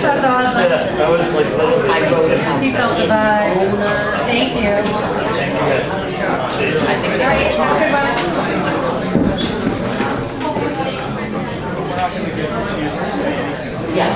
That's awesome. I wrote it. He felt the vibe. Thank you. All right, have a good one. Yeah.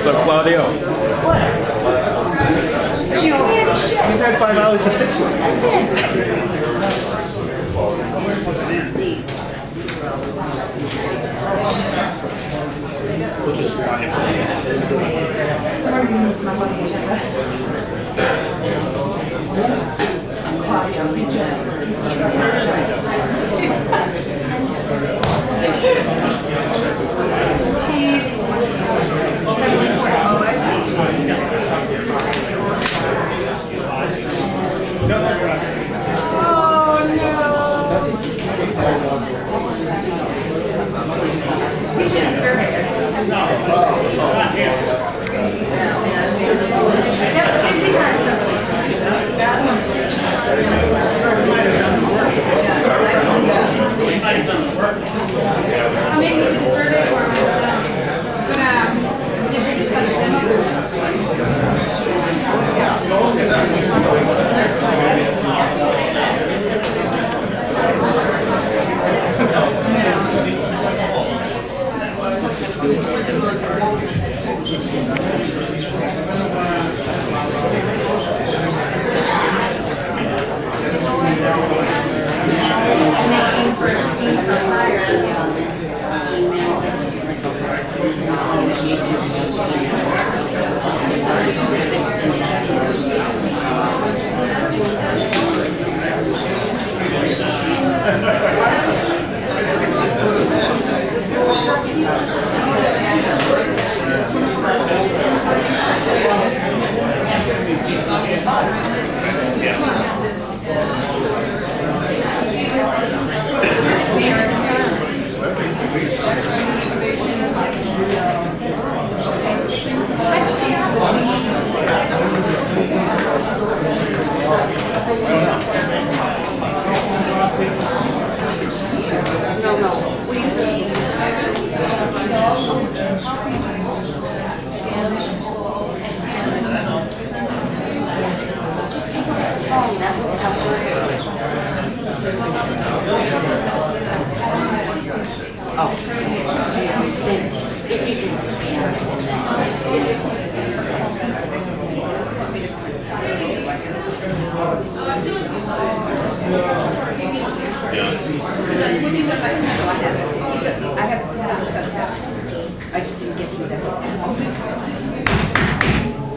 So, Claudio. What? You know, you've had 5 hours to fix it. Listen.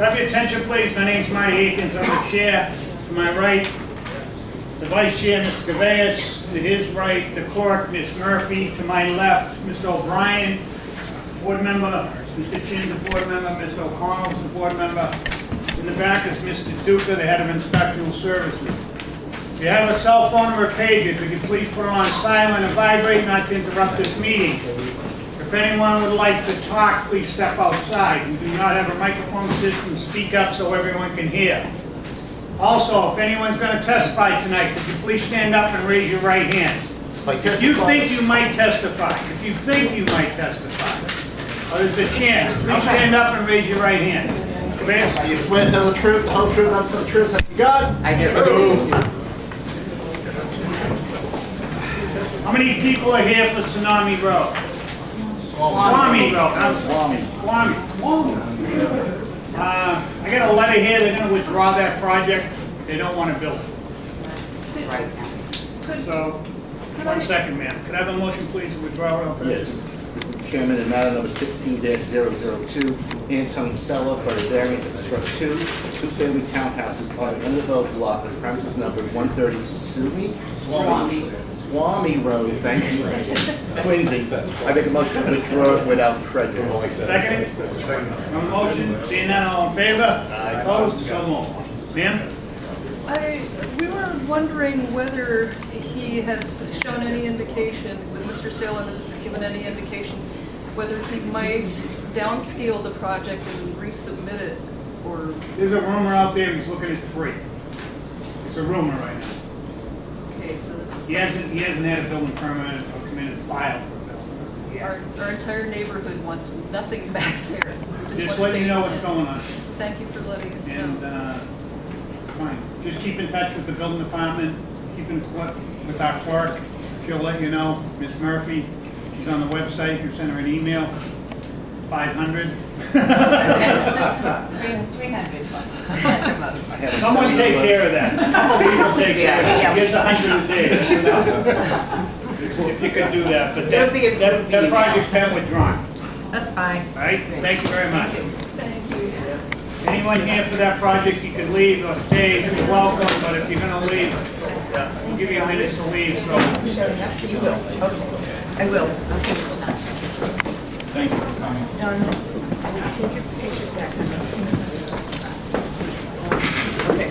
Have your attention, please. My name's Marty Akins. I'm the chair To my right, the Vice Chair, Mr. Cabeas. To his right, the Clerk, Ms. Murphy. To my left, Mr. O'Brien, Board Member. Mr. Chin's a Board Member. Mr. O'Connell's a Board Member. In the back is Mr. Duca, the Head of Inspectional Services. If you have a cell phone or a pager, could you please put it on silent and vibrate not to interrupt this meeting? If anyone would like to talk, please step outside. We do not have a microphone system. Speak up so everyone can hear. Also, if anyone's going to testify tonight, could you please stand up and raise your right hand? If you think you might testify, or there's a chance, please stand up and raise your right hand. You swear to tell the truth, the whole truth, nothing but the truth, so help you God? I do. How many people are here for Tsunami Road? Swami Road. Swami. I got a letter here, they're going to withdraw that project. They don't want to build it. So, 1 second, ma'am. Could I have a motion, please, to withdraw? Yes. Mr. Chairman, in matter number 16-002, Anton Sella for a variance to construct two-family townhouses on an undeveloped lot on premises number 130 Swami Road, thank you, Quincy. I make a motion to withdraw without prejudice. Second? No motion, seeing none, all in favor? Opposed? So moved. Ma'am? We were wondering whether he has shown any indication, whether Mr. Salem has given any indication, whether he might downscale the project and resubmit it, or... There's a rumor out there, he's looking at 3. It's a rumor right now. Okay, so that's... He hasn't had a building permit or come in and filed for a building. Our entire neighborhood wants nothing back there. We Just want let to you stay know put what's in. going on. Thank you for letting us And, know. fine. Just keep in touch with the building department, keep in touch with our clerk. She'll let you know. Ms. Murphy, she's on the website. You can send her an email. 500. 300. Someone take care of that. People take care of that. She gets 100 a day. That's enough. If you could do that. But that project's been withdrawn. That's fine. All right? Thank you very much. Thank you. Anyone here for that project, you can leave or stay, you're welcome, but if you're gonna leave, I'll give you a minute to leave, so. You will. Okay. I will. I'll send it tonight. Thank you for coming. No. Take your pictures back. Okay.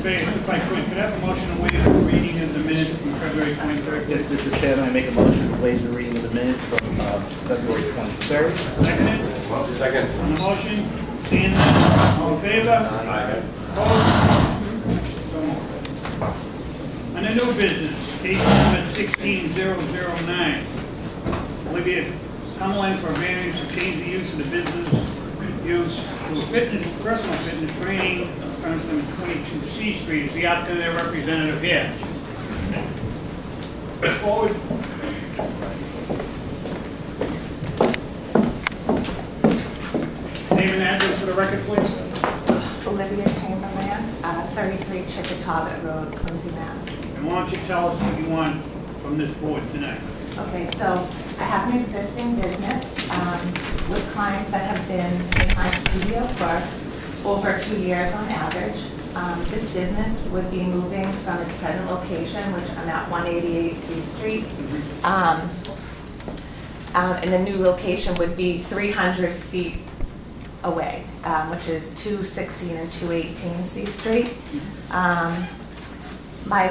If I could I have a motion to waive the reading of the minutes from February 23rd? Yes, Mr. Chairman, I make a motion to waive the reading of the minutes from February 23rd. Seconded? Second. On the motion, seeing none, all in favor? Aye. Opposed? So moved. On the new business, case number 16009. Olivia Cumberland for a variance to change the use of the business use to personal fitness training, premise number 22 C Street. Is the applicant and their representative here? Forward. Name and address for the record, please. Olivia Chamberlain, 33 Chickatawga Road, Quincy, Mass. And why don't you tell us what you want from this board tonight? Okay, so I have an existing business with clients that have been in my studio for over 2 years on average. This business would be moving from its present location, which I'm at 188 C Street. And the new location would be 300 feet away, which is 216 and 218 C Street. My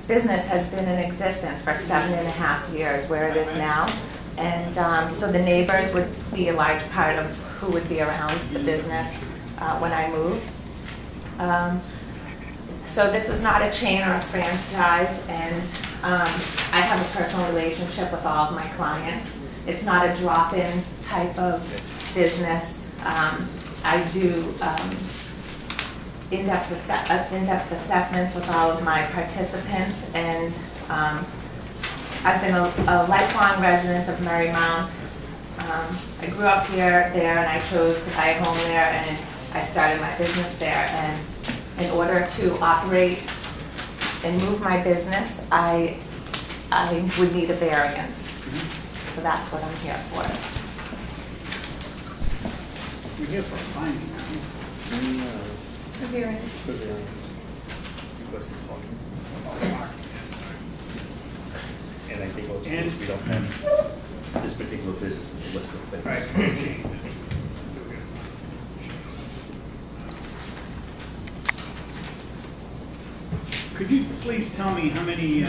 business has been in existence for 7.5 years, where it is now. And so the neighbors would be a large part of who would be around the business when I move. So this is not a chain or a franchise, and I have a personal relationship with all of my clients. It's not a drop-in type of business. I do in-depth assessments with all of my participants, and I've been a lifelong resident of Marymount. I grew up there, and I chose to buy a home there, and I started my business there, and in order to operate and move my business, I would need a variance. So that's what I'm here for. We're here for a finding, aren't we? No, The variance. for variance. Requested parking. And I think also because we don't have this particular business in the list of things. Right, we'll change it. Could you please tell me how many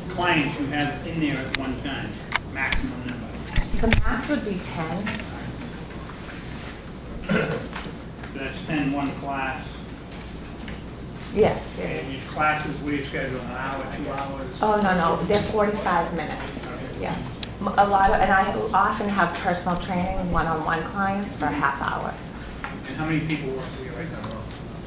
clients you have in there at one time, maximum number? The max would be 10. So that's 10, one class. Yes. And these classes, we schedule an hour, 2 hours? Oh, no, they're 45 minutes. Yeah. A lot of, and I often have personal training, one-on-one clients for a half hour. And how many people work for you right now?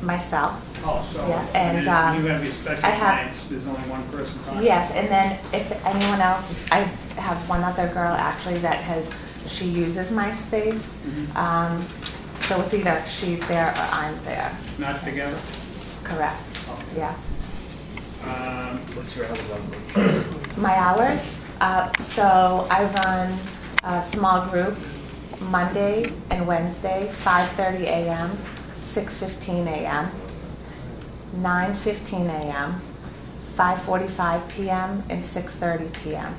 Myself. Oh, so, Yeah, and and, then you have your special I have- clients, there's only one person talking? Yes, and then if anyone else is, I have one other girl actually that she uses my space. So it's either she's there or I'm there. Not together? Correct. Yeah. What's your hours on? My hours, so I run a small group Monday and Wednesday, 5:30 a.m., 6:15 a.m., 9:15 a.m., 5:45 p.m., and 6:30 p.m.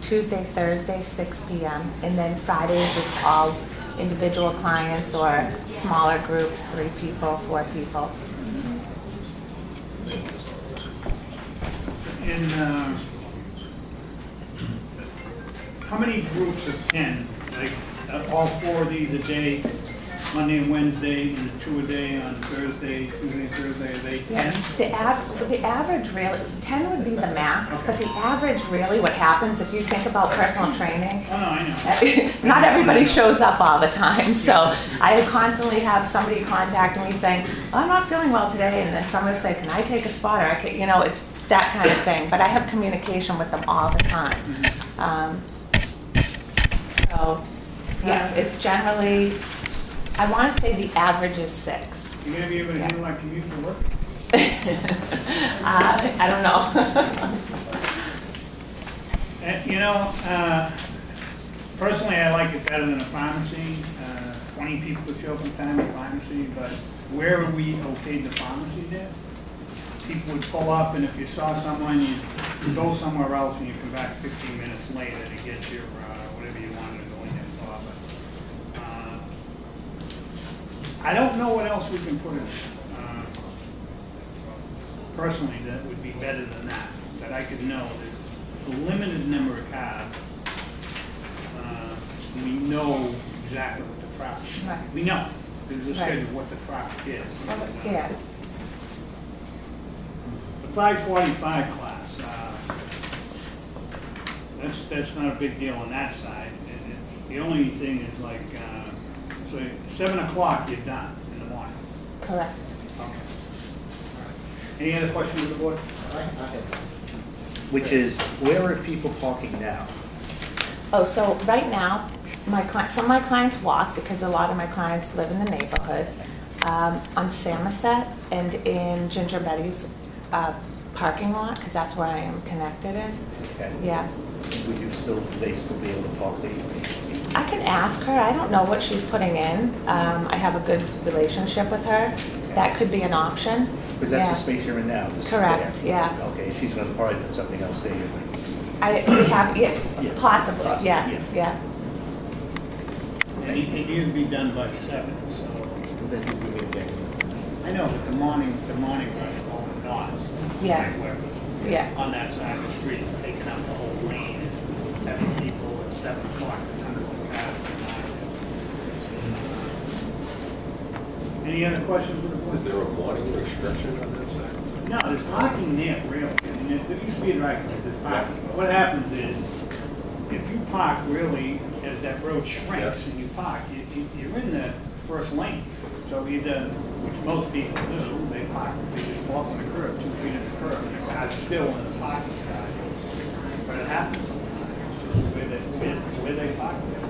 Tuesday, Thursday, 6 p.m., and then Fridays it's all individual clients or smaller groups, 3 people, 4 people. And how many groups of 10? Like all 4 of these a day, Monday and Wednesday, and 2 a day on Thursday, Tuesday, Thursday, are they 10? The average really, 10 would be the max, but the average really, what happens if you think about personal training, Oh, no, I know. not everybody shows up all the time, so I constantly have somebody contact me saying, oh, I'm not feeling well today, and then somebody will say, can I take a spot, or I can, it's that kind of thing, but I have communication with them all the time. So, yes, it's generally, I want to say the average is 6. You gonna be able to handle that commute to work? I don't know. Personally, I like it better than a pharmacy. 20 people could show up in time at a pharmacy, but wherever we okayed the pharmacy there, people would pull up, and if you saw someone, you'd go somewhere else, and you come back 15 minutes later to get your whatever you wanted to go in there for. But I don't know what else we can put in. Personally, that would be better than that I could know. There's a limited number of cars. We know exactly what the traffic is. Right. We know, there's a Right. schedule what the traffic is. Yeah. The 545 class, that's not a big deal on that side. The only thing is like, so 7 o'clock you're done in the morning. Correct. Okay. All right. Any other questions of the board? Which is, where are people parking now? Oh, so right now, some of my clients walk because a lot of my clients live in the neighborhood. On Samoset and in Ginger Betty's parking lot, because that's where I am connected in. Okay. Yeah. Would they still be able to park there? I can ask her. I don't know what she's putting in. I have a good relationship with her. That could be an option. Because that's the Yeah. space you're in now. this- Correct, yeah. Okay, she's going to probably put something else there. We have, yeah, Yeah. possibly, Possibly, yes, yeah. And you'd be done by 7, so. Then she's doing it there. I know, but the morning rush going north. Yeah. right where- Yeah. On that side of the street, taking up the whole lane, and having people at 7 o'clock, hundreds of cars. Any other questions with the board? Is there a morning restriction on that side? No, there's parking there, really. I mean, there used to be a driveway, there's parking. But what happens is, if you park really, as that road shrinks and you park, you're in the first lane. So either, which most people do, they park, they just walk on the curb, 2 feet of the curb, and the car's still on the parking side. But it happens sometimes, it's just where they park there.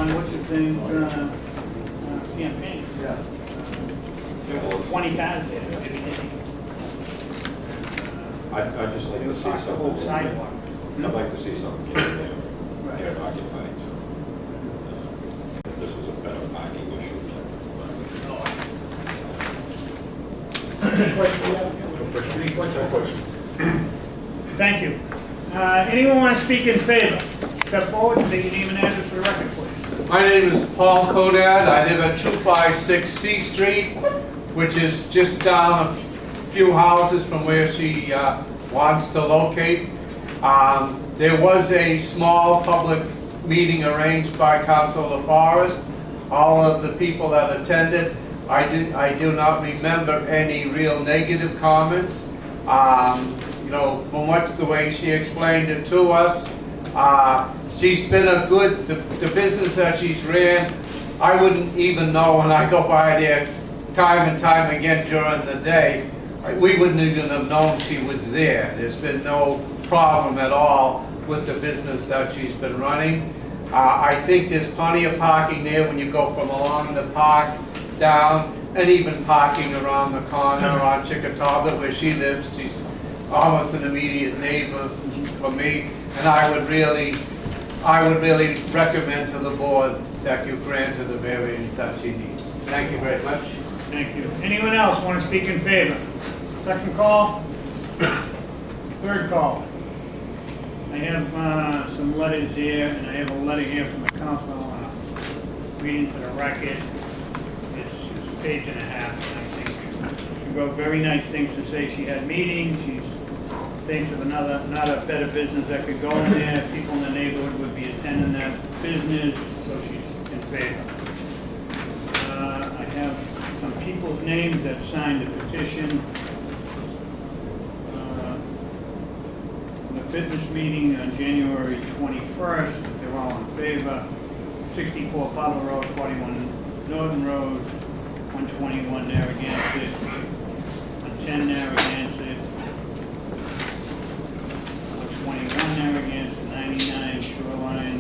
on what's his name's campaign. Yeah. There was 20 cars there, maybe. I'd just like It to was see the whole something. sidewalk. I'd like to see something get in there, get it occupied, so. If this was a better parking issue. Any questions? Thank you. Anyone want to speak in favor? Step forward, state your name and address for the record, please. My name is Paul Kodad. I live at 256 C Street, which is just down a few houses from where she wants to locate. There was a small public meeting arranged by Council LaForest. All of the people that attended, I do not remember any real negative comments. You know, from much the way she explained it to us, she's been a good, the business that she's ran, I wouldn't even know when I go by there time and time again during the day. We wouldn't even have known she was there. There's been no problem at all with the business that she's been running. I think there's plenty of parking there when you go from along the park down, and even parking around the corner on Chickatawga where she lives. She's almost an immediate neighbor for me, and I would really recommend to the board that you grant her the variance that she needs. Thank you very much. Thank you. Anyone else want to speak in favor? Second call? Third call? I have some letters here, and I have a letter here from the council. Reading to the record. It's a page and a half, and I think she wrote very nice things to say. She had meetings. She thinks of not a better business that could go in there. People in the neighborhood would be attending that business, so she's in favor. I have some people's names that signed the petition. The fitness meeting on January 21st, they're all in favor. 64 Butler Road, 41 Northern Road, 121 Narragansett, 110 Narragansett, 121 Narragansett, 99 Shoreline,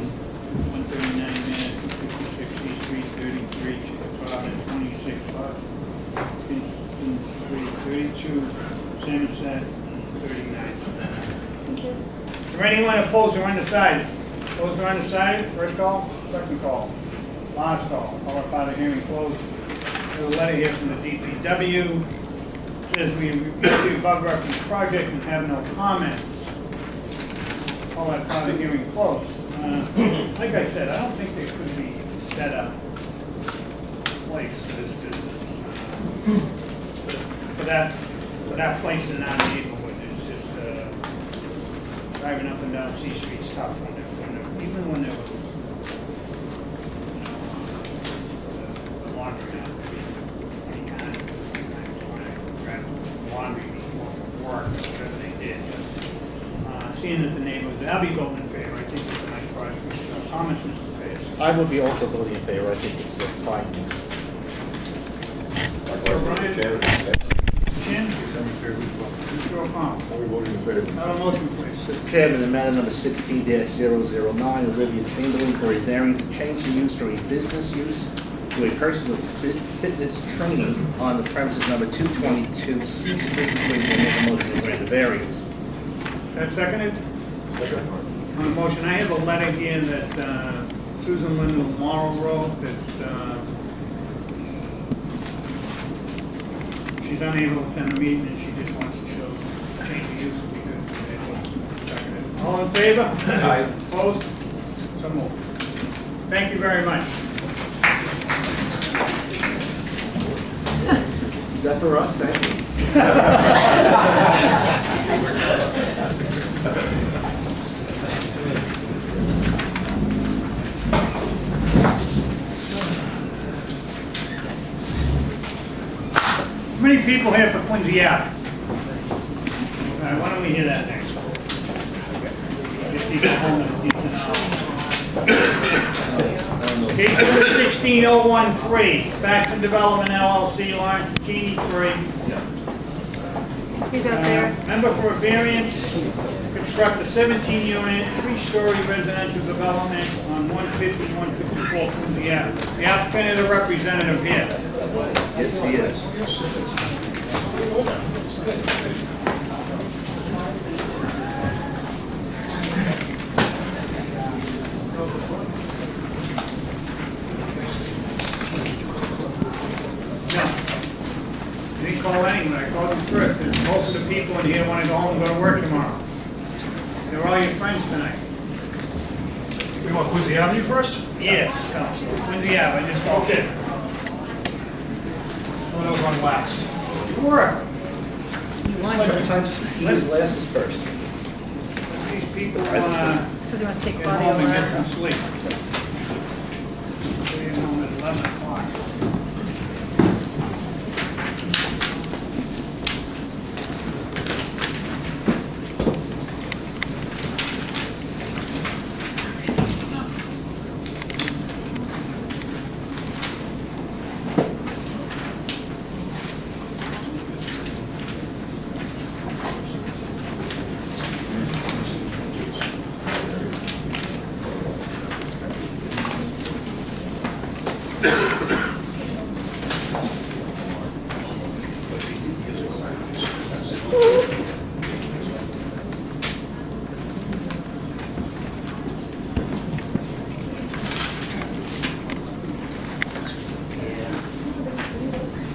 139 Manor, 256 East Street, 33 Chickatawga, 26 Kinston Street, 32 Samoset, 39. Is there anyone opposed or undecided? Opposed or undecided? First call, second call, last call. All up out of hearing closed. There's a letter here from the DPW. It says we reviewed the above referenced project and have no comments. All that part of hearing closed. Like I said, I don't think there could be a better place for this business. For that place in our neighborhood, it's just driving up and down C Street's tough. Even when there was the laundromat, 20 times, sometimes when I grabbed laundry before work, whatever they did. Seeing that the neighborhoods, I'll be voting in favor. I think it's a nice project. So, Thomas, Mr. Pace. I would be also voting in favor. I think it's a fine use. Chin? Mr. O'Connell. Are we voting in favor? Have a motion, please. Mr. Chairman, in matter number 16-009, Olivia Chamberlain for a variance to change the use from a business use to a personal fitness training on the premises number 222 C Street. Please make a motion to grant the variance. That seconded? On the motion, I have a letter here that Susan Linda Morrow wrote that's she's unable to attend the meeting and she just wants to show change of use would be good. Seconded. All in favor? Aye. Opposed? So moved. Thank you very much. Is that for us? Thank you. How many people here for Quincy Ave? Why don't we hear that next? Get people home that need to know. Case number 16013, Facts and Development LLC, Lawrence Genie 3. He's out there. Member for a variance, construct a 17-unit, 3-story residential development on 150, 154 Quincy Ave. The applicant is a representative here. Yes, he is. I didn't call anyone, I called them first, because most of the people in here want to go home and go to work tomorrow. They're all your friends tonight. We want Quincy Avenue first? Yes, Counselor, Quincy Ave, I just called Okay. it. When I was on last. You were. Sometimes he was last is first. These people want to Because he wants to take get body home and over. get some sleep. Get home at 11 o'clock.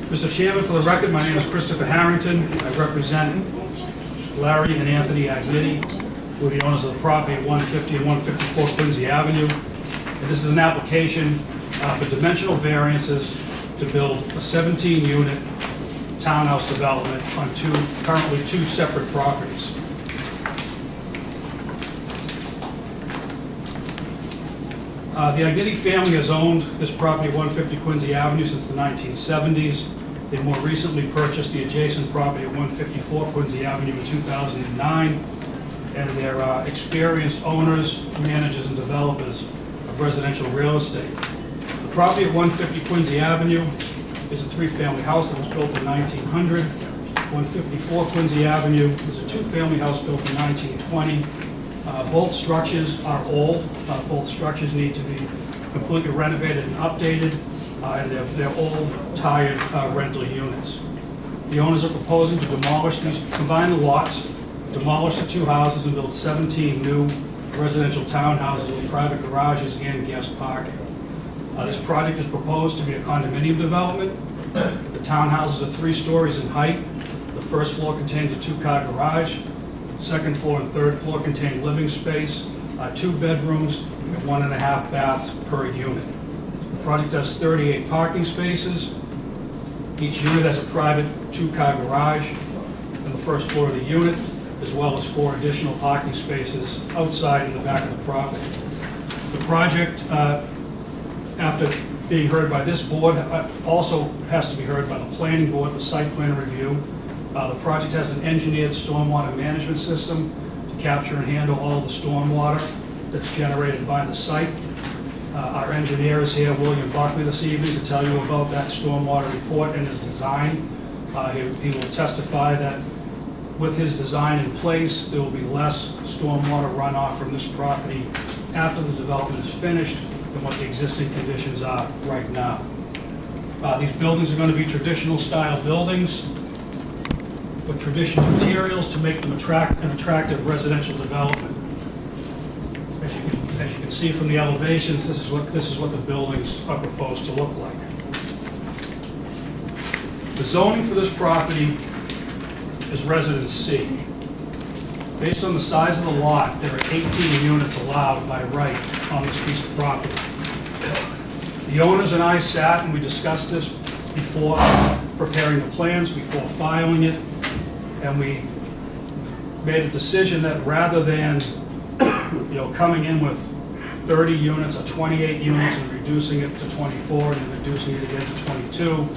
Mr. Chairman, for the record, my name is Christopher Harrington. I represent Larry and Anthony Agniti, who are the owners of the property at 150 and 154 Quincy Avenue. And this is an application for dimensional variances to build a 17-unit townhouse development on currently two separate properties. The Agniti family has owned this property at 150 Quincy Avenue since the 1970s. They more recently purchased the adjacent property at 154 Quincy Avenue in 2009. And they're experienced owners, managers, and developers of residential real estate. The property at 150 Quincy Avenue is a three-family house that was built in 1900. 154 Quincy Avenue is a two-family house built in 1920. Both structures are old. Both structures need to be completely renovated and updated, and they're old, tired rental units. The owners are proposing to demolish these, combine the lots, demolish the two houses, and build 17 new residential townhouses with private garages and guest parking. This project is proposed to be a condominium development. The townhouses are 3 stories in height. The first floor contains a 2-car garage. Second floor and third floor contain living space, 2 bedrooms, and 1.5 baths per unit. The project has 38 parking spaces. Each unit has a private 2-car garage on the first floor of the unit, as well as 4 additional parking spaces outside in the back of the property. The project, after being heard by this board, also has to be heard by the planning board for site plan review. The project has an engineered stormwater management system to capture and handle all the stormwater that's generated by the site. Our engineer is here, William Buckley, this evening to tell you about that stormwater report and his design. He will testify that with his design in place, there will be less stormwater runoff from this property after the development is finished than what the existing conditions are right now. These buildings are going to be traditional style buildings with traditional materials to make them an attractive residential development. As you can see from the elevations, this is what the buildings are proposed to look like. The zoning for this property is Residence C. Based on the size of the lot, there are 18 units allowed by right on this piece of property. The owners and I sat and we discussed this before preparing the plans, before filing it, and we made a decision that rather than coming in with 30 units or 28 units and reducing it to 24 and then reducing it again to 22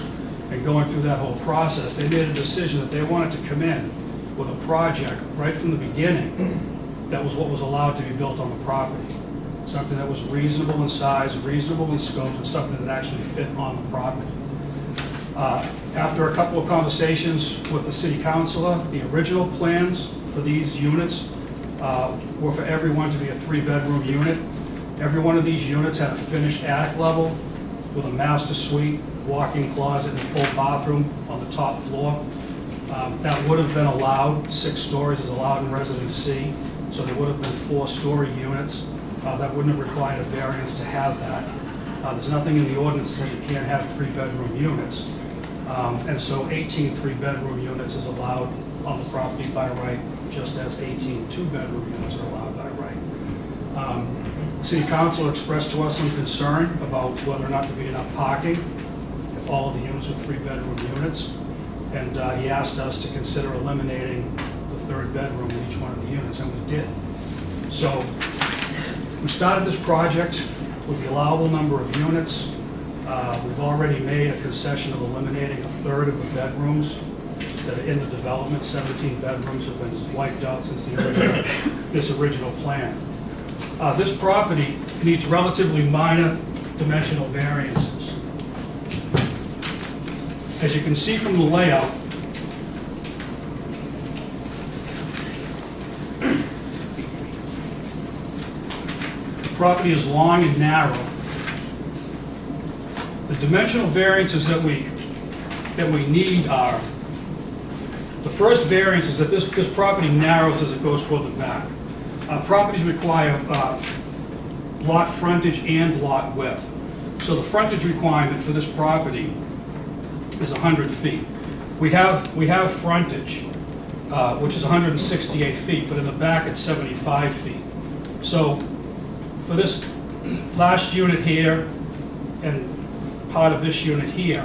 and going through that whole process, they made a decision that they wanted to come in with a project right from the beginning that was what was allowed to be built on the property. Something that was reasonable in size, reasonable in scope, and something that actually fit on the property. After a couple of conversations with the city councilor, the original plans for these units were for everyone to be a 3-bedroom unit. Every one of these units had a finished attic level with a master suite, walk-in closet, and full bathroom on the top floor. That would have been allowed. 6 stories is allowed in Residence C, so there would have been 4-story units. That wouldn't have required a variance to have that. There's nothing in the ordinance that says you can't have 3-bedroom units. And so 18 3-bedroom units is allowed on the property by right, just as 18 2-bedroom units are allowed by right. City Council expressed to us some concern about whether or not there'd be enough parking if all of the units were 3-bedroom units. And he asked us to consider eliminating the 3rd bedroom in each one of the units, and we did. So we started this project with the allowable number of units. We've already made a concession of eliminating 1/3 of the bedrooms that are in the development. 17 bedrooms have been wiped out since this original plan. This property needs relatively minor dimensional variances. As you can see from the layout, the property is long and narrow. The dimensional variances that we need are, the first variance is that this property narrows as it goes toward the back. Properties require lot frontage and lot width. So the frontage requirement for this property is 100 feet. We have frontage, which is 168 feet, but in the back it's 75 feet. So for this last unit here and part of this unit here,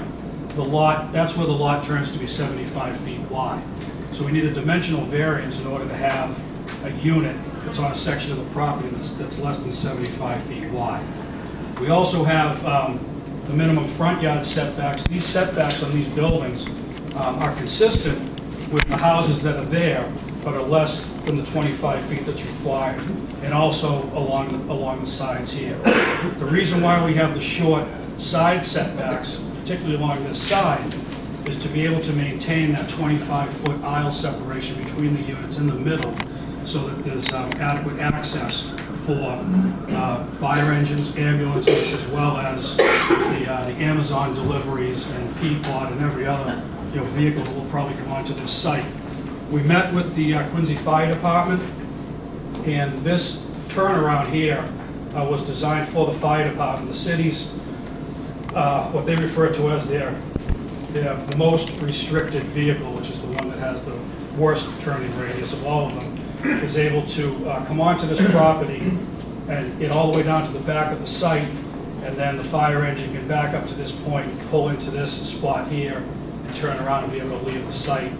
the lot, that's where the lot turns to be 75 feet wide. So we need a dimensional variance in order to have a unit that's on a section of the property that's less than 75 feet wide. We also have the minimum front yard setbacks. These setbacks on these buildings are consistent with the houses that are there, but are less than the 25 feet that's required, and also along the sides here. The reason why we have the short side setbacks, particularly along this side, is to be able to maintain that 25-foot aisle separation between the units in the middle, so that there's adequate access for fire engines, ambulances, as well as the Amazon deliveries and Peapod and every other vehicle that will probably come onto this site. We met with the Quincy Fire Department, and this turnaround here was designed for the fire department. The city's, what they refer to as their most restricted vehicle, which is the one that has the worst turning radius of all of them, is able to come onto this property and get all the way down to the back of the site, and then the fire engine can back up to this point, pull into this spot here, and turn around and be able to leave the site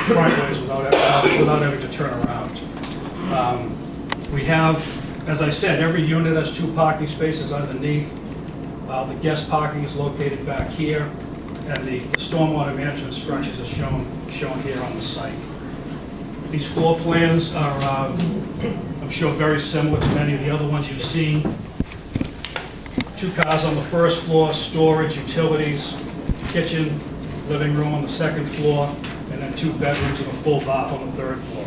frontways without having to turn around. We have, as I said, every unit has 2 parking spaces underneath. The guest parking is located back here, and the stormwater management structures are shown here on the site. These floor plans are, I'm sure, very similar to many of the other ones you've seen. 2 cars on the first floor, storage, utilities, kitchen, living room on the second floor, and then 2 bedrooms and a full bath on the 3rd floor.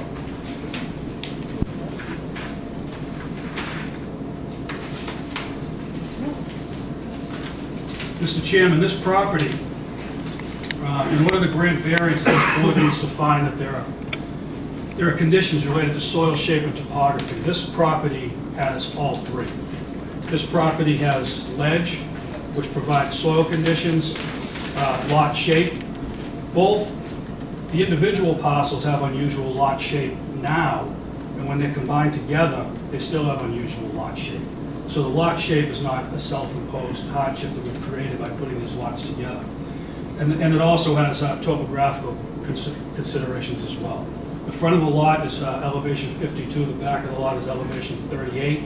Mr. Chairman, this property, in order to grant variance, this board needs to find that there are conditions related to soil shape and topography. This property has all 3. This property has ledge, which provides soil conditions, lot shape. Both the individual parcels have unusual lot shape now, and when they're combined together, they still have unusual lot shape. So the lot shape is not a self-imposed hardship that we've created by putting these lots together. And it also has topographical considerations as well. The front of the lot is elevation 52, the back of the lot is elevation 38,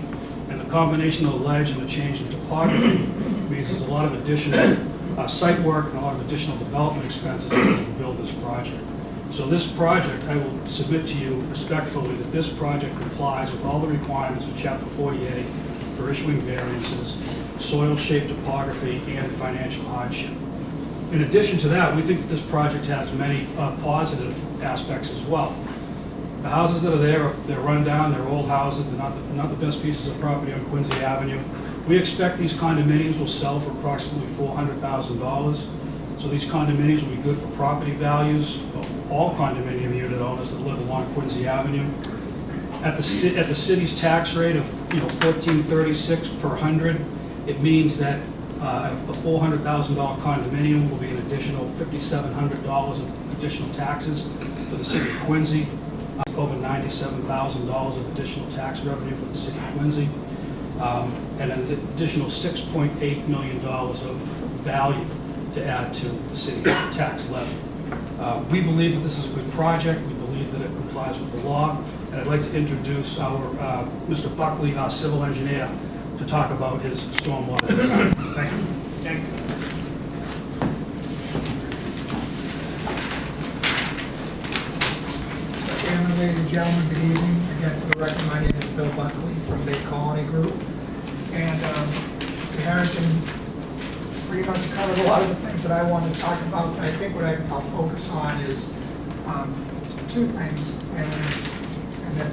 and the combination of the ledge and the change in topography means there's a lot of additional site work and a lot of additional development expenses to build this project. So this project, I will submit to you respectfully that this project complies with all the requirements for Chapter 48 for issuing variances, soil shape, topography, and financial hardship. In addition to that, we think that this project has many positive aspects as well. The houses that are there, they're run down, they're old houses, they're not the best pieces of property on Quincy Avenue. We expect these condominiums will sell for approximately $400,000. So these condominiums will be good for property values for all condominium unit owners that live along Quincy Avenue. At the city's tax rate of $14.36 per 100, it means that a $400,000 condominium will be an additional $5,700 of additional taxes for the city of Quincy. Over $97,000 of additional tax revenue for the city of Quincy, and an additional $6.8 million of value to add to the city tax levy. We believe that this is a good project. We believe that it complies with the law. And I'd like to introduce our Mr. Buckley, our civil engineer, to talk about his stormwater design. Thank you. Thank you. Chairman, ladies and gentlemen, good evening. Again, for the record, my name is Bill Buckley from Bay Colony Group. And Mr. Harrison pretty much covered a lot of the things that I wanted to talk about. But I think what I'll focus on is two things, and then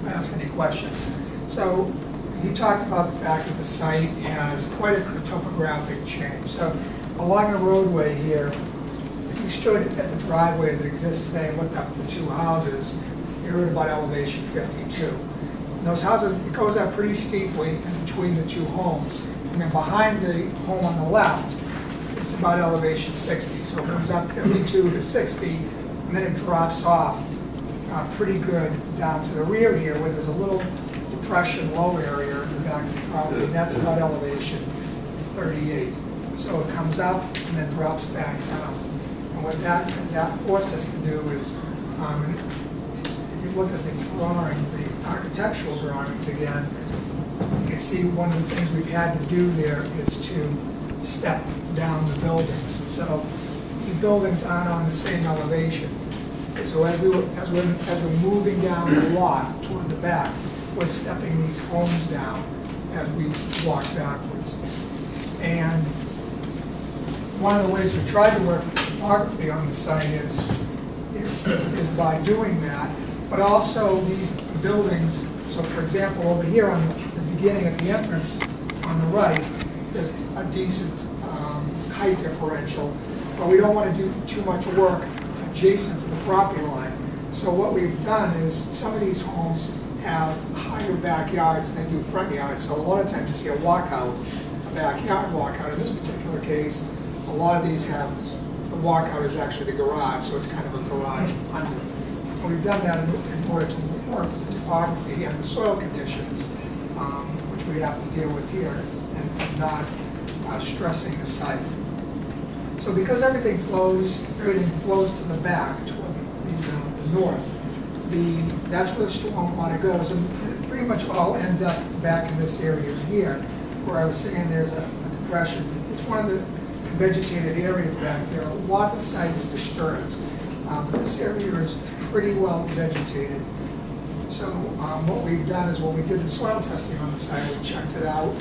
ask any questions. So he talked about the fact that the site has quite a topographic change. So along the roadway here, if you stood at the driveway as it exists today and looked up at the two houses, you're at about elevation 52. And those houses, it goes up pretty steeply in between the two homes. And then behind the home on the left, it's about elevation 60. So it comes up 52 to 60, and then it drops off pretty good down to the rear here, where there's a little depression, low area in the back of the property, and that's about elevation 38. So it comes up and then drops back down. And what that forced us to do is, if you look at the drawings, the architectural drawings again, you can see one of the things we've had to do there is to step down the buildings. So these buildings aren't on the same elevation. So as we're moving down the lot toward the back, we're stepping these homes down as we walk backwards. And one of the ways we tried to work with topography on the site is by doing that, but also these buildings. So for example, over here on the beginning at the entrance on the right, there's a decent height differential, but we don't want to do too much work adjacent to the property line. So what we've done is some of these homes have higher backyards than they do front yards. So a lot of times you see a walkout, a backyard walkout. In this particular case, a lot of these have, the walkout is actually the garage, so it's kind of a garage under. And we've done that in order to work with the topography and the soil conditions, which we have to deal with here, and not stressing the site. So because everything flows to the back, toward the north, that's where the storm water goes, and it pretty much all ends up back in this area here, where I was saying there's a depression. It's one of the vegetated areas back there. A lot of the site is disturbed, but this area is pretty well vegetated. So what we've done is when we did the soil testing on the site, we checked it out,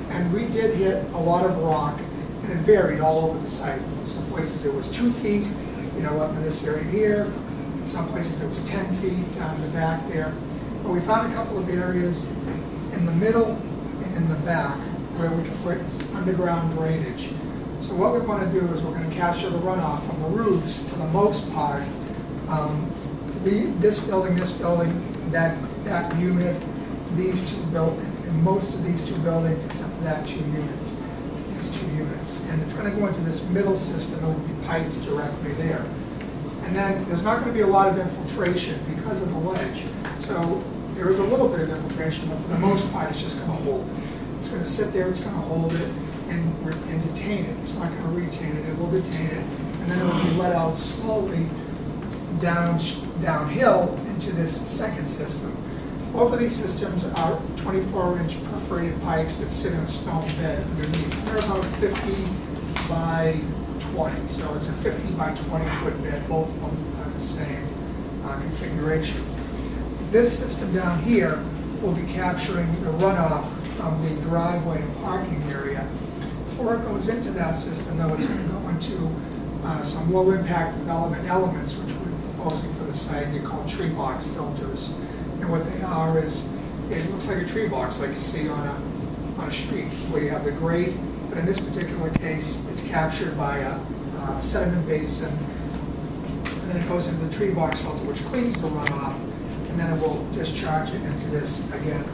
and we did hit a lot of rock, and it varied all over the site. Some places it was 2 feet, up in this area here. Some places it was 10 feet down the back there. But we found a couple of areas in the middle and in the back where we could put underground drainage. So what we want to do is we're going to capture the runoff from the roofs for the most part. This building, that unit, these two buildings, and most of these two buildings except for that two units. And it's going to go into this middle system and will be piped directly there. And then there's not going to be a lot of infiltration because of the ledge. So there is a little bit of infiltration, but for the most part, it's just going to hold it. It's going to sit there, it's going to hold it and detain it. It's not going to retain it, it will detain it. And then it will be let out slowly downhill into this second system. Both of these systems are 24-inch perforated pipes that sit in a stone bed underneath. They're about 50 by 20, so it's a 50 by 20 foot bed. Both of them are the same configuration. This system down here will be capturing the runoff from the driveway and parking area Before it goes into that system, though, it's gonna go into some low-impact development elements, which we're proposing for the site. They're called tree box filters. And what they are is, it looks like a tree box, like you see on a street, where you have the grate, but in this particular case, it's captured by a sediment basin, and then it goes into the tree box filter, which cleans the runoff, and then it will discharge it into this, again,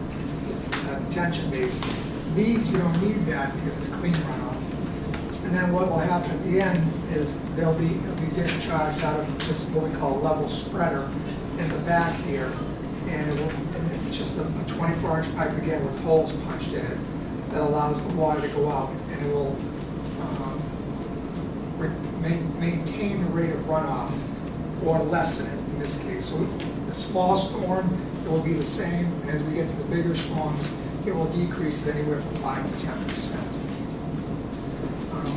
detention basin. These, you don't need that because it's clean runoff. And then what will happen at the end is it'll be discharged out of this, what we call level spreader in the back here. And it's just a 24-inch pipe, again, with holes punched in it that allows the water to go out, and it will maintain the rate of runoff or lessen it in this case. So the small storm, it will be the same, and as we get to the bigger storms, it will decrease it anywhere from 5 to 10%.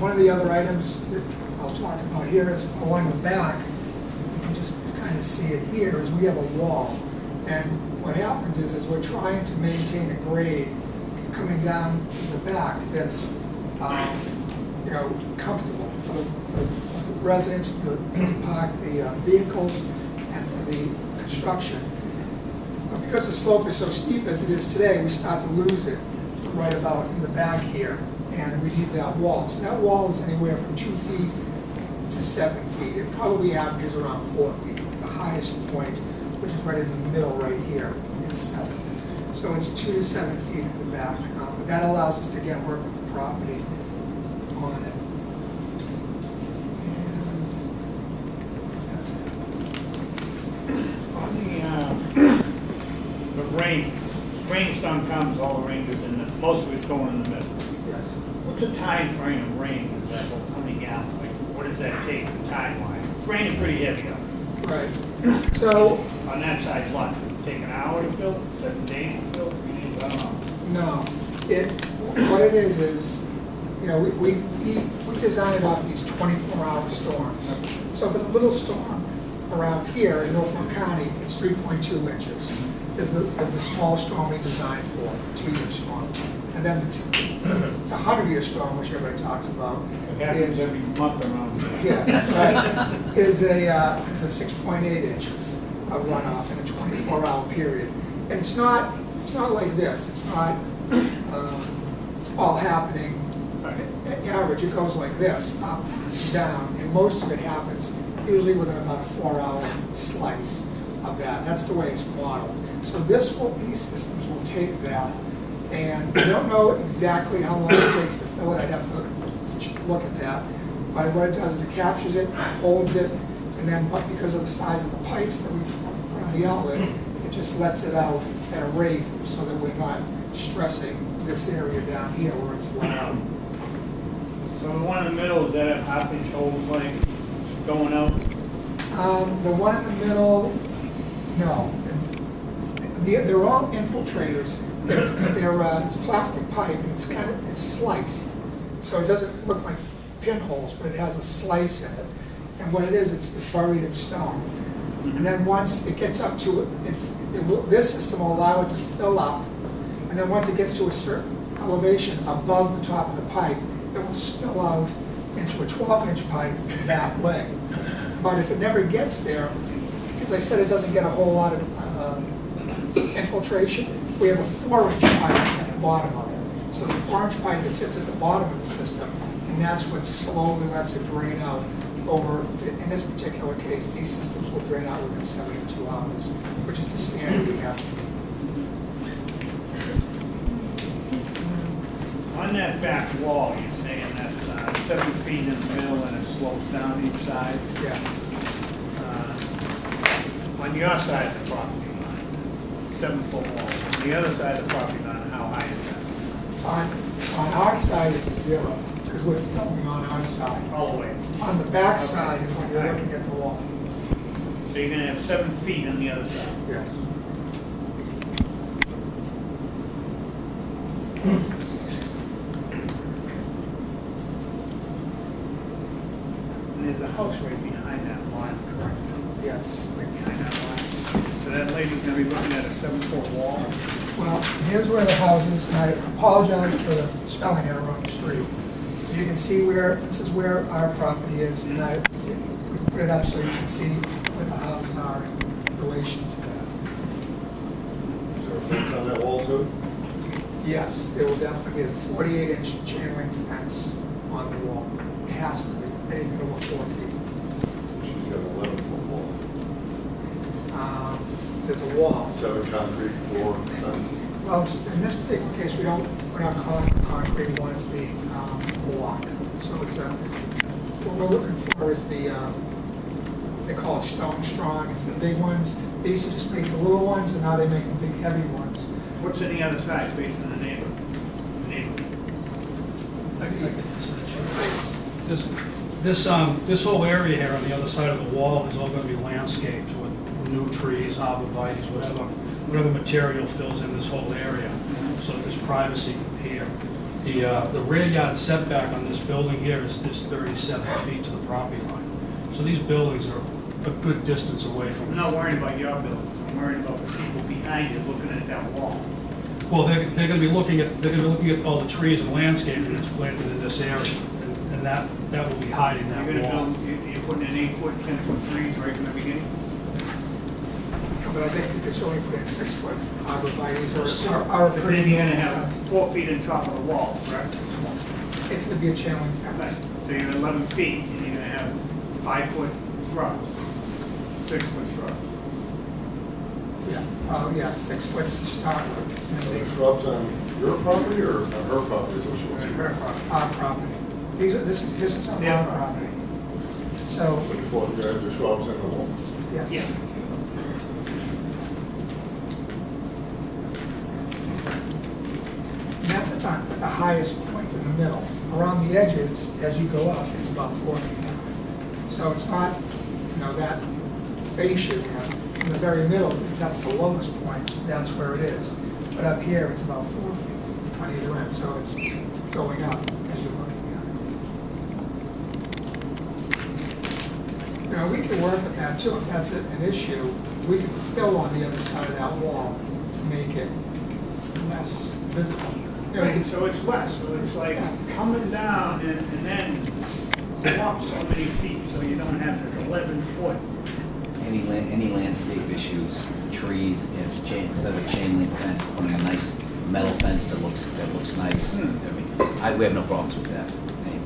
One of the other items that I'll talk about here is along the back. You can just kind of see it here, is we have a wall. And what happens is we're trying to maintain a grade coming down the back that's comfortable for the residents, for the vehicles, and for the construction. But because the slope is so steep as it is today, we start to lose it right about in the back here, and we need that wall. So that wall is anywhere from 2 feet to 7 feet. It probably averages around 4 feet at the highest point, which is right in the middle right here. It's 7. So it's 2 to 7 feet at the back. But that allows us to, again, work with the property on it. The rainstorm comes, all the rain goes in, most of it's going in the middle. Yes. What's the time frame of rain, is that coming out? Like, what does that take, time-wise? It's raining pretty heavy up. Right. So, On that side, what, take an hour to fill, 7 days to fill? I don't know. no. What it is, we design it off these 24-hour storms. So for the little storm around here in Norfolk County, it's 3.2 inches. Is the small storm we designed for, 2-year storm. And then the 100-year storm, which everybody talks about, It happens is every month around here. right, is a 6.8 inches of runoff in a 24-hour period. And it's not like this. It's not all happening average. It goes like this, up, down, and most of it happens usually within about a 4-hour slice of that. And that's the way it's modeled. So these systems will take that, and I don't know exactly how long it takes to fill it. I'd have to look at that. But what it does is it captures it, holds it, and then because of the size of the pipes that we put on the outlet, it just lets it out at a rate so that we're not stressing this area down here where it's loud. So the one in the middle, is that a half-inch hole like going out? The one in the middle, no. They're all infiltrators. It's plastic pipe, and it's sliced. So it doesn't look like pinholes, but it has a slice in it. And what it is, it's buried in stone. And then once it gets up to this system will allow it to fill up. And then once it gets to a certain elevation above the top of the pipe, it will spill out into a 12-inch pipe that way. But if it never gets there, as I said, it doesn't get a whole lot of infiltration. We have a 4-inch pipe at the bottom of it. So the 4-inch pipe that sits at the bottom of the system, and that's what slowly lets it drain out over, in this particular case, these systems will drain out within 72 hours, which is the standard we have. On that back wall, you're saying that's 7 feet in the middle and it slopes down each side? Yeah. On your side of the property line, 7-foot wall. On the other side of the property line, how high is that? On our side, it's a 0, because we're filming on our side. All the way. On the back side is when you're looking at the wall. So you're gonna have 7 feet on the other side? Yes. And there's a house right behind that line, correct? Yes. Right behind that line. So that lady's gonna be looking at a 7-foot wall? Well, here's where the house is, and I apologize for the spelling error on the street. If you can see this is where our property is, and we put it up so you can see where the houses are in relation to that. Is there a fence on that wall too? Yes, there will definitely be a 48-inch chain link fence on the wall. It has to be, anything over 4 feet. She's got an 11-foot wall. There's a wall. 7 concrete, 4 fence. Well, in this particular case, we're not calling it concrete, we want it to be block. So what we're looking for is they call it stone strong, it's the big ones. They used to just make the little ones, and now they make the big heavy ones. What's on the other side, facing the neighbor? This whole area here on the other side of the wall is all going to be landscaped with new trees, arborvitaes, whatever material fills in this whole area, so that there's privacy here. The rear yard setback on this building here is 37 feet to the property line. So these buildings are a good distance away I'm from. not worried about your building, I'm worried about the people behind you looking at that wall. Well, they're going to be looking at all the trees and landscaping that's planted in this area, and that will be hiding that You're wall. gonna build, you're putting in 8-foot, 10-foot trees right from the beginning? But I think you could certainly put in 6-foot arborvitaes or But pretty. then you're gonna have 4 feet on top of the wall, correct? It's going to be a chain link Right. fence. So you're 11 feet, and you're gonna have 5-foot shrubs, 6-foot shrubs. Yeah, 6 foot to start with. Are And there then shrubs on your property or on her property? Is what she wants On to her know. property. our property. This is on Their our property. property. So, So you photograph the shrubs in the wall? yes. Yeah. And that's at the highest point in the middle. Around the edges, as you go up, it's about 4 feet high. So it's not, that fascia there in the very middle, because that's the lowest point, that's where it is. But up here, it's about 4 feet on either end, so it's going up as you're looking at it. We can work with that too, if that's an issue. We can fill on the other side of that wall to make it less visible. Right, so it's less, so it's like coming down and then go up so many feet, so you don't have this 11-foot. Any landscape issues, trees, instead of a chain link fence, putting a nice metal fence that looks nice. I mean, we have no problems with that.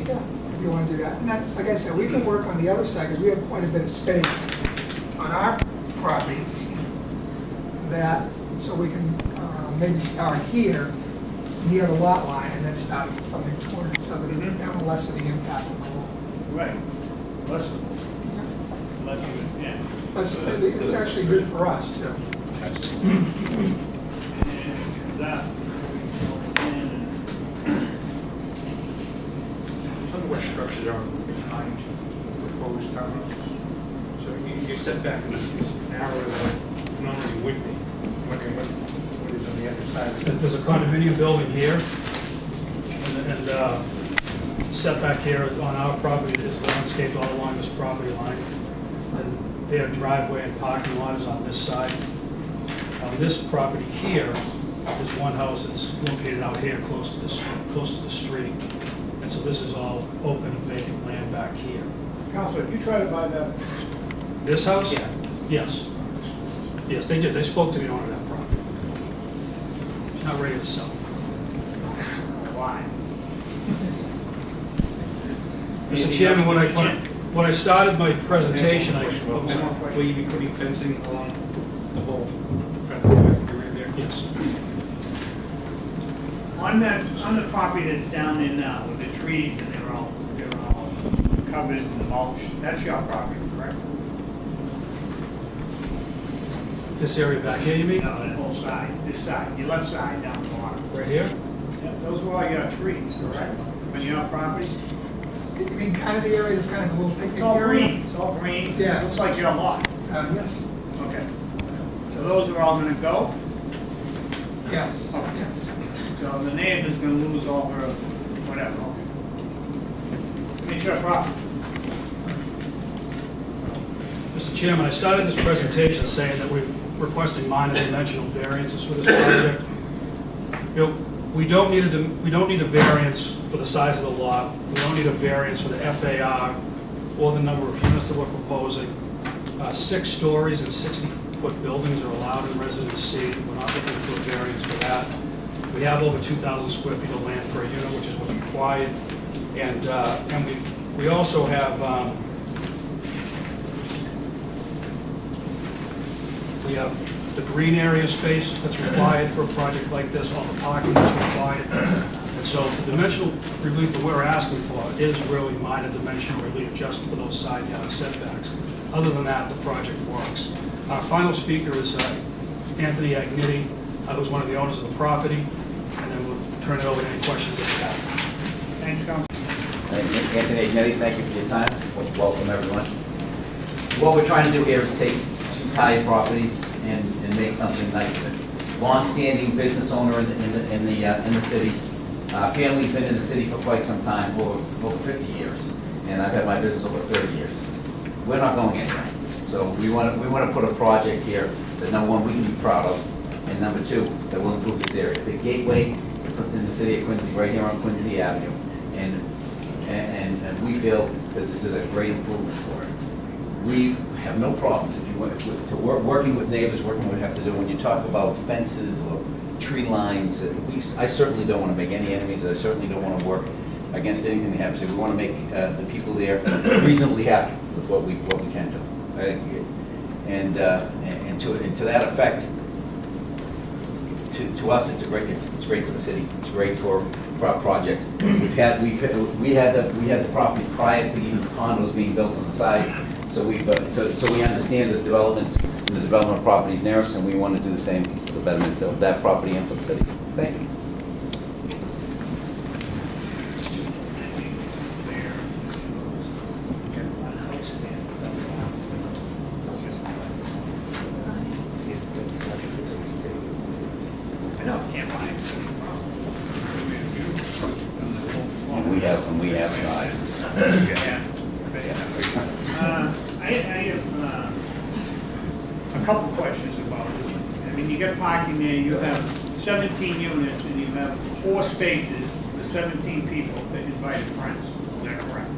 Yeah, if you want to do that. And then, like I said, we can work on the other side, because we have quite a bit of space on our property, so we can maybe start here, near the lot line, and then start coming toward it, so that that will lessen the impact on the wall. Right. Less, less, yeah. It's actually good for us, too. And that, Tell me what structures are behind the proposed townhouses. So your setback is narrower than normally would be. Wondering what is on the other side of it. There's a condominium building here, and setback here on our property is landscaped all along this property line. And their driveway and parking lot is on this side. On this property here, there's one house that's located out here close to the street. And so this is all open and vacant land back here. Counselor, if you try to buy that, This house? Yeah. Yes. Yes, they did. They spoke to the owner of that property. It's not ready to sell. why? Mr. Chairman, when I started my presentation, Will you be putting fencing along the whole front of the area there? yes. On the property that's down there now, with the trees and they're all covered in mulch, that's your property, correct? This area back here, you mean? No, that whole side, this side, your left side down the bottom. Right here? Yeah, those are all your trees, correct? On your property? You mean kind of the area that's kind of a little picnic It's all area? green, it's all green. Yes. Looks like your lot. Yes, Okay. So those are all gonna go? yes, Okay. yes. So the neighbor's gonna lose all her, whatever, okay. It's your property. Mr. Chairman, I started this presentation saying that we're requesting minor dimensional variances for this project. We don't need a variance for the size of the lot. We don't need a variance for the FAR or the number of units that we're proposing. 6 stories and 60-foot buildings are allowed in Residence C. We're not looking for a variance for that. We have over 2,000 square feet of land per unit, which is what's required. And we also have, we have the green area space that's required for a project like this, all the parking that's required. And so the dimensional relief that we're asking for is really minor dimensional relief just for those side yard setbacks. Other than that, the project works. Our final speaker is Anthony Agnetti, who's one of the owners of the property, and then we'll turn it over to any questions that you have. Thanks, Council. Anthony Agnetti, thank you for your time. Welcome, everyone. What we're trying to do here is take 2 tired properties and make something nice of it. Long-standing business owner in the city. Family's been in the city for quite some time, over 50 years, and I've had my business over 30 years. We're not going anywhere. So we want to put a project here that, number one, we can be proud of, and number 2, that will improve this area. It's a gateway in the city of Quincy, right here on Quincy Avenue, and we feel that this is a great improvement for it. We have no problems if you want to working with neighbors, working what we have to do. When you talk about fences or tree lines, I certainly don't want to make any enemies. I certainly don't want to work against anything they have to say. We want to make the people there reasonably happy with what we can do. And to that effect, to us, it's great for the city. It's great for our project. We had the property prior to even the condos being built on the side. So we understand the development of properties near us, and we want to do the same for the betterment of that property and for the city. Thank you. And we have tried. I have a couple questions about it. I mean, you got parking there, you have 17 units, and you have 4 spaces for 17 people that invited friends. Is that correct?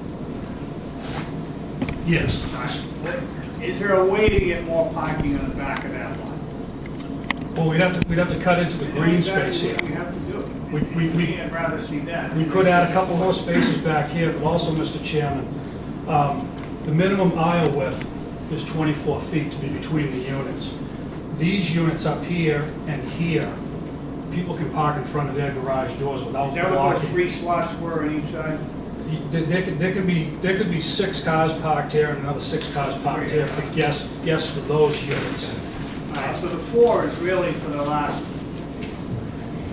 Yes. Is there a way to get more parking on the back of that lot? Well, we'd have to cut into the green space here. We have to do it. I'd rather see that. We could add a couple more spaces back here, but also, Mr. Chairman, the minimum aisle width is 24 feet to be between the units. These units up here and here, people can park in front of their garage doors without Is that what blocking. those 3 slots were on each side? There could be 6 cars parked here and another 6 cars parked here for guests for those units. All right, so the 4 is really for the last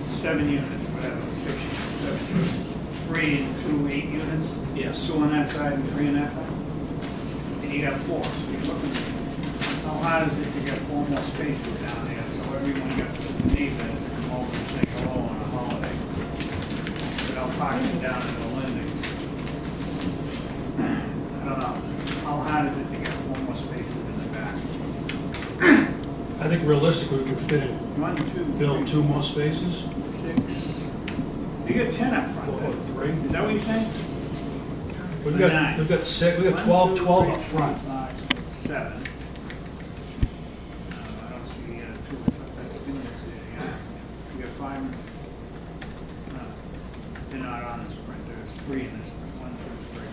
7 units, whatever, 6 units, 7 units. 3 and 2, 8 units? Yes. 2 on that side and 3 on that side? And you got 4, so you're looking, how hard is it to get 4 more spaces down there, so everyone gets the neighbor to come over and say hello on a holiday, without parking down in the Lindings? I don't know, how hard is it to get 4 more spaces in the back? I think realistically, we could fit in, 1, 2, build 2 more spaces. 6. So you got 10 up front Or then? 3. Is that what you're saying? We've got 6, we've got 12 up front. 7. I don't see the other 2. You got 5. They're not on this print. There's 3 in this print. 1, 2, 3.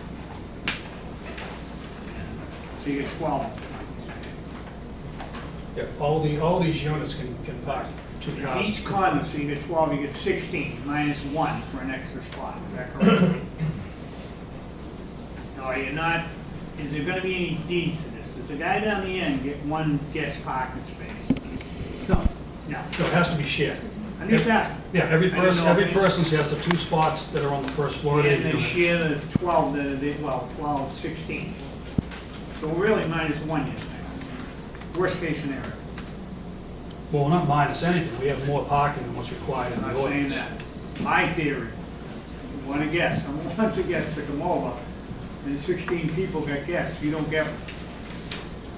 So you get 12 up front, you're saying? Yeah, all these units can park 2 cars. It's each condo, so you get 12, you get 16, minus 1 for an extra spot. Is that correct? No, you're not, is there gonna be any deeds to this? Does the guy down the end get 1 guest parking space? No, No. no, it has to be shared. I'm just asking. Yeah, every I didn't know if any- person has the 2 spots that are on the first floor of the And they unit. share the 12, 12, 16. So really minus 1, you're saying. Worst case scenario. Well, we're not minus anything, we have more parking than what's required in I'm the not saying ordinance. that. My theory, you want a guest, someone wants a guest to come over, and 16 people got guests, you don't get them.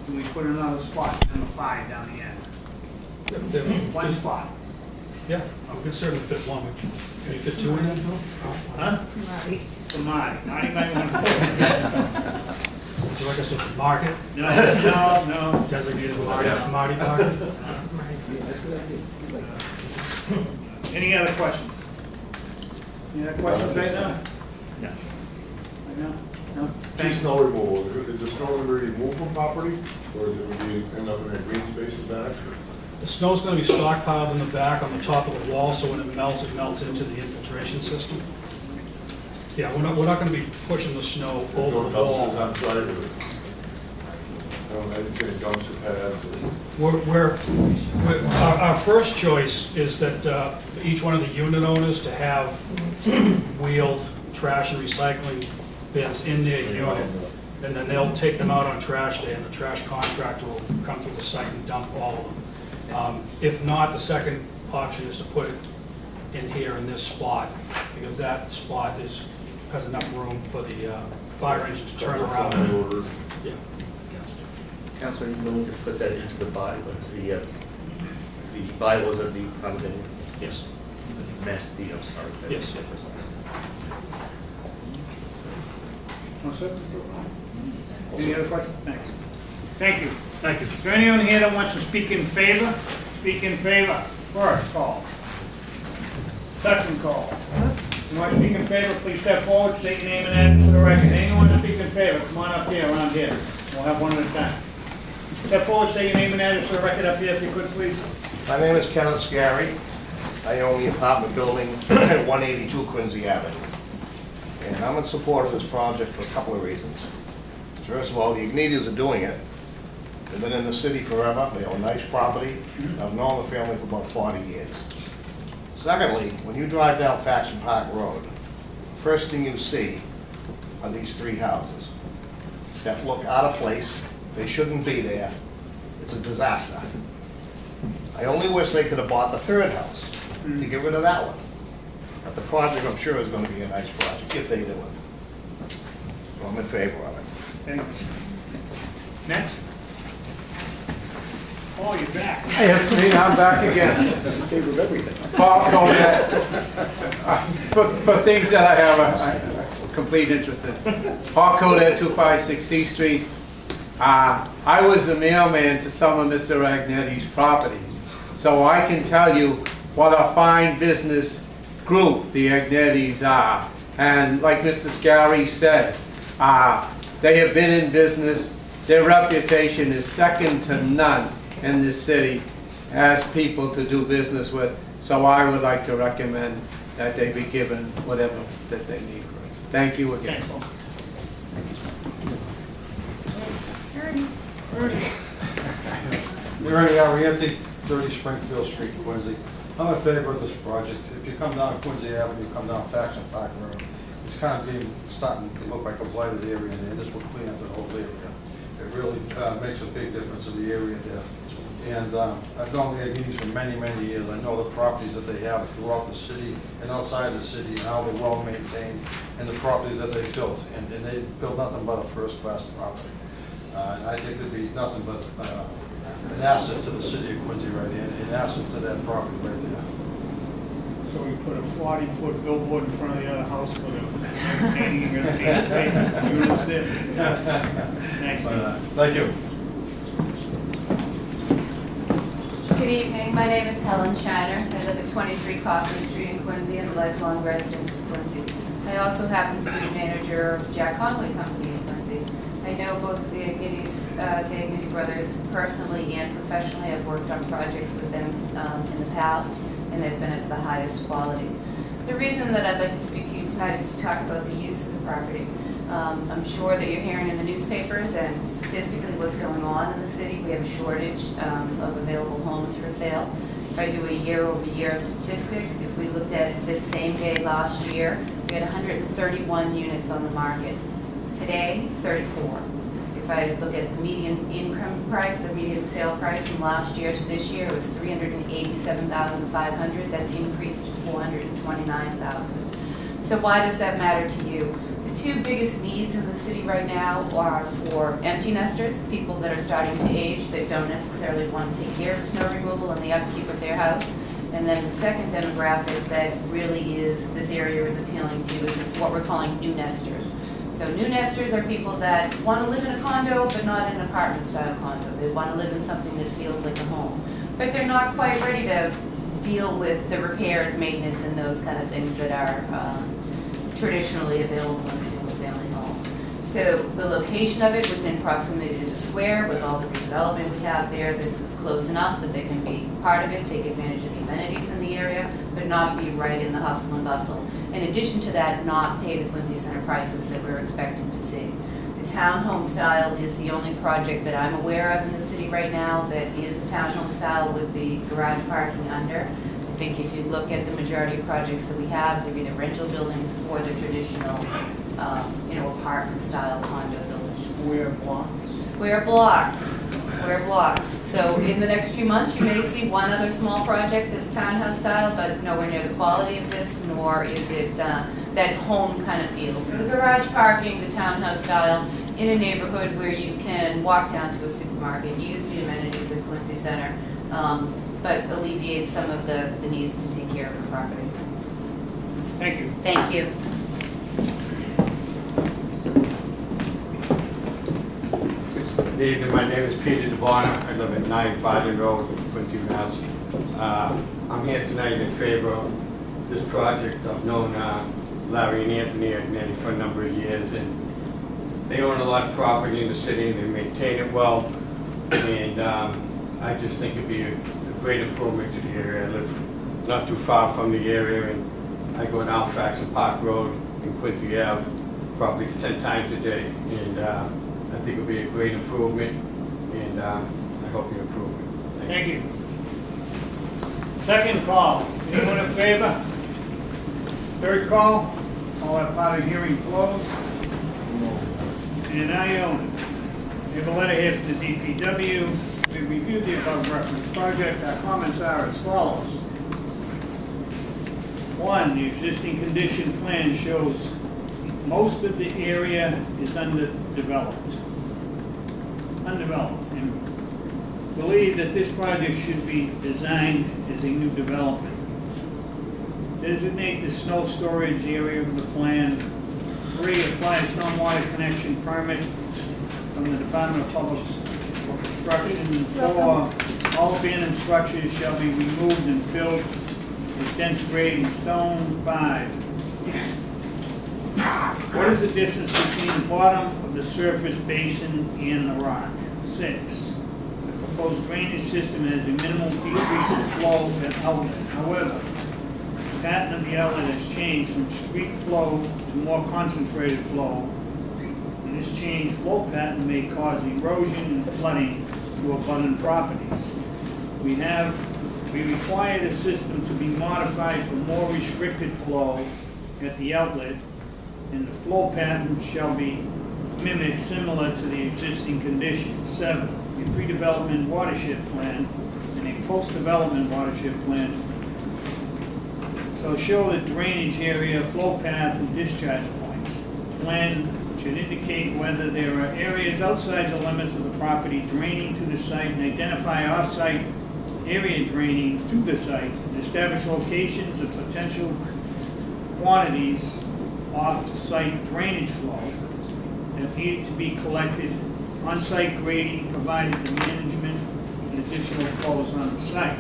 And we put another spot, number 5 down the end. There- 1 spot. Yeah, I could certainly fit one. Can you fit two in there, Bill? Huh? For mine. I might want to put Would you like us to mark it? No. Designated Marty Parker? Yeah, that's a good idea. Good idea. Any other questions? Any other questions right now? No. Right now? No? Two Thank you. snow removal, is the snow going to be removed from property, or is it going to be, end up in a green space in back? The snow's gonna be stockpiled in the back on the top of the wall, so when it melts into the infiltration system. Yeah, we're not gonna be pushing the snow over the Dumpsters wall. on site, or, I didn't see any dumpster pads, Our first choice is that for each one of the unit owners to have wheeled trash and recycling bins in their unit. And then they'll take them out on trash day, and the trash contractor will come through the site and dump all of them. If not, the second option is to put it in here in this spot, because that spot has enough room for the fire engine to turn around. Yeah. Council, are you willing to put that into the bylaws, the bylaws of the condominium? Yes. Mass D, I'm sorry. Yes. What's up? Any other questions? Thanks. Thank you. Thank you. Is there anyone here that wants to speak in favor? Speak in favor. First call. Second call. You want to speak in favor, please step forward, state your name and address for the record. Anyone want to speak in favor, come on up here, around here. We'll have one at a time. Step forward, state your name and address for the record up here, if you could, please. My name is Kenneth Scary. I own the apartment building at 182 Quincy Avenue. And I'm in support of this project for a couple of reasons. First of all, the Ignatius are doing it. They've been in the city forever. They own nice property. I've known the family for about 40 years. Secondly, when you drive down Faction Park Road, first thing you see are these three houses that look out of place. They shouldn't be there. It's a disaster. I only wish they could have bought the third house to get rid of that one. But the project, I'm sure, is going to be a nice project if they do it. So I'm in favor of it. Thank you. Next. Oh, you're back. Hey, it's me, I'm back again. In favor of everything. Paul Conet, for things that I have a complete interest in. Paul Conet, 256 C Street. I was the mailman to some of Mr. Ragnetti's properties, so I can tell you what a fine business group the Agnettis are. And like Mr. Scary said, they have been in business. Their reputation is second to none in this city as people to do business with. So I would like to recommend that they be given whatever that they need. Thank you again. Ernie Ariente, 30 Springfield Street, Quincy. I'm in favor of this project. If you come down Quincy Avenue, come down Faction Park Road, it's kind of starting to look like a blighted area, and this will clean up the whole area. It really makes a big difference in the area there. And I've known the Agnees for many, many years. I know the properties that they have throughout the city and outside the city, and how they're well maintained, and the properties that they built. And they built nothing but a first-class property. And I think it'd be nothing but an asset to the city of Quincy right there, an asset to that property right there. So we put a 40-foot billboard in front of the other house with a painting and units there. Thank you. Thank you. Good evening, my name is Helen Shiner. I live at 23 Coffee Street in Quincy. I'm a lifelong resident of Quincy. I also happen to be the manager of Jack Conway Company in Quincy. I know both of the Agniti brothers personally and professionally. I've worked on projects with them in the past, and they've been of the highest quality. The reason that I'd like to speak to you tonight is to talk about the use of the property. I'm sure that you're hearing in the newspapers and statistically what's going on in the city. We have a shortage of available homes for sale. If I do a year-over-year statistic, if we looked at this same day last year, we had 131 units on the market. Today, 34. If I look at the median income price, the median sale price from last year to this year, it was $387,500. That's increased to $429,000. So why does that matter to you? The two biggest needs in the city right now are for empty nesters, people that are starting to age that don't necessarily want to take care of snow removal and the upkeep of their house. And then the second demographic that really is, this area is appealing to is what we're calling new nesters. So new nesters are people that want to live in a condo, but not in an apartment-style condo. They want to live in something that feels like a home. But they're not quite ready to deal with the repairs, maintenance, and those kind of things that are traditionally available in a single-family home. So the location of it within proximity to the square, with all the redevelopment we have there, this is close enough that they can be part of it, take advantage of the amenities in the area, but not be right in the hustle and bustle. In addition to that, not pay the Quincy Center prices that we're expecting to see. The townhome style is the only project that I'm aware of in the city right now that is a townhome style with the garage parking under. I think if you look at the majority of projects that we have, they're either rental buildings or the traditional, apartment-style condo buildings. Square blocks. Square blocks, square blocks. So in the next few months, you may see one other small project that's townhouse style, but nowhere near the quality of this, nor is it that home kind of feel. So the garage parking, the townhouse style, in a neighborhood where you can walk down to a supermarket, use the amenities of Quincy Center, but alleviate some of the needs to take care of the property. Thank you. Thank you. Good evening, my name is Peter DeBona. I live at 9 Varden Road, Quincy, Mass. I'm here tonight in favor of this project. I've known Larry and Anthony Agnelli for a number of years, and they own a lot of property in the city and they maintain it well. And I just think it'd be a great improvement to the area. I live not too far from the area, and I go down Faxon Park Road in Quincy Ave probably 10 times a day. And I think it'll be a great improvement, and I hope you approve it. Thank you. Second call, anyone in favor? Third call, all that part of hearing closed. And I own it. We have a letter here from the DPW. We reviewed the above referenced project. Our comments are as follows. One, the existing condition plan shows most of the area is undeveloped, and believe that this project should be designed as a new development. Designate the snow storage area of the plan. 3, apply a stormwater connection permit from the Department of Public Construction. 4, all abandoned structures shall be removed and filled with dense grading stone. 5, what is the distance between the bottom of the surface basin and the rock? 6, the proposed drainage system has a minimal decrease in flow at outlet. However, the pattern of the outlet has changed from street flow to more concentrated flow. And this changed flow pattern may cause erosion and flooding to abundant properties. We require the system to be modified for more restricted flow at the outlet, and the flow pattern shall be mimicked similar to the existing conditions. 7, a pre-development watershed plan and a post-development watershed plan shall show the drainage area, flow path, and discharge points. The plan should indicate whether there are areas outside the limits of the property draining to the site, and identify off-site area draining to the site, and establish locations of potential quantities off-site drainage flow that needed to be collected, on-site grading provided the management and additional flows on the site.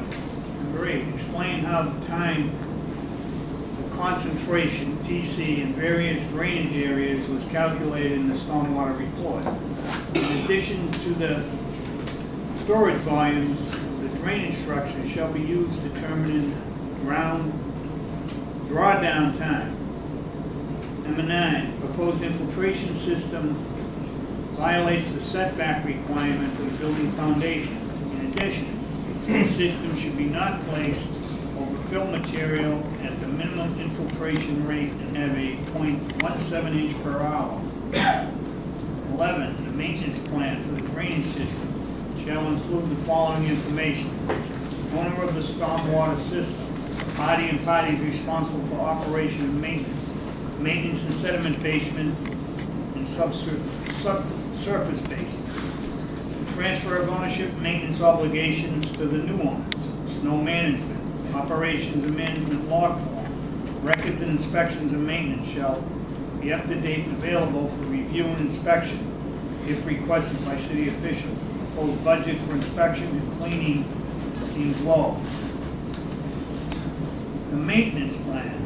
Number 8, explain how the time, the concentration, TC, in various drainage areas was calculated in the stormwater report. In addition to the storage volumes, the drainage structure shall be used to determine drawdown time. Number 9, proposed infiltration system violates the setback requirement for the building foundation. In addition, the system should be not placed over fill material at the minimum infiltration rate and have a 0.17 inch per hour. 11, the maintenance plan for the drainage system shall include the following information. Owner of the stormwater system, party and parties responsible for operation and maintenance and sediment basement and subsurface basin. The transfer of ownership and maintenance obligations to the new owners. Snow management. operations and management log form. Records and inspections and maintenance shall be up to date and available for review and inspection if requested by city officials. Proposed budget for inspection and cleaning seems low. The maintenance plan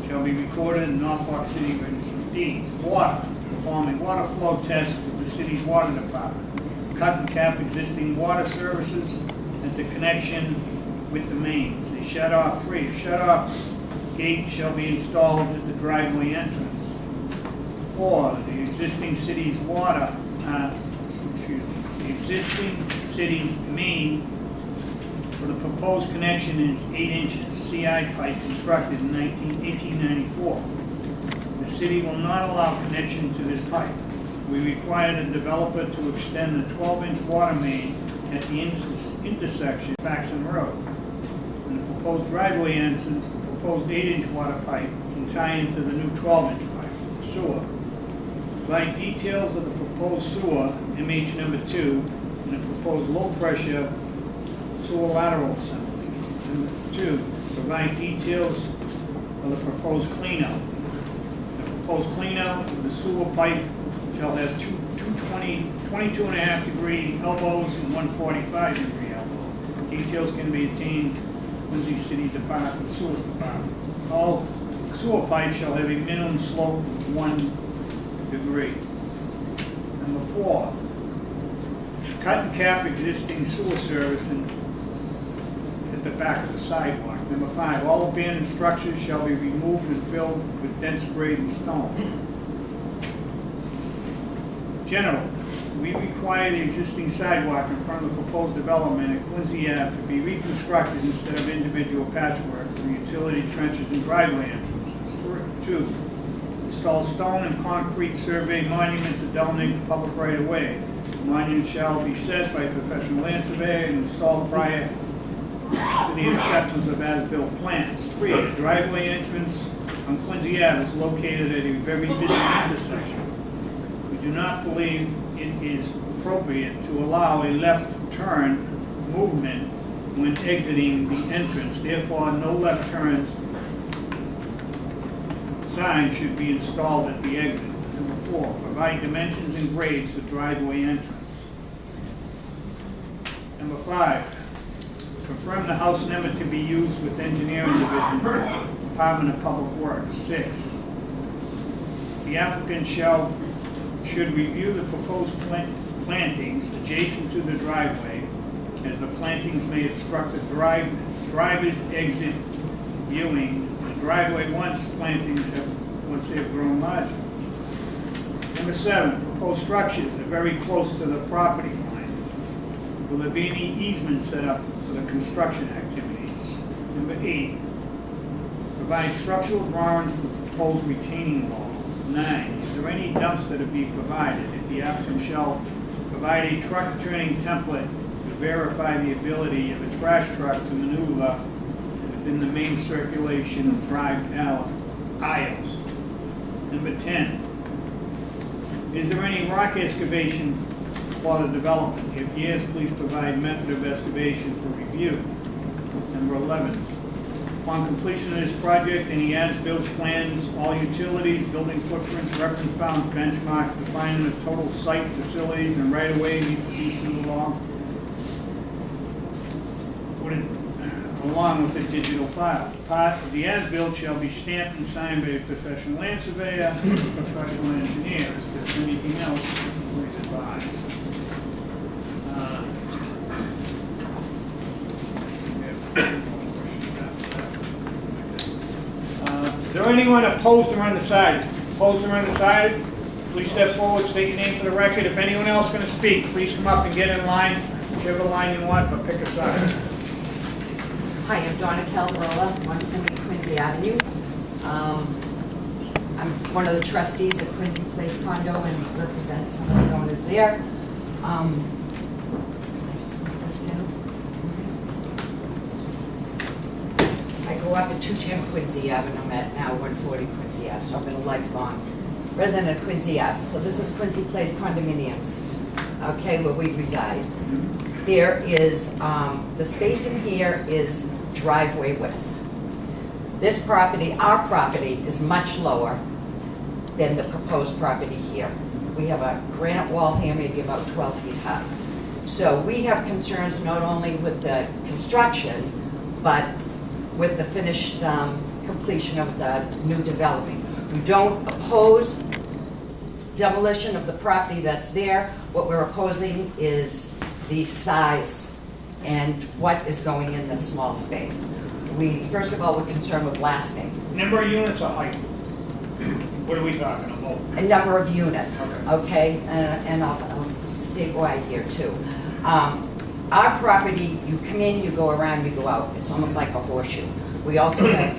shall be recorded in Norfolk City Registry of Deeds. Water, performing water flow tests with the city's water department. Cut and cap existing water services at the connection with the mains. A shut-off gate shall be installed at the driveway entrance. 4, the existing city's main for the proposed connection is 8 inches CI pipe constructed in 1894. The city will not allow connection to this pipe. We require the developer to extend the 12-inch water main at the intersection of Faxon Road. In the proposed driveway entrance, the proposed 8-inch water pipe can tie into the new 12-inch pipe. Sewer. Provide details of the proposed sewer, MH number 2, and the proposed low-pressure sewer lateral assembly. Number 2, provide details of the proposed cleanout. The proposed cleanout of the sewer pipe shall have 22.5-degree elbows and 145-degree elbow. Details can be obtained Quincy City Department, Sewers Department. All sewer pipes shall have a minimum slope of 1 degree. Number 4, cut and cap existing sewer service at the back of the sidewalk. Number 5, all abandoned structures shall be removed and filled with dense grade and stone. General, we require the existing sidewalk in front of the proposed development at Quincy Ave to be reconstructed instead of individual patchwork for utility trenches and driveway entrances. 2, install stone and concrete survey monuments that delineate the public right-of-way. Monuments shall be set by a professional land surveyor and installed prior to the acceptance of as-built plans. 3, the driveway entrance on Quincy Ave is located at a very busy intersection. We do not believe it is appropriate to allow a left turn movement when exiting the entrance. Therefore, no left turns sign should be installed at the exit. Number 4, provide dimensions and grades for driveway entrance. Number 5, confirm the house number to be used with engineering division, Department of Public Works. 6, the applicant should review the proposed plantings adjacent to the driveway, as the plantings may obstruct the driver's exit viewing the driveway once they have grown larger. Number 7, proposed structures are very close to the property line. Will there be any easement set up for the construction activities? Number 8, provide structural drawings for the proposed retaining wall. 9, is there any dumpster to be provided? If the applicant shall provide a truck turning template to verify the ability of a trash truck to maneuver within the main circulation of drive aisles. Number 10, is there any rock excavation for the development? If yes, please provide method of excavation for review. Number 11, upon completion of this project, any as-built plans, all utilities, building footprints, reference bounds, benchmarks, defining the total site, facilities, and right-of-way needs to be seen along with the digital file. Part of the as-built shall be stamped and signed by a professional land surveyor, professional engineer. If there's anything else, please advise. Is there anyone opposed or undecided? Opposed or undecided? Please step forward, state your name for the record. If anyone else is going to speak, please come up and get in line, whichever line you want, but pick a side. Hi, I'm Donna Calderola, 140 Quincy Avenue. I'm one of the trustees at Quincy Place Condo and represent some of the owners there. Can I just put this down? I go up at 210 Quincy Avenue. I'm at now 140 Quincy Ave, so I've been a lifelong resident of Quincy Ave. So this is Quincy Place condominiums, okay, where we reside. There is, the space in here is driveway width. This property, our property, is much lower than the proposed property here. We have a granite wall here, maybe about 12 feet high. So we have concerns not only with the construction, but with the finished completion of the new development. We don't oppose demolition of the property that's there. What we're opposing is the size and what is going in this small space. We, first of all, we're concerned with blasting. Number of units or height? What are we talking about? A number of units, okay? And I'll stay wide here too. Our property, you come in, you go around, you go out. It's almost like a horseshoe. We also have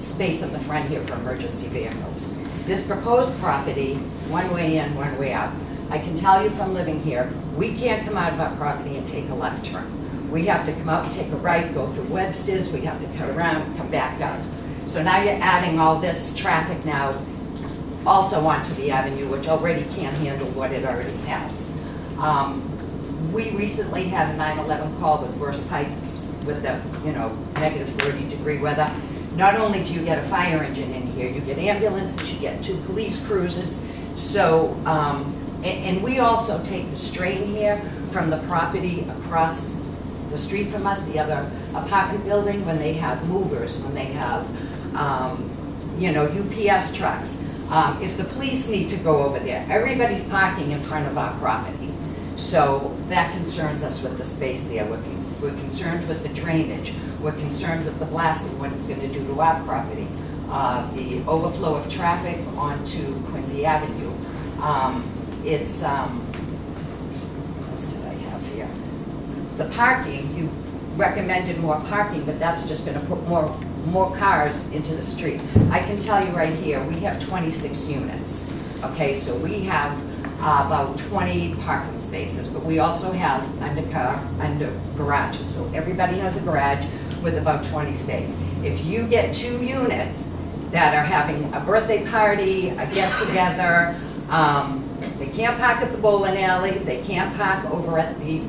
space in the front here for emergency vehicles. This proposed property, one way in, one way out. I can tell you from living here, we can't come out of our property and take a left turn. We have to come out and take a right, go through Webster's, we have to cut around, come back up. So now you're adding all this traffic now also onto the avenue, which already can't handle what it already has. We recently had a 9/11 call with burst pipes with the, negative 30-degree weather. Not only do you get a fire engine in here, you get ambulances, you get 2 police cruisers. So, and we also take the strain here from the property across the street from us, the other apartment building, when they have movers, when they have, UPS trucks. If the police need to go over there, everybody's parking in front of our property. So that concerns us with the space there. We're concerned with the drainage. We're concerned with the blasting, what it's going to do to our property. The overflow of traffic onto Quincy Avenue. What else did I have here? The parking, you recommended more parking, but that's just going to put more cars into the street. I can tell you right here, we have 26 units. Okay, so we have about 20 parking spaces, but we also have under garages. So everybody has a garage with about 20 spaces. If you get 2 units that are having a birthday party, a get-together, they can't park at the bowling alley, they can't park over at the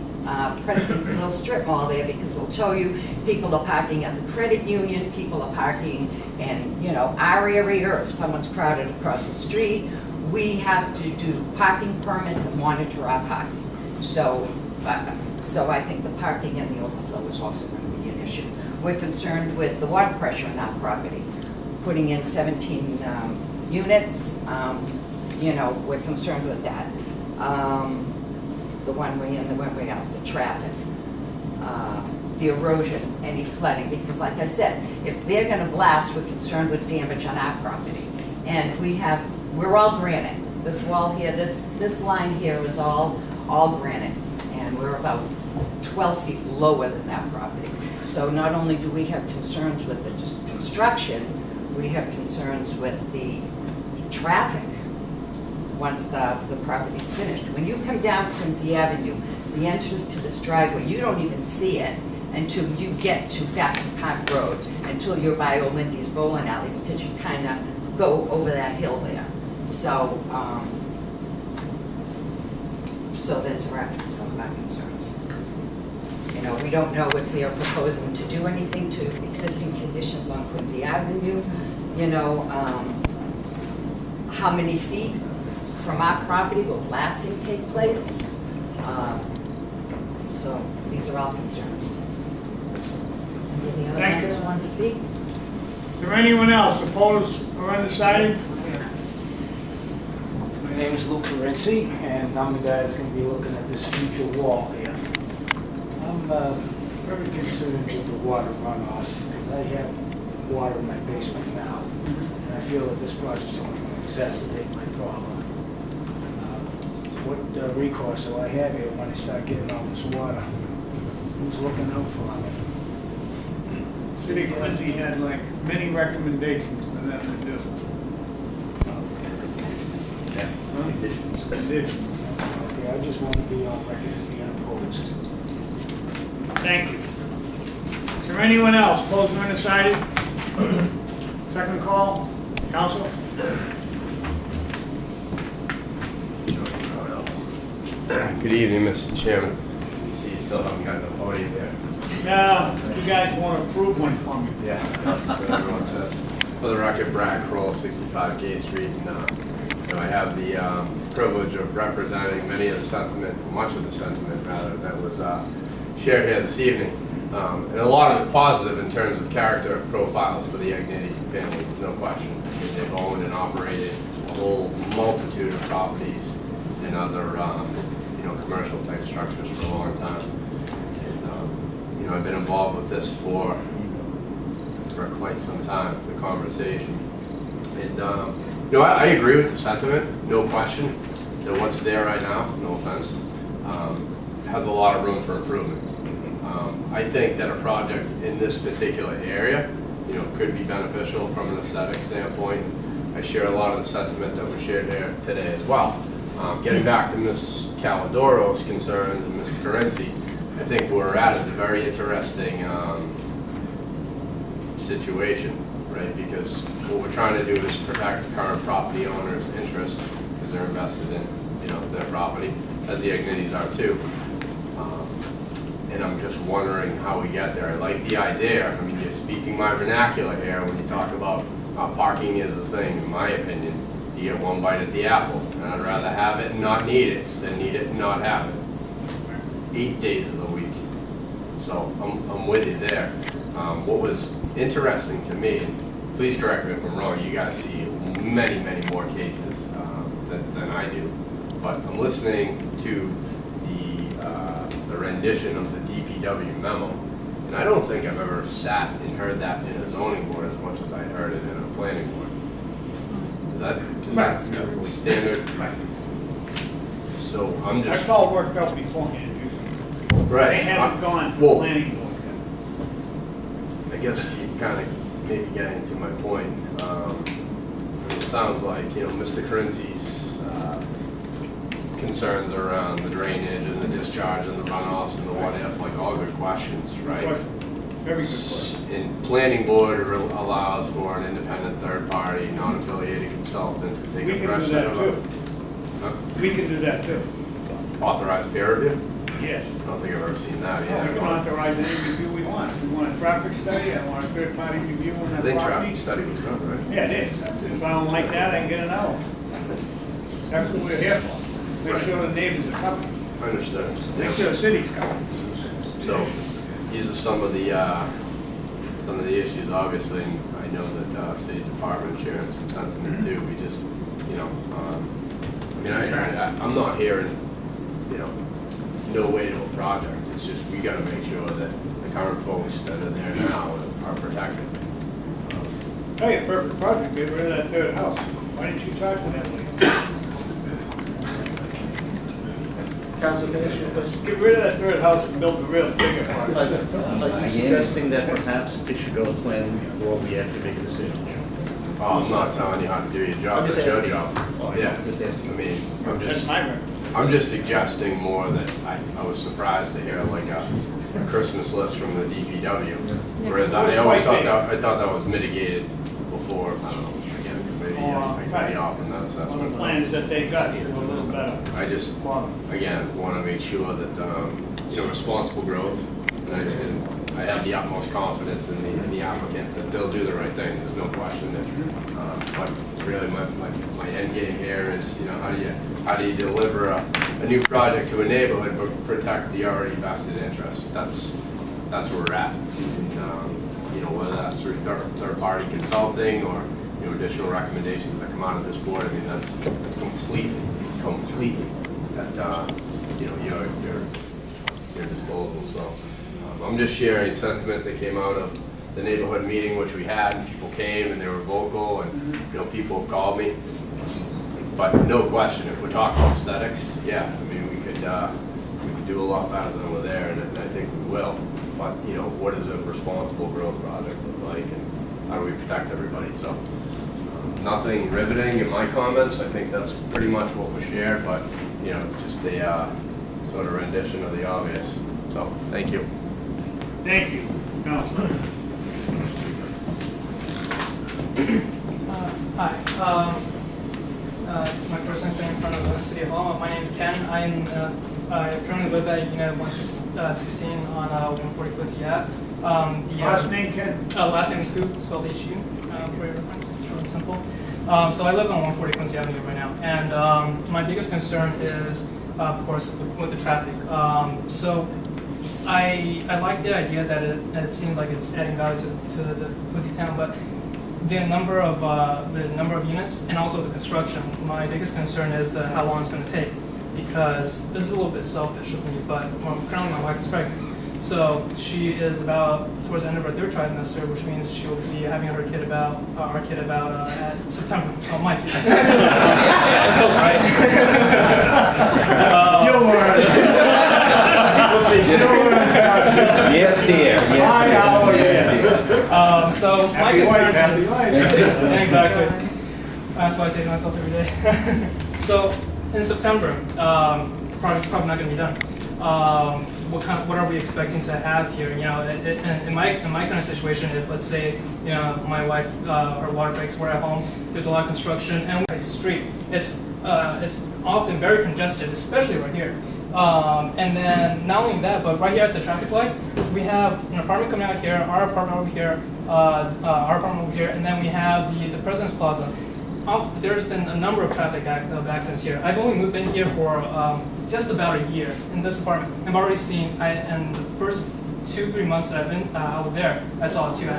President's Strip Mall there, because they'll show you people are parking at the credit union, people are parking in, our area, or if someone's crowded across the street. We have to do parking permits and monitor our parking. So I think the parking and the overflow is also going to be an issue. We're concerned with the water pressure on our property. Putting in 17 units, we're concerned with that. The one way in, the one way out, the traffic, the erosion, any flooding, because like I said, if they're going to blast, we're concerned with damage on our property. And we're all granite. This wall here, this line here is all granite, and we're about 12 feet lower than that property. So not only do we have concerns with the construction, we have concerns with the traffic once the property's finished. When you come down Quincy Avenue, the entrance to this driveway, you don't even see it until you get to Faxon Park Road, until you're by Old Lindy's Bowling Alley, because you kind of go over that hill there. So, so there's some of our concerns. We don't know if they are proposing to do anything to existing conditions on Quincy Avenue. How many feet from our property will blasting take place? So these are all concerns. Any other members want to speak? Is there anyone else opposed or undecided? My name is Lou Quincy, and I'm the guy that's going to be looking at this future wall here. I'm very concerned with the water runoff, because I have water in my basement now, and I feel that this project's only going to exacerbate my problem. What recourse do I have here when I start getting all this water? Who's looking out for me? City of Quincy had many recommendations for them to do. Conditions. Okay, I just want to be on record as being opposed. Thank you. Is there anyone else opposed or undecided? Second call, council. Good evening, Mr. Chairman. I see you still haven't gotten the podium there. No, guys want to approve one for me? Yeah, what everyone says. For the record, Brad Kroll, 65 Gay Street, and I have the privilege of representing many of the sentiment, much of the sentiment rather, that was shared here this evening. And a lot of it positive in terms of character profiles for the Agniti family, no question. They've owned and operated a whole multitude of properties and other commercial type structures for a long time. And I've been involved with this for quite some time, the conversation. And I agree with the sentiment, no question, that what's there right now, no offense, has a lot of room for improvement. I think that a project in this particular area, could be beneficial from an aesthetic standpoint. I share a lot of the sentiment that was shared here today as well. Getting back to Ms. Calidoro's concerns and Mr. Quincy, I think where we're at is a very interesting situation, right? Because what we're trying to do is protect current property owners' interests because they're invested in, their property, as the Agnitis are too. And I'm just wondering how we get there. I like the idea. I mean, you're speaking my vernacular here when you talk about parking is the thing, in my opinion. You get one bite at the apple, and I'd rather have it and not need it than need it and not have it. 8 days of the week. So I'm with you there. What was interesting to me, and please correct me if I'm wrong, you guys see many, many more cases than I do, but I'm listening to the rendition of the DPW memo, and I don't think I've ever sat and heard that in a zoning board as much as I heard it in a planning board. Is that standard? Right. So I'm just... That's all worked out beforehand, usually. Right. They haven't gone to well, planning board yet. I guess you kind of maybe getting to my point. It sounds like, Mr. Quincy's concerns around the drainage and the discharge and the runoffs and the what if, like all good questions, right? Very good question. And planning board allows for an independent third party, non-affiliated consultant to take a fresh set of it. We can do that too. Authorized peer review? Yes. I don't think I've ever seen that We yet. can authorize any review we want. If we want a traffic study, I want a third party review on I that think property. traffic study was done, right? Yeah, it is. If I don't like that, I can get an hour. That's what we're here for. Make sure the neighbors are covered. Understood. Make sure the city's covered. So these are some of the issues, obviously, and I know that city department sharing some sentiment too. We just, I'm not hearing, no way to a project. It's just we got to make sure that the current folks that are there now are protected. Oh, yeah, perfect project. Get rid of that third house. Why didn't you talk to that lady? Council, can I ask you a question? Get rid of that third house and build the real bigger project. Are you suggesting that perhaps it should go to planning before we have to make a decision? Oh, I'm not telling you how to do your job. I'm just That's your asking. job. Yeah. Just asking. I mean, That's my record. I'm just suggesting more that I was surprised to hear like a Christmas list from the DPW. Whereas I always thought that was mitigated before, I don't know, again, maybe I could be off in that On the assessment. plans that they got, they were a little better. I just, again, want to make sure that, responsible growth, and I have the utmost confidence in the applicant that they'll do the right thing, there's no question that, but really my end game here is, how do you deliver a new project to a neighborhood but protect the already vested interest? That's where we're at. And, whether that's through third-party consulting or, additional recommendations that come out of this board, I mean, that's completely at, your disposal. So I'm just sharing sentiment that came out of the neighborhood meeting, which we had. People came and they were vocal, and people have called me. But no question, if we're talking about aesthetics, yeah, I mean, we could do a lot better than we're there, and I think we will. But what does a responsible growth project look like, and how do we protect everybody? So nothing riveting in my comments. I think that's pretty much what was shared, but just a sort of rendition of the obvious. So thank you. Thank you, Councilor. Hi. It's my first time standing in front of the City Hall. My name is Ken. I currently live at Unit 116 on 140 Quincy Ave. Last name, Ken? Last name is Hu, spelled H-U, for your reference, short and simple. So I live on 140 Quincy Avenue right now, and my biggest concern is, of course, with the traffic. So I like the idea that it seems like it's adding value to the Quincy town, but the number of units and also the construction. My biggest concern is how long it's going to take, because this is a little bit selfish of me, but currently my wife is pregnant. So she is about towards the end of her 3rd trimester, which means she will be having our kid about at September. Oh, Mike. Let's hope, right? Your word. We'll see. Yes, dear. Yes, So my Happy concern wife, happy life. Exactly. That's why I say to myself every day. So in September, the project's probably not going to be done. What are we expecting to have here? You know, in my kind of situation, if let's say my wife her water breaks, we're at home, there's a lot of construction, and the street, it's often very congested, especially right here. And then not only that, but right here at the traffic light, we have an apartment coming out here, our apartment over here, and then we have the President's Plaza. There's been a number of traffic accidents here. I've only moved in here for just about a year in this apartment. I've already seen, in the first 2-3 months that I was there, I saw 2 3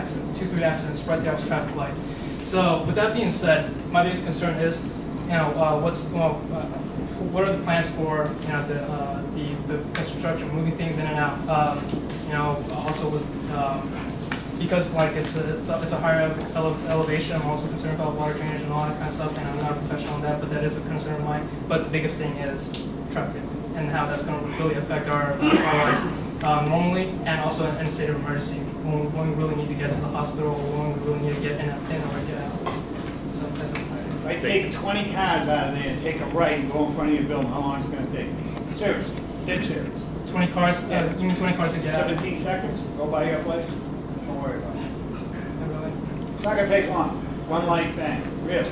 accidents right there at the traffic light. So with that being said, my biggest concern is, what are the plans for the construction, moving things in and out? Also with because like it's a higher elevation. I'm also concerned about water drainage and all that kind of stuff, and I'm not a professional in that, but that is a concern of mine. But the biggest thing is traffic and how that's going to really affect our lives normally, and also in a state of emergency when we really need to get to the hospital, or when we really need to get in or get out. So that's it. If I take 20 cars out of there and take a right and go in front of your building, how long is it going to take? Seriously, dead serious. 20 cars? Yeah. You mean 20 cars to get out? 17 seconds, go by your place. Don't worry about it. It's not going to take long. One light bang, really. I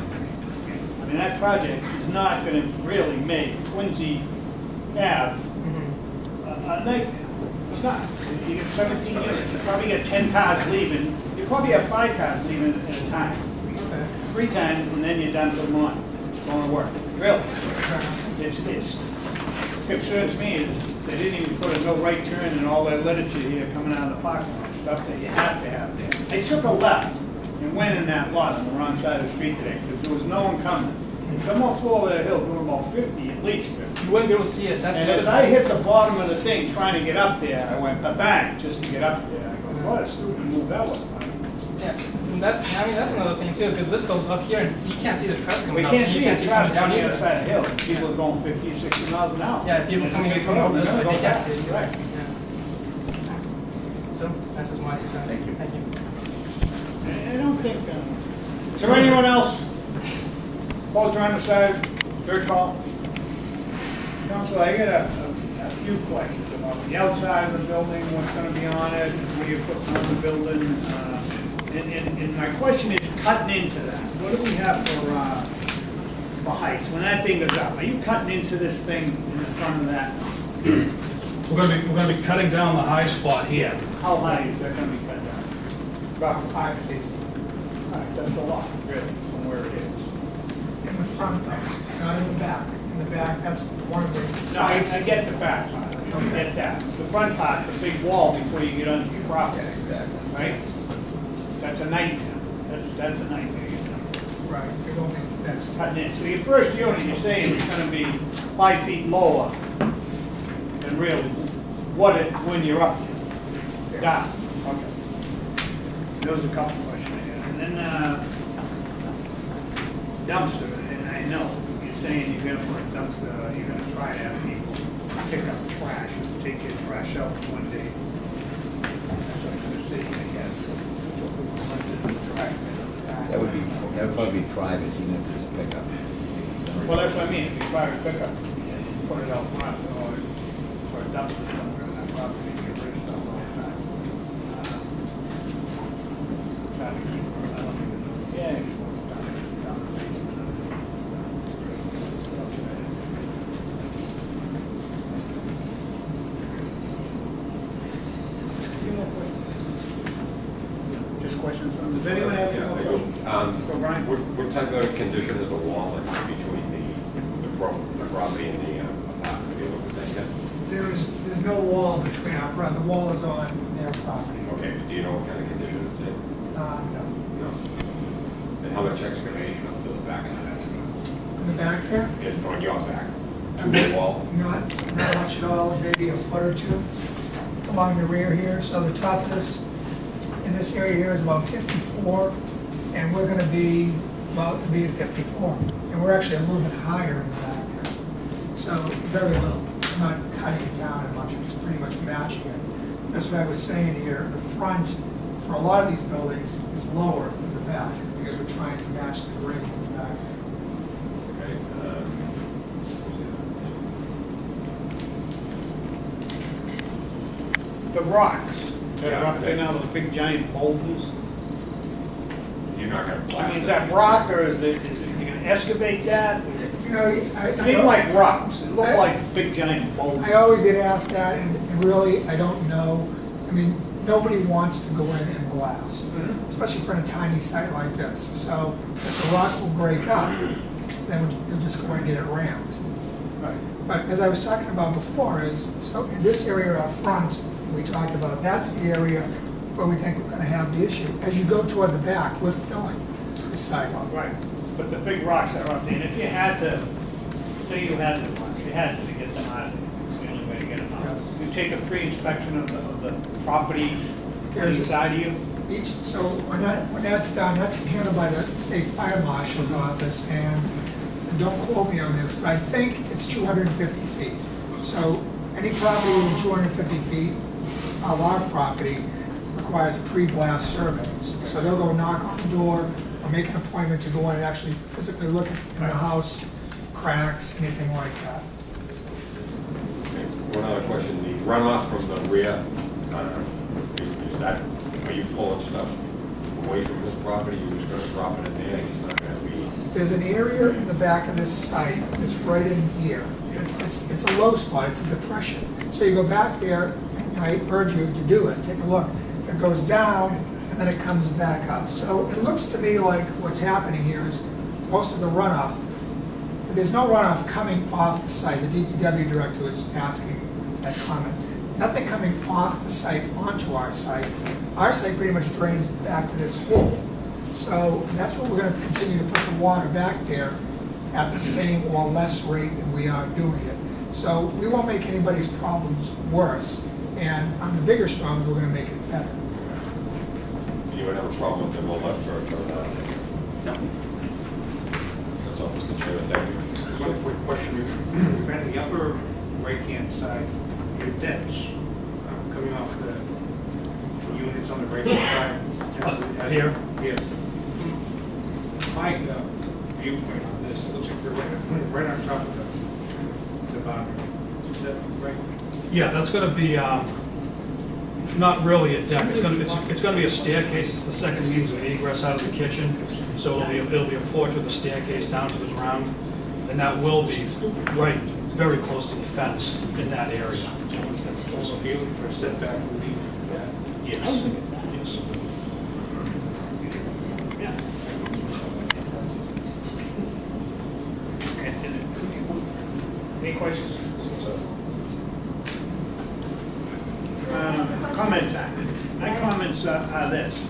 mean, that project is not going to really make Quincy Ave a nightmare. It's not. You get 17 units. You probably get 10 cars leaving. You probably have 5 cars leaving at a time. Okay. 3 times, and then you're done for the morning. Going to work. Really. What concerns me is they didn't even put a no right turn and all that literature here coming out of the parking lot, stuff that you have to have there. They took a left and went in that lot on the wrong side of the street today because there was no one coming. And someone flew over that hill doing about 50, at least 50. You wouldn't be able to see it. That's And as I hit the bottom of the thing trying to get up there, I went bang just to get up there. I go, what a stupid move that was. Yeah, and that's another thing too, because this goes up here and you can't see the traffic We coming up. can't You see the traffic down on the here. other side of the hill. People are going 50, 60 miles an hour. Yeah, people It's a coming big in from road. over this way, They're they gonna can't go see it. fast. Right. Yeah. So that's just my 2 cents. Thank you. Thank you. I don't think, is there anyone else? Opposed or undecided? Third call? Council, I got a few questions about the outside of the building, what's gonna be on it, where you're putting on the building. And my question is cutting into that. What do we have for heights? When that thing goes up, are you cutting into this thing in the front of that? We're gonna be cutting down the high spot here. How high is that gonna be cut down? About 5 feet All right, that's a lot, really, from where it is. in the front, though, not in the back. In the back, that's one of the No, I sides. get the back part, I get that. It's the front part, the big wall before you get onto your property, right? That's a nightmare. That's a nightmare. Right, it won't be, that's, Cutting in. So your first unit, you're saying it's gonna be 5 feet lower than really what it, when you're up there. Down, okay. Those are a couple questions I had. And then, dumpster, and I know, you're saying you're gonna put a dumpster, you're gonna try to have people pick up trash, take your trash out one day. That's up to the city, I guess. Unless it's a trash bin on the back. That would probably be private, even if it's a pickup. Well, that's what I mean, if you buy a pickup, you put it out front, or a dumpster somewhere on that property, you get rid of stuff all the time. Try to keep, I don't even know, yeah, it's supposed to down the basement. Few more questions. type of condition is the wall like, between the property and the apartment? Have you looked at that yet? There's no wall between our, the wall is on their property. Okay, but do you know what kind of condition it's in? No. No. And how much excavation up to the back of that? In the back there? Yeah, on your back, to the wall? Not much at all, maybe a foot or two along the rear here. So the top of this, in this area here is about 54, and we're gonna be, well, it'll be at 54. And we're actually a little bit higher in the back there. So very little, I'm not cutting it down as much, I'm just pretty much matching it. That's what I was saying here, the front, for a lot of these buildings, is lower than the back, because we're trying to match the grade in the back there. Okay. The rocks, that Yeah, are up there now, those big giant boulders. You're not gonna I blast mean, is it? that rock or is it, you gonna excavate that? You know, It seemed like rocks, it looked like big giant boulders. I always get asked that, and really, I don't know. I mean, nobody wants to go in and blast, especially for a tiny site like this. So if the rock will break up, then you'll just go in and get it rammed. Right. But as I was talking about before, is so in this area out front, we talked about, that's the area where we think we're going to have the issue. As you go toward the back, we're filling the site. Right, but the big rocks that are up there, and if you had to, say you had to, you had to get them out, it's the only way to get them out. Yes. You take a pre-inspection of the property There's- inside of you. So when that's done, that's handled by the state fire marshal's office, and don't quote me on this, but I think it's 250 feet. So any property within 250 feet of our property requires a pre-blast survey. So they'll go knock on the door, or make an appointment to go in and actually physically look in the house, cracks, anything like that. One other question, the runoff from the rear, is that, are you pulling stuff away from this property? You're just gonna drop it in there, it's not gonna be? There's an area in the back of this site that's right in here. It's a low spot, it's a depression. So you go back there, and I urge you to do it, take a look. It goes down, and then it comes back up. So it looks to me like what's happening here is most of the runoff, there's no runoff coming off the site. The DPW director was asking that comment. Nothing coming off the site onto our site. Our site pretty much drains back to this hole. So that's what we're going to continue to put the water back there at the same or less rate than we are doing it. So we won't make anybody's problems worse. And on the bigger storms, we're going to make it better. You would have a problem with the left or right? No. That's all, Mr. Chairman, thank you. One quick question. On the upper right-hand side, your debts coming off the units on the right-hand side. Here? Yes. My viewpoint on this, it looks like they're right on top of the boundary. Is that right? Yeah, that's gonna be, not really a deck, it's gonna be a staircase, it's the second means of egress out of the kitchen. So it'll be a porch with a staircase down to the ground, and that will be right, very close to the fence in that area. Also, if you're looking for a setback relief. Yes. Yes. Any questions? Comment time. My comments are this.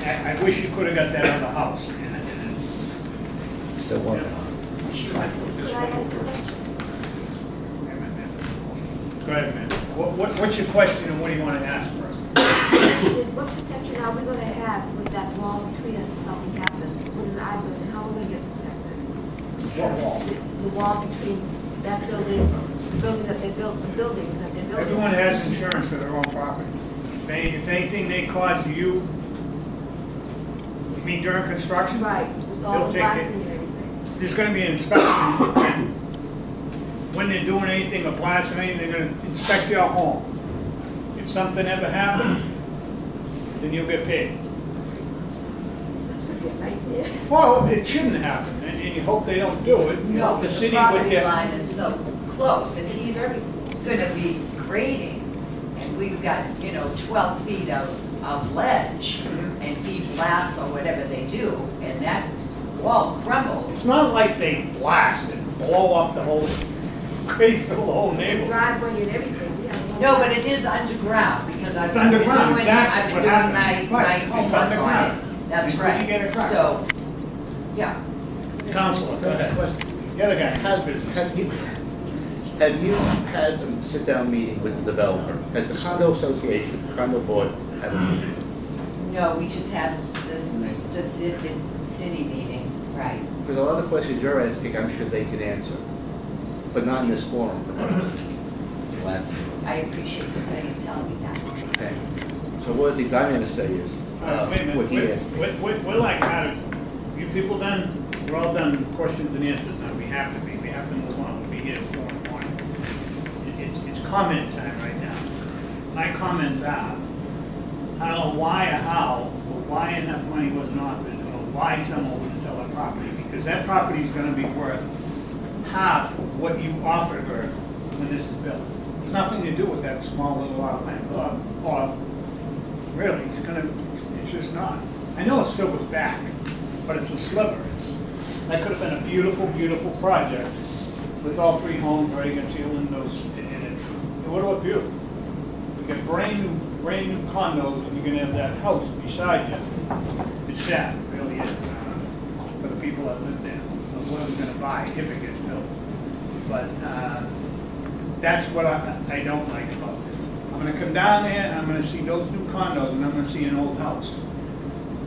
I wish you could have got that other house. Still working on Go ahead, man. What's your question and what do you want to ask first? What protection are we gonna have with that wall between us if something happens? What is our building, how are we gonna get protected? What wall? The wall between that building, the building that they built, the buildings that they built. Everyone has insurance for their own property. If anything they cause you mean during construction? Right, with all they'll the take blasting it. and everything. There's gonna be an inspection, and when they're doing anything or blasting anything, they're gonna inspect your home. If something ever happened, then you'll get paid. That's what you're right there. Well, it shouldn't happen, and you hope they don't do it. You No, hope the the city would property get. line is so close, if he's gonna be grading, and we've got, 12 feet of ledge, and he blasts or whatever they do, and that wall crumbles. It's not like they blast and blow up the whole, basically the whole neighborhood. Driveway and everything, yeah. No, but it is underground, because I've It's been doing, underground, I've exactly been what doing my, happened. my Right, it's homework on underground. it. That's Before you right. get a car. So, yeah. Counselor, go ahead. The other guy has business. Have you had a sit-down meeting with the developer? Has the condo association, condo board, had a meeting? No, we just had the city meeting, right. Because a lot of the questions you're asking, I'm sure they can answer, but not in this forum. I appreciate you saying, telling me that. Okay. So one of the things I'm going to say is, Wait a minute, what he asked me. we're like, you people done? We're all done questions and answers now. We have to move on. We'll be here at 4 in the morning. It's comment time right now. My comments are, I don't know why or how, or why enough money wasn't offered, or why someone wouldn't sell that property, because that property is gonna be worth half what you offered her when this is built. It's nothing to do with that small little lot of land, or really, it's just not. I know it still goes back, but it's a sliver. That could have been a beautiful, beautiful project with all 3 homes right against the windows, and it would have looked beautiful. We got brand new condos, and you're gonna have that house beside you. It's sad, it really is, for the people that live there, of whoever's gonna buy if it gets built. But that's what I don't like about this. I'm gonna come down there, and I'm gonna see those new condos, and I'm gonna see an old house.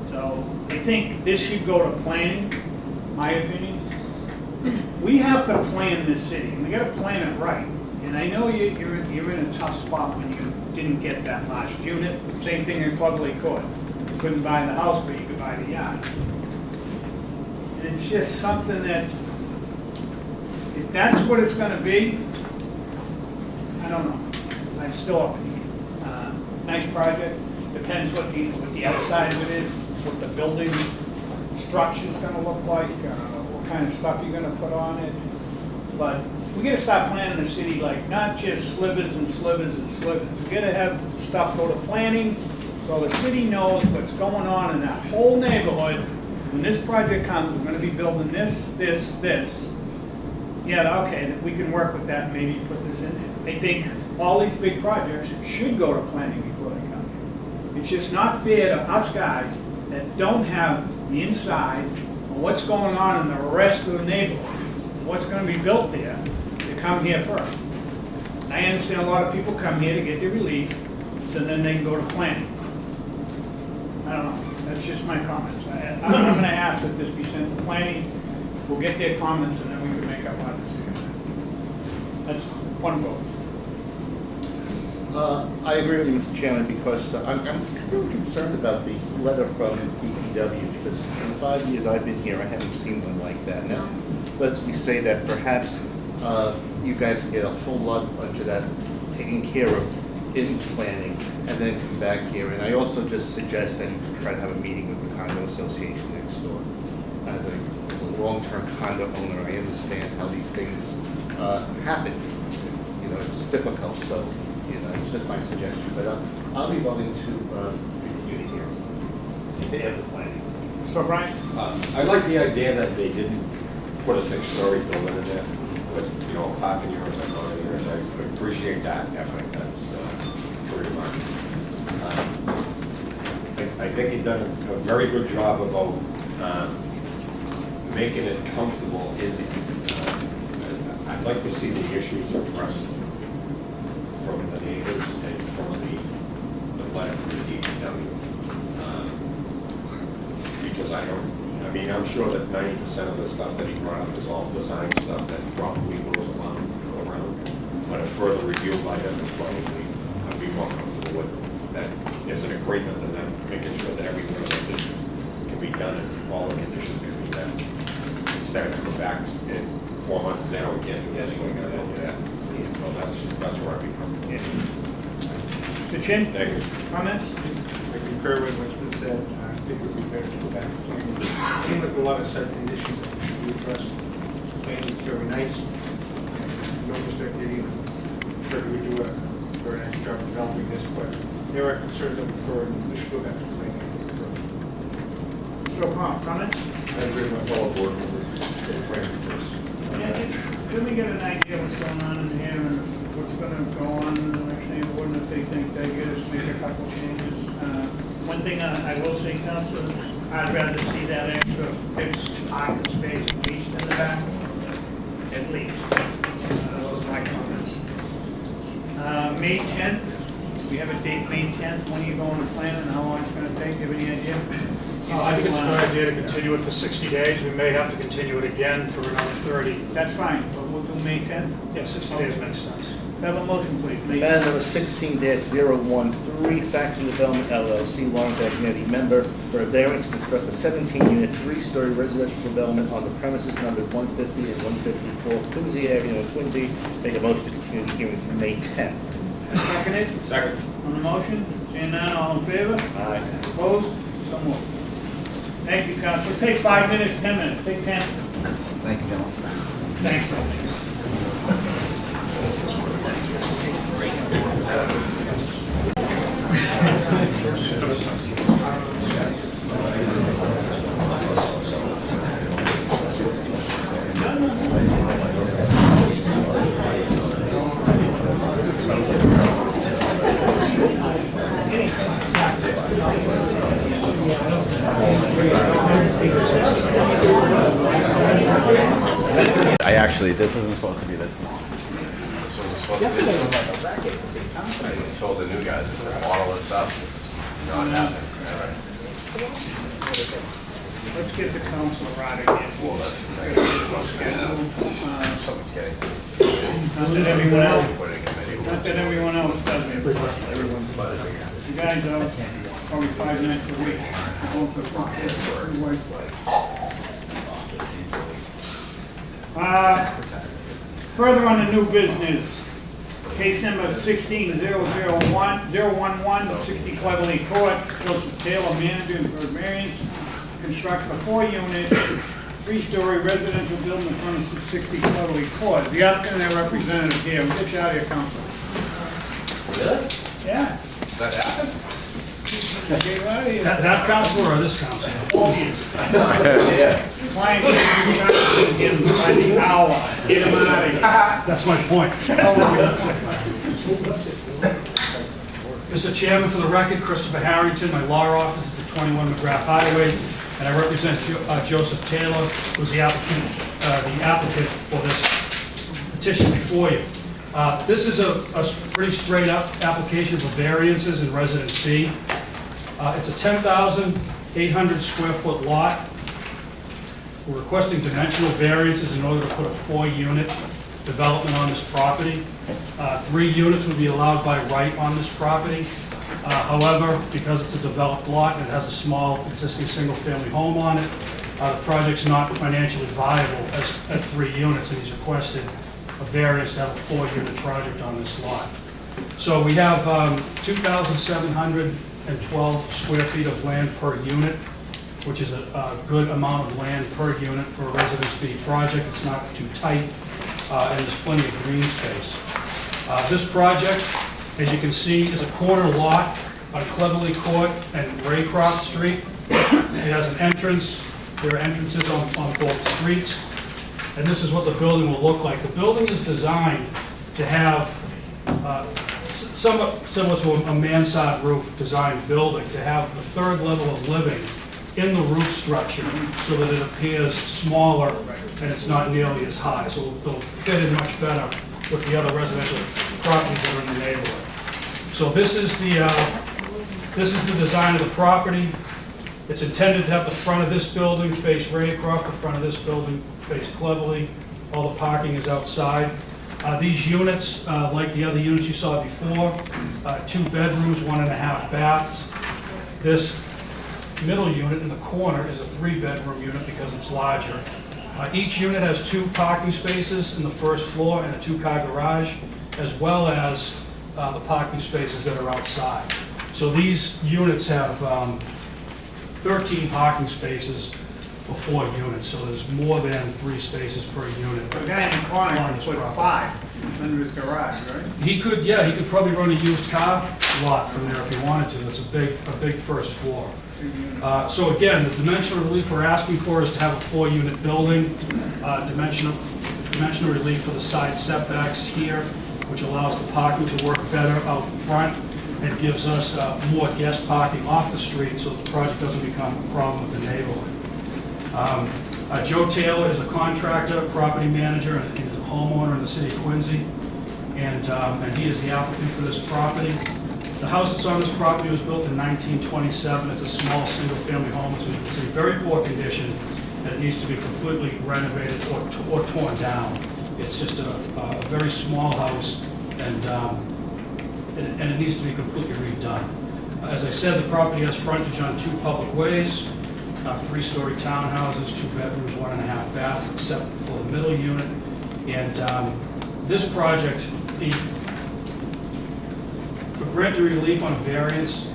So I think this should go to planning, my opinion. We have to plan this city, and we gotta plan it right. And I know you're in a tough spot when you didn't get that last unit. Same thing in Club Lake Court. You couldn't buy the house, but you could buy the yard. And it's just something that, if that's what it's gonna be, I don't know. I'm still up in the air. Nice project, depends what the outside of it is, what the building structure's gonna look like, what kind of stuff you're gonna put on it. But we gotta start planning the city like not just slivers and slivers and slivers. We gotta have stuff go to planning so the city knows what's going on in that whole neighborhood. When this project comes, we're gonna be building this. Yeah, okay, we can work with that, maybe put this in there. I think all these big projects should go to planning before they come here. It's just not fair to us guys that don't have the inside on what's going on in the rest of the neighborhood, what's gonna be built there, to come here first. I understand a lot of people come here to get their relief, so then they can go to planning. I don't know, that's just my comments. I'm gonna ask that this be sent to planning, we'll get their comments, and then we can make up our decision. That's one vote. I agree with you, Mr. Chairman, because I'm really concerned about the letter from DPW, because in the 5 years I've been here, I haven't seen one like that. Now, let's me say that perhaps you guys can get a whole bunch of that taken care of in planning, and then come back here. And I also just suggest that you try to have a meeting with the condo association next door. As a long-term condo owner, I understand how these things happen. You know, it's difficult, so, you know, it's just my suggestion. But I'll be willing to review the hearing, to have the planning. So, Brian? I like the idea that they didn't put a 6-story building in there with, parking units and all units. I appreciate that effort. That's pretty much. I think you've done a very good job about making it comfortable in the, I'd like to see the issues addressed from the neighbors and from the letter from the DPW. Because I'm sure that 90% of the stuff that he brought up is all design stuff that probably goes around. But a further review by them is probably, I'd be more comfortable with that as an agreement, and then making sure that every one of those issues can be done and all the conditions can be met. Instead of coming back in 4 months and saying, oh, we can't do this, we're gonna do that. So that's where I become. Mr. Chin? Thank you. Comments? I concur with what's been said. I think it would be better to go back to planning. It seems like a lot of certain issues that should be addressed. Planning is very nice. No Mr. Diddy, I'm sure he would do a very nice job developing this, but there are concerns that we should go back to planning. Mr. O'Connell, comments? I agree with my fellow board members. Get the plan first. Can we get an idea what's going on in here and what's gonna go on in the next neighborhood, and if they think they get us make a couple changes? One thing I will say, Council, is I'd rather see that extra fixed parking space at least in the back. At least. Those are my comments. May 10th, we have a date, May 10th. When are you going to plan and how long it's gonna take? Do you have any idea? I think it's a good idea to continue it for 60 days. We may have to continue it again for another 30. That's fine, but we'll do May 10th. Yeah, 60 days makes sense. Have a motion, please. May Matter number 16-013, Faxon Development LLC, Lawrence Agnetti, member, for a variance to construct a 17-unit, 3-story residential development on the premises numbered 150 and 154 Quincy Avenue in Quincy. Make a motion to continue the hearing for May 10th. Seconded? Second. On the motion, seeing none, all in favor? Aye. Opposed? So moved. Thank you, Council. Take 5 minutes, 10 minutes, take 10. Thank you, gentlemen. Thanks. This isn't supposed to be this small. This one was supposed to be like a racket. I told the new guys, it's a bottle of stuff, it's not happening. All right. Let's get the council right again. Well, that's something's getting. Not that everyone else, does it. You guys are probably 5 nights a week. Going to the front further on the new business, case number 16-011, 60 Cleverly Court, Joseph Taylor, manager, and for variance, construct a 4-unit, 3-story residential building in front of 60 Cleverly Court. The applicant and their representative here. We'll get you out of here, council. Really? Yeah. That happened? Get you out of here. That council or this council? Yeah. Client is trying to get him by the hour. Get him out of here. That's my point. Mr. Chairman, for the record, Christopher Harrington, my law office is at 21 McGrath Highway, and I represent Joseph Taylor, who's the applicant for this petition before you. This is a pretty straight up application for variances in Residence B. It's a 10,800 square foot lot. We're requesting dimensional variances in order to put a 4-unit development on this property. 3 units would be allowed by right on this property. However, because it's a developed lot and it has a small existing single-family home on it, the project's not financially viable at 3 units, and he's requested a variance to have a 4-unit project on this lot. So we have 2,712 square feet of land per unit, which is a good amount of land per unit for a Residence B project. It's not too tight, and there's plenty of green space. This project, as you can see, is a corner lot on Cleverly Court and Raycroft Street. It has an entrance. There are entrances on both streets. And this is what the building will look like. The building is designed to have somewhat similar to a mansard roof designed building, to have the 3rd level of living in the roof structure so that it appears smaller and it's not nearly as high. So it'll fit in much better with the other residential properties that are in the neighborhood. So this is the design of the property. It's intended to have the front of this building face Raycroft, the front of this building face Cleverly. All the parking is outside. These units, like the other units you saw before, 2 bedrooms, 1.5 baths. This middle unit in the corner is a 3-bedroom unit because it's larger. Each unit has 2 parking spaces in the first floor and a 2-car garage, as well as the parking spaces that are outside. So these units have 13 parking spaces for 4 units, so there's more than 3 spaces per unit. The guy in the corner can put 5 under his garage, right? He could, yeah, he could probably run a used car lot from there if he wanted to. It's a big first floor. So again, the dimensional relief we're asking for is to have a 4-unit building. Dimensional relief for the side setbacks here, which allows the parking to work better out front and gives us more guest parking off the street so the project doesn't become a problem with the neighborhood. Joe Taylor is a contractor, property manager, and is a homeowner in the city of Quincy, and he is the applicant for this property. The house that's on this property was built in 1927. It's a small single-family home. It's in very poor condition, and it needs to be completely renovated or torn down. It's just a very small house, and it needs to be completely redone. As I said, the property has frontage on 2 public ways, 3-story townhouses, 2 bedrooms, 1.5 baths, except for the middle unit. And this project, for granting relief on a variance,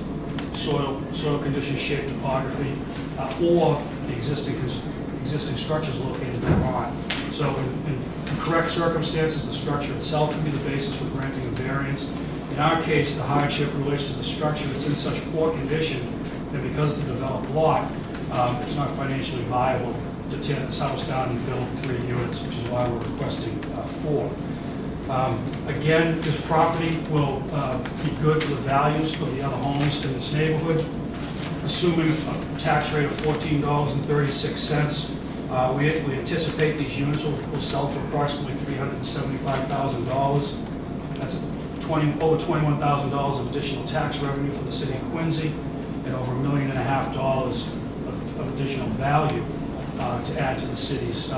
soil conditions, shape, topography, or the existing structures located thereon. So in correct circumstances, the structure itself can be the basis for granting a variance. In our case, the hardship relates to the structure. It's in such poor condition that because it's a developed lot, it's not financially viable to tear this house down and build 3 units, which is why we're requesting 4. Again, this property will be good for the values of the other homes in this neighborhood. Assuming a tax rate of $14.36, we anticipate these units will sell for approximately $375,000. That's over $21,000 of additional tax revenue for the city of Quincy, and over $1.5 million of additional value to add to the city's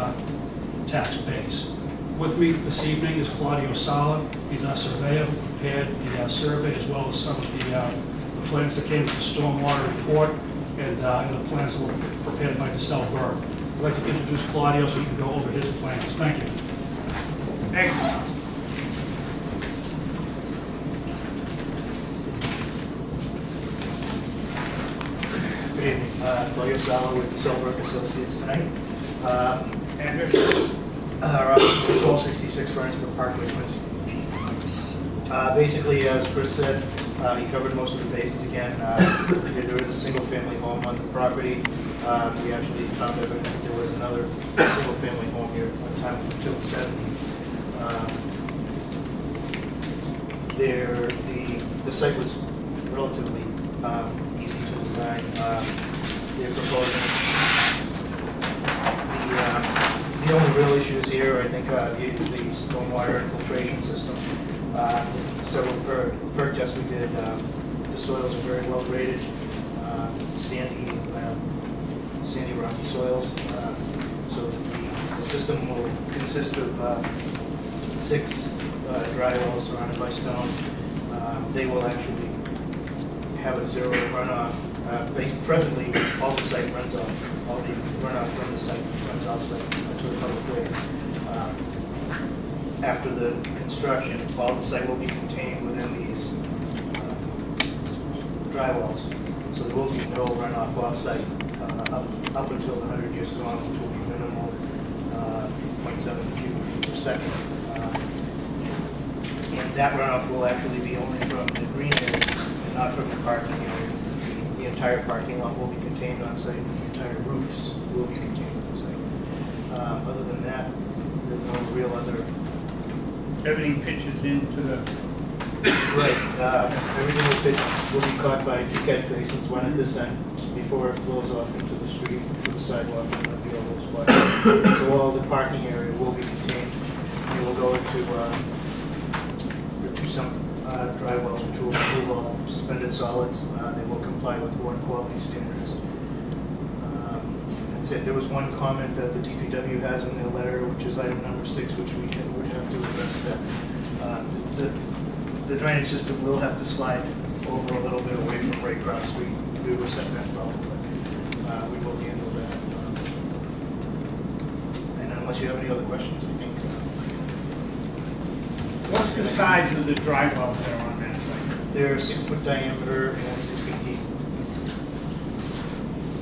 tax base. With me this evening is Claudio Sala. He's our surveyor who prepared the survey, as well as some of the plans that came with the stormwater report and the plans that were prepared by DeSalle Burke. I'd like to introduce Claudio so he can go over his plans. Thank you. Thank you. Good evening, Claudio Sala with DeSalle Burke Associates tonight. Address? Our office is at 1266 Fernsburg Parkway, Quincy. Basically, as Chris said, he covered most of the bases again. There is a single-family home on the property. We actually found evidence that there was another single-family home here at one time until the 70s. The site was relatively easy to design. They're proposing the only real issues here, I think, the stormwater infiltration system. Several perk tests we did, the soils are very well graded, sandy rocky soils. So the system will consist of 6 dry wells surrounded by stone. They will actually have a 0 runoff. Presently, all the site runs off, all the runoff from the site runs off site to the public ways. After the construction, all the site will be contained within these dry wells. So there will be no runoff off-site up until the 100-year storm, which will be minimal 0.7 cubic feet per second. And that runoff will actually be only from the green areas and not from the parking area. The entire parking lot will be contained on site. The entire roofs will be contained on site. Other than that, there's no real other. Everything pitches into the... Right. Everything will be caught by 2 catch basins, one at this end before it flows off into the street, to the sidewalk, and there'll be all those spots. So all the parking area will be contained. We will go into some dry wells, which will remove all suspended solids. They will comply with water quality standards. That's it. There was one comment that the DPW has in their letter, which is item number 6, which we would have to address that. The drainage system will have to slide over a little bit away from Ray Cross Street due to a setback problem, but we will handle that. And unless you have any other questions, I think. What's the size of the dry wells that are on that site? They're 6-foot diameter and 6 feet deep.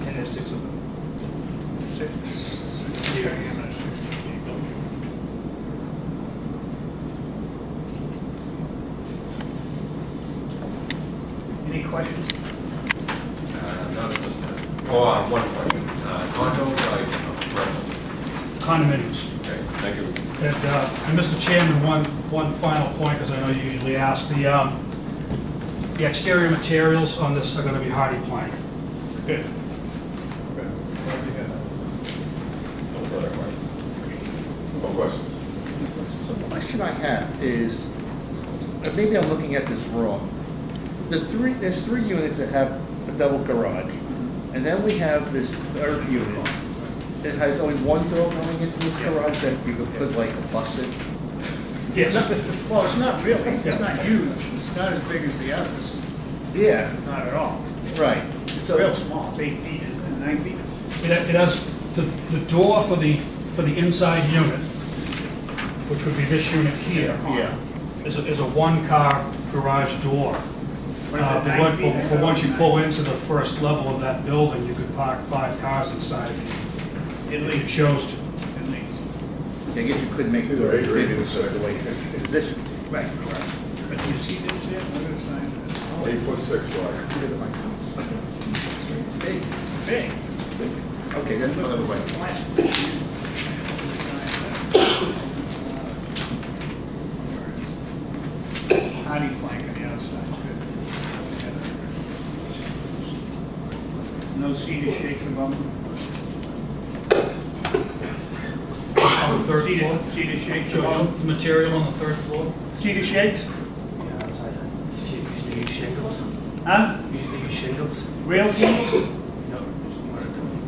And there's 6 of them. 6 diameter, 6 feet deep. Any questions? None at this time. one question, condos, rental? Condominiums. Okay, thank you. And Mr. Chairman, one final point, because I know you usually ask, the exterior materials on this are going to be hardy plank. Good. No further questions? No questions? So the question I have is, maybe I'm looking at this wrong. There's three units that have a double garage, and then we have this third unit that has only one door going into this garage that you could put like a bus in. Yes. Well, it's not really, it's not huge, it's not as big as the others, Yeah, not at all. right. It's real small, it's 8 feet, isn't it, 9 feet? It has, the door for the inside unit, which would be this unit here, is a one-car garage door. What is it, 9 feet? But once you pull into the first level of that building, you could park 5 cars inside if you chose to. At least. I guess you could make it Right, bigger right. because of the way it's positioned. Right. But do you see this here? Look at the size of this. 8'6" wide. It's big. Big. Okay, that's another way. Hardy plank on the outside, good. No cedar shakes above them? On the third floor? Cedar shakes So, above them? material on the third floor? Cedar shakes? Yeah, outside, usually use shingles. Huh? Usually use shingles. Real shingles? No,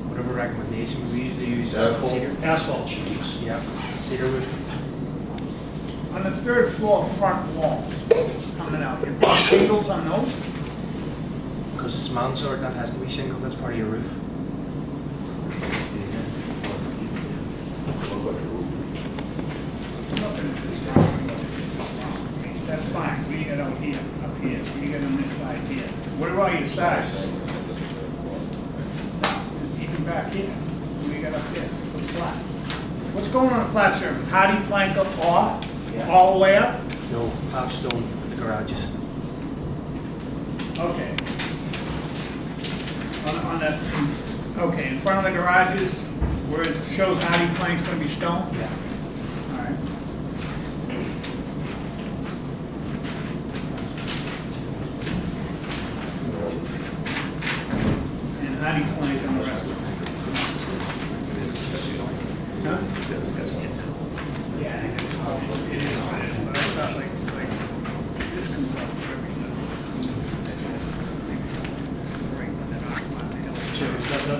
whatever recommendation, we usually use Asphalt? cedar. Asphalt sheets. Yeah, cedar roof. On the third floor front walls coming out, you put shingles on those? Because it's mountain sort, that has to be shingles, that's part of your roof. That's fine, what do you got out here, up here, what do you got on this side here? What about your sides? Even back here, what do you got up there? What's flat? What's going on a flat surface? Hardy plank up all the way up? No, half stone, the garages. Okay. On the, okay, in front of the garages, where it shows hardy plank's gonna be stone? Yeah. All right. And hardy plank on the rest of it? Huh? Yeah, I guess it is what it is, but I thought like, this comes up every So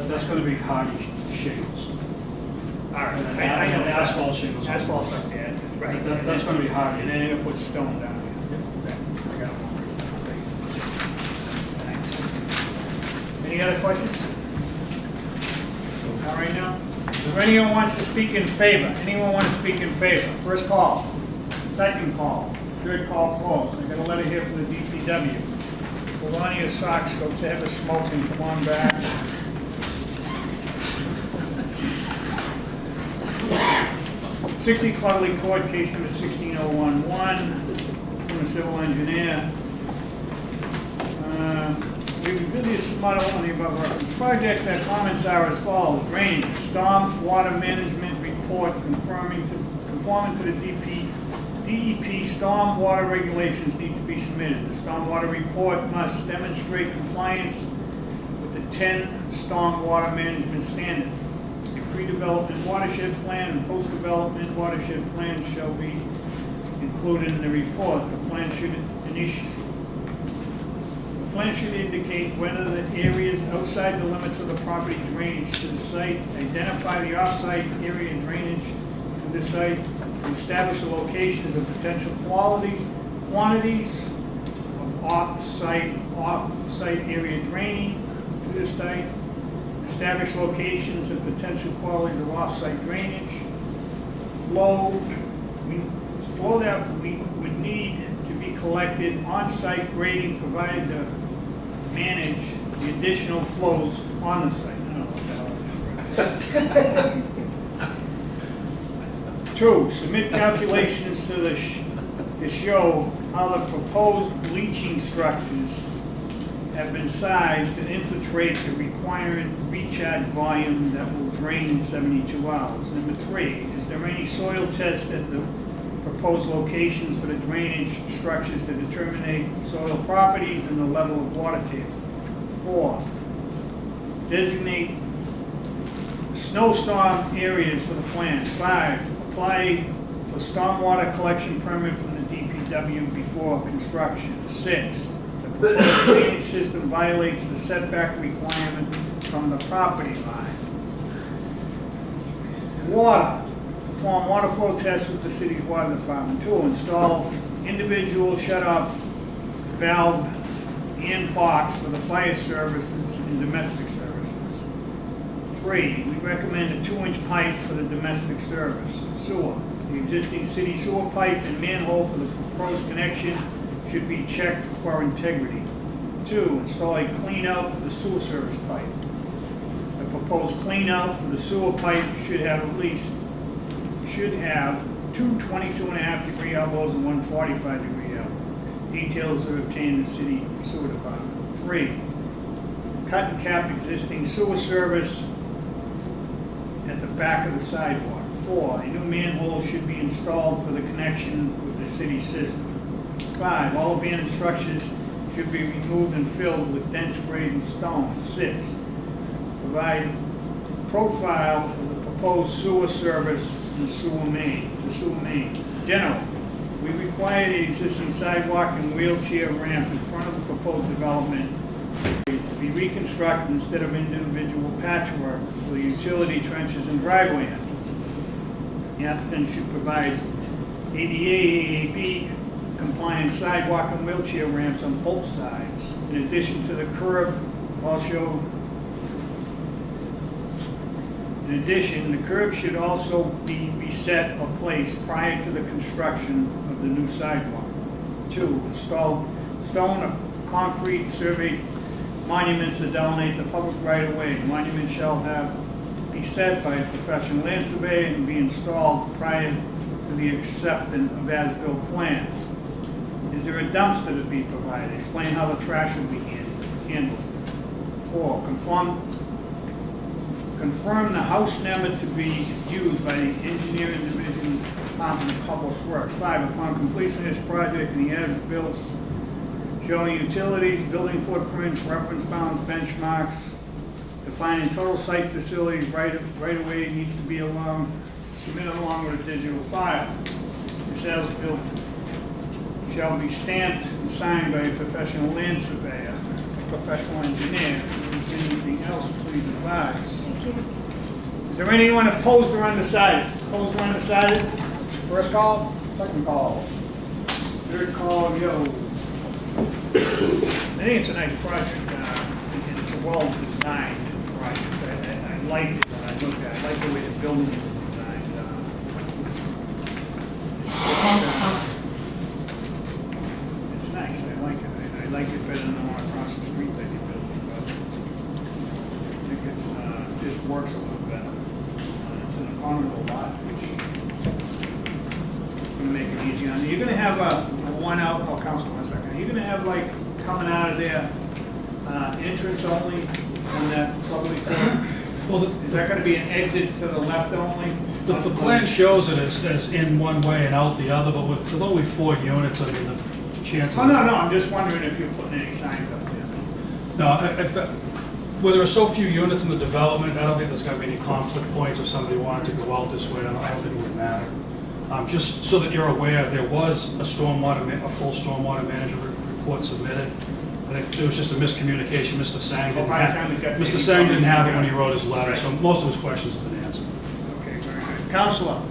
that's going to be hardy shingles. All right, And I know the asphalt shingles. Asphalt up there, right. That's going to be hardy. And then you're gonna put stone down here. Okay, I got it. Thanks. Any other questions? All right now, if anyone wants to speak in favor, anyone want to speak in favor? First call, second call, third call closed. I got a letter here from the DPW. Hold on to your socks, go to have a smoke and come on back. '60 Clutterly Court, case number 16011, from the civil engineer. We reviewed the submittal on the above referenced project. Our comments are as follows. Drainage, storm water management report conforming to the DEP storm water regulations need to be submitted. The stormwater report must demonstrate compliance with the 10 storm water management standards. A pre-development watershed plan and post-development watershed plan shall be included in the report. The plan should indicate whether the areas outside the limits of the property drainage to the site, identify the off-site area drainage to the site, establish the locations of potential quantities of off-site area draining to the site, establish locations of potential qualities of off-site drainage, flow that we would need to be collected, on-site grading provided to manage the additional flows on the site. I don't know what the hell it is. 2, submit calculations to show how the proposed bleaching structures have been sized to infiltrate the required recharge volume that will drain in 72 hours. Number 3, is there any soil test at the proposed locations for the drainage structures to determine soil properties and the level of water table? 4, designate snowstorm areas for the plan. 5, apply for stormwater collection permit from the DPW before construction. 6, the proposed drainage system violates the setback requirement from the property line. Water, perform water flow tests with the city's water department. 2, install individual shut-off valve and box for the fire services and domestic services. 3, we recommend a 2-inch pipe for the domestic service. Sewer, the existing city sewer pipe and manhole for the proposed connection should be checked for integrity. 2, install a clean-out for the sewer service pipe. The proposed clean-out for the sewer pipe should have two 22.5-degree elbows and one 45-degree elbow. Details are obtained in the city sewer department. 3, cut and cap existing sewer service at the back of the sidewalk. 4, a new manhole should be installed for the connection with the city system. 5, all abandoned structures should be removed and filled with dense graded stone. 6, provide profile of the proposed sewer service and sewer main. General, we require the existing sidewalk and wheelchair ramp in front of the proposed development to be reconstructed instead of individual patchwork for the utility trenches and driveway entrances. The applicant should provide ADA, AAB compliant sidewalk and wheelchair ramps on both sides. In addition to the curb, the curb should also be reset or placed prior to the construction of the new sidewalk. 2, install stone or concrete surveyed monuments that dominate the public right-of-way. Monuments shall be set by a professional land surveyor and be installed prior to the acceptance of as-built plans. Is there a dumpster to be provided? Explain how the trash will be handled. 4, confirm the house number to be used by the engineering division Department of Public Works. 5, upon completion of this project and the as-built showing utilities, building footprints, reference bounds, benchmarks, defining total site facilities, right away needs to be submitted along with a digital file. This as-built shall be stamped and signed by a professional land surveyor, a professional engineer. If there's anything else, please advise. Is there anyone opposed or undecided? Opposed or undecided? First call, second call, third call, yo. I think it's a nice project. It's a well-designed project. I liked it when I looked at it. I like the way the building is designed. It's nice. I like it. I like it better than the one across the street that you're building. But I think it just works a little better. It's an honorable lot, which is going to make it easy on you. You're going to have a one out. Oh, Council, 1 second. You're going to have like coming out of there entrance only on that public court. Well, Is that going to be an exit to the left only? the plan shows it as in one way and out the other, but with only 4 units, I mean, the chances. Oh, no, I'm just wondering if you're putting any signs up there. No, where there are so few units in the development, I don't think there's going to be any conflict points if somebody wanted to go out this way. I don't think it would matter. Just so that you're aware, there was a full stormwater management report submitted. I think there was just a miscommunication. Mr. Sang didn't have it when he wrote his letter, so most of his questions have been answered. Okay, very good. Counselor?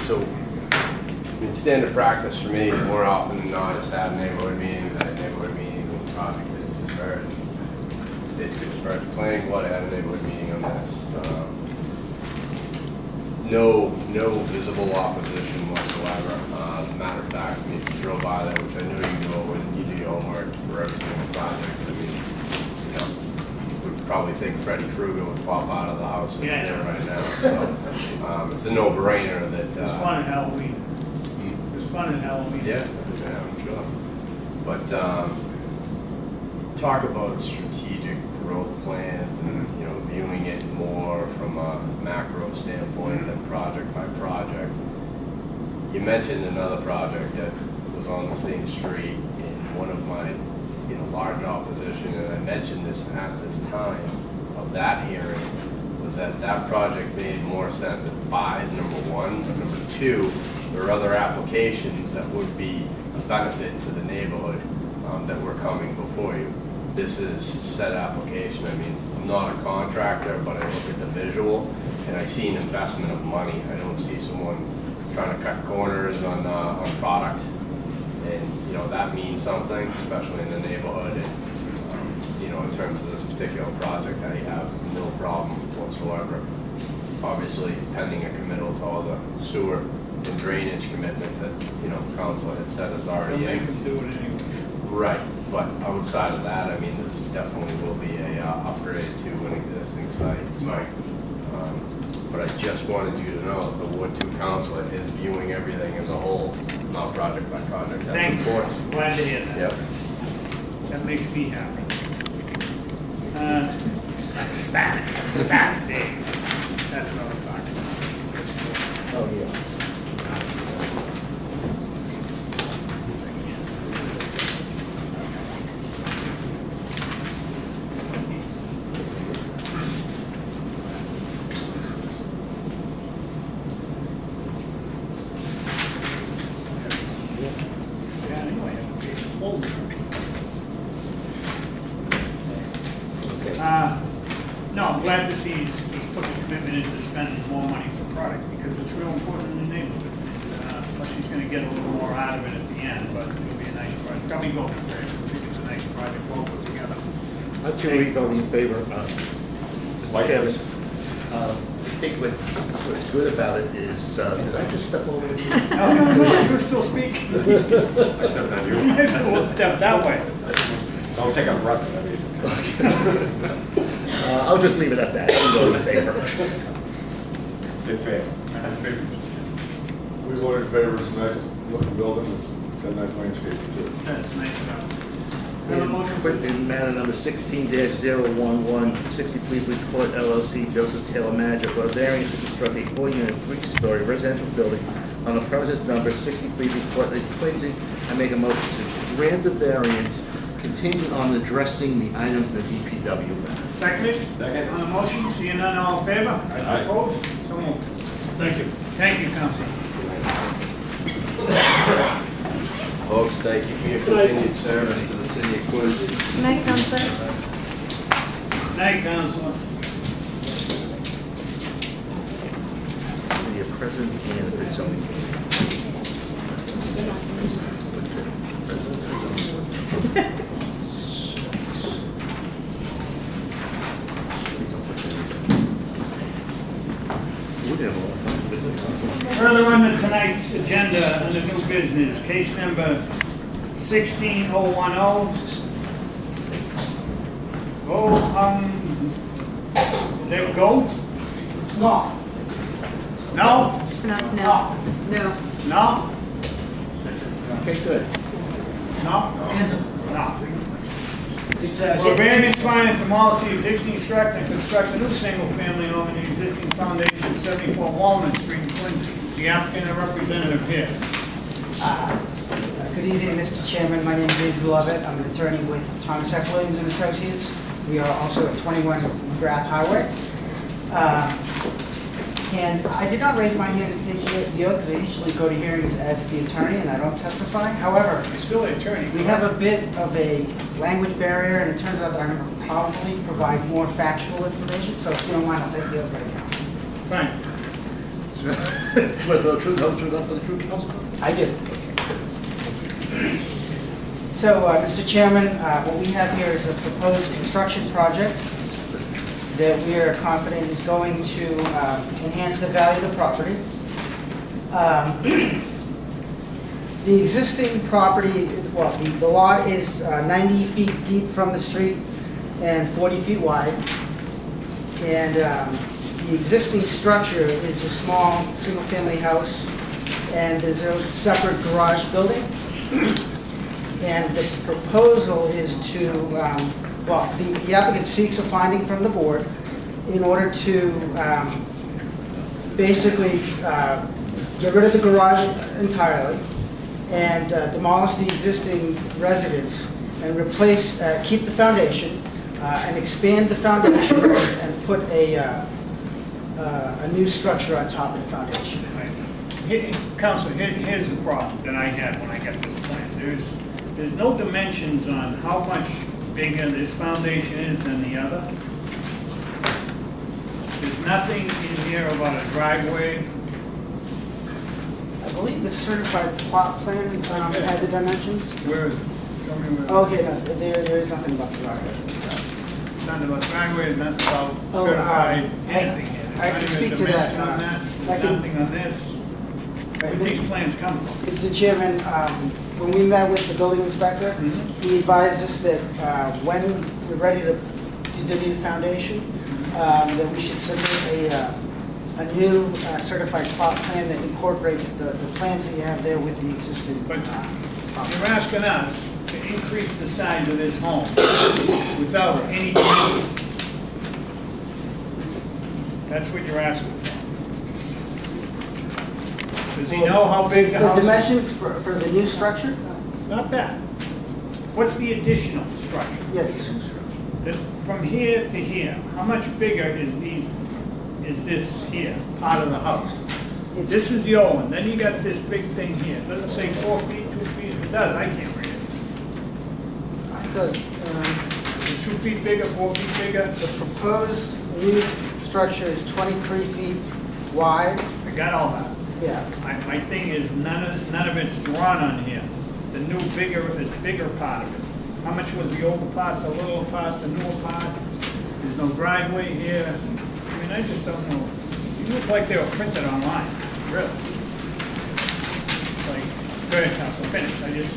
So, I mean, standard practice for me, more often than not, is to have neighborhood meetings. I had neighborhood meetings on the project that just started. Basically, just started planning what I had a neighborhood meeting on this. No visible opposition whatsoever. As a matter of fact, I mean, if you drove by there, which I knew you do when you do your homework for every single project, I mean, you know, you would probably think Freddy Krueger would pop out of the house that's there right now. So it's a no-brainer that. It's fun at Halloween. It's fun at Halloween. Yeah, I'm sure. sure. But talk about strategic growth plans and, you know, viewing it more from a macro standpoint than project by project. You mentioned another project that was on the same street in one of my, you know, large opposition, and I mentioned this at this time of that hearing, was that that project made more sense at 5, number one, but number two, there are other applications that would be a benefit to the neighborhood that were coming before you. This is set application. I mean, I'm not a contractor, but I look at the visual and I see an investment of money. I don't see someone trying to cut corners on product, and you know that means something, especially in the neighborhood. And you know, in terms of this particular project, I have no problem whatsoever. Obviously, pending a committal to all the sewer and drainage commitment that, you know, council had said is already They'll in. make them do it anyway. Right, but outside of that, I mean, this definitely will be a upgrade to an existing site. So, but I just wanted you to know the Ward 2 council is viewing everything as a whole, not project by project. That's Thank you. important. Glad to hear that. Yep. That makes me happy. Static, Dave. That's what I was talking about. Oh, yeah. Yeah, anyway, it's full. No, I'm glad to see he's put the commitment into spending more money for product, because it's real important in the neighborhood. Plus, he's gonna get a little more out of it at the end, but it'll be a nice project. Tell me, go, I think it's a nice project, well put together. I'll too vote in favor. Mr. Chairman, I think what's good about it is, did I just step over you? No, you're still speaking. I stepped on You you. might as well step that way. Don't take a breath, I mean. I'll just leave it at that. I'll vote in favor. In favor. In favor. We voted in favor, it's a nice looking building, it's got nice landscaping too. That's nice enough. Have a motion, please. In matter number 16-011, 60 Cleveland Court LLC, Joseph Taylor Manager, for a variance to construct a 4-unit, 3-story residential building on the premises number 60 Cleveland Court in Quincy. I make a motion to grant the variance contingent on addressing the items in the DPW letter. Seconded? Second. On the motion, seeing none, all in favor? Aye. Opposed? So moved. Thank you. Thank you, Council. Folks, thank you for your continued service to the city of Quincy. Good night, Counselor. Night, Councilor. City of President and the zoning. Further under tonight's agenda, under new business, case number 16010. Is that go? No. No? Pronounced no. No. No? Okay, good. No? No. For variance finding to demolish the existing structure and construct a new single-family home in the existing foundation, 74 Walnut Street, Quincy. The applicant and representative here. Good evening, Mr. Chairman. My name is Andrew Lovett. I'm an attorney with Thomas F. Williams and Associates. We are also at 21 McGrath Highway. And I did not raise my hand to take the oath because I usually go to hearings as the attorney and I don't testify. However, You're still the attorney. we have a bit of a language barrier, and it turns out that I'm going to probably provide more factual information. So if you don't mind, I'll take the oath right now. Fine. With the truth, whole truth, up for the truth, counsel? I did. So, Mr. Chairman, what we have here is a proposed construction project that we are confident is going to enhance the value of the property. The existing property, well, the lot is 90 feet deep from the street and 40 feet wide. And the existing structure is a small, single-family house, and there's a separate garage building. And the proposal is to, well, the applicant seeks a finding from the board in order to basically get rid of the garage entirely and demolish the existing residence and replace, keep the foundation and expand the foundation and put a new structure on top of the foundation. Counselor, here's the problem that I had when I got this plan. There's no dimensions on how much bigger this foundation is than the other. There's nothing in here about a driveway. I believe the certified plot plan had the dimensions. Where is it? Show me where. Okay, no, there is nothing about the driveway. Nothing about driveway, nothing about Oh, certified anything here. I can There's not speak even to a that, dimension on that. I There's can- nothing on this. Where did these plans come from? Mr. Chairman, when we met with the building inspector, he advised us that when we're ready to do the new foundation, that we should submit a new certified plot plan that incorporates the plans that you have there with the existing. But you're asking us to increase the size of this home without any dimensions. That's what you're asking for. Does he know how big the house The is? dimensions for the new structure? Not that. What's the additional structure? Yes. From here to here, how much bigger is this here, part of the house? This is the old one, then you got this big thing here. It doesn't say 4 feet, 2 feet. If it does, I can't read it. I thought, Is it 2 feet bigger, 4 feet bigger? the proposed new structure is 23 feet wide. I got all that. Yeah. My thing is, none of it's drawn on here. The new bigger part of it. How much was the older part, the little part, the newer part? There's no driveway here. I mean, I just don't know. These look like they were printed online, really. Like, go ahead, Counsel, finish.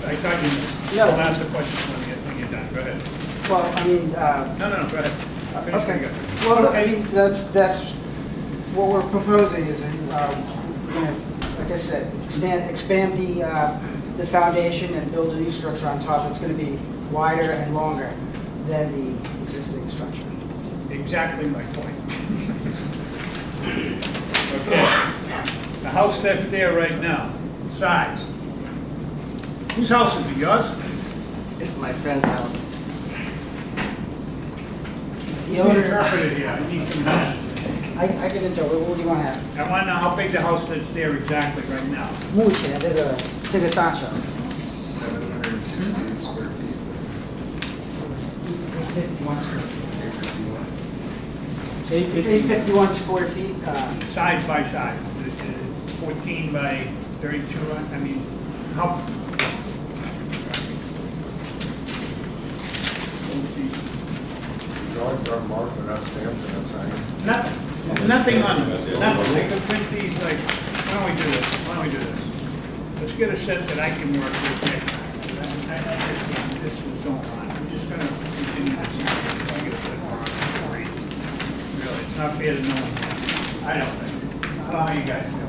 I thought you knew. No. I'll ask the question when you're done. Go ahead. Well, I mean, No, go ahead. Finish what you okay. got. Well, Okay. I mean, that's what we're proposing is, like I said, expand the foundation and build a new structure on top. It's going to be wider and longer than the existing structure. Exactly my point. Okay. The house that's there right now, size. Whose house is it, yours? It's my friend's house. Who's the interpreter here? I need to know. I can interpret. What do you want to ask? I want to know how big the house that's there exactly right now. 目前这个大小768 square feet. 851 square feet. Size by size. Is it 14 by 32? I mean, how? Drawings aren't marked, they're not stamped, they're not signed. Nothing on them. Nothing. They could print these like, why don't we do this? Let's get a set that I can work with here. I just can't, this is going on. I'm just gonna continue this. I'll get a set for it. Really, it's not fair to no one. I don't think. I don't know how you guys feel.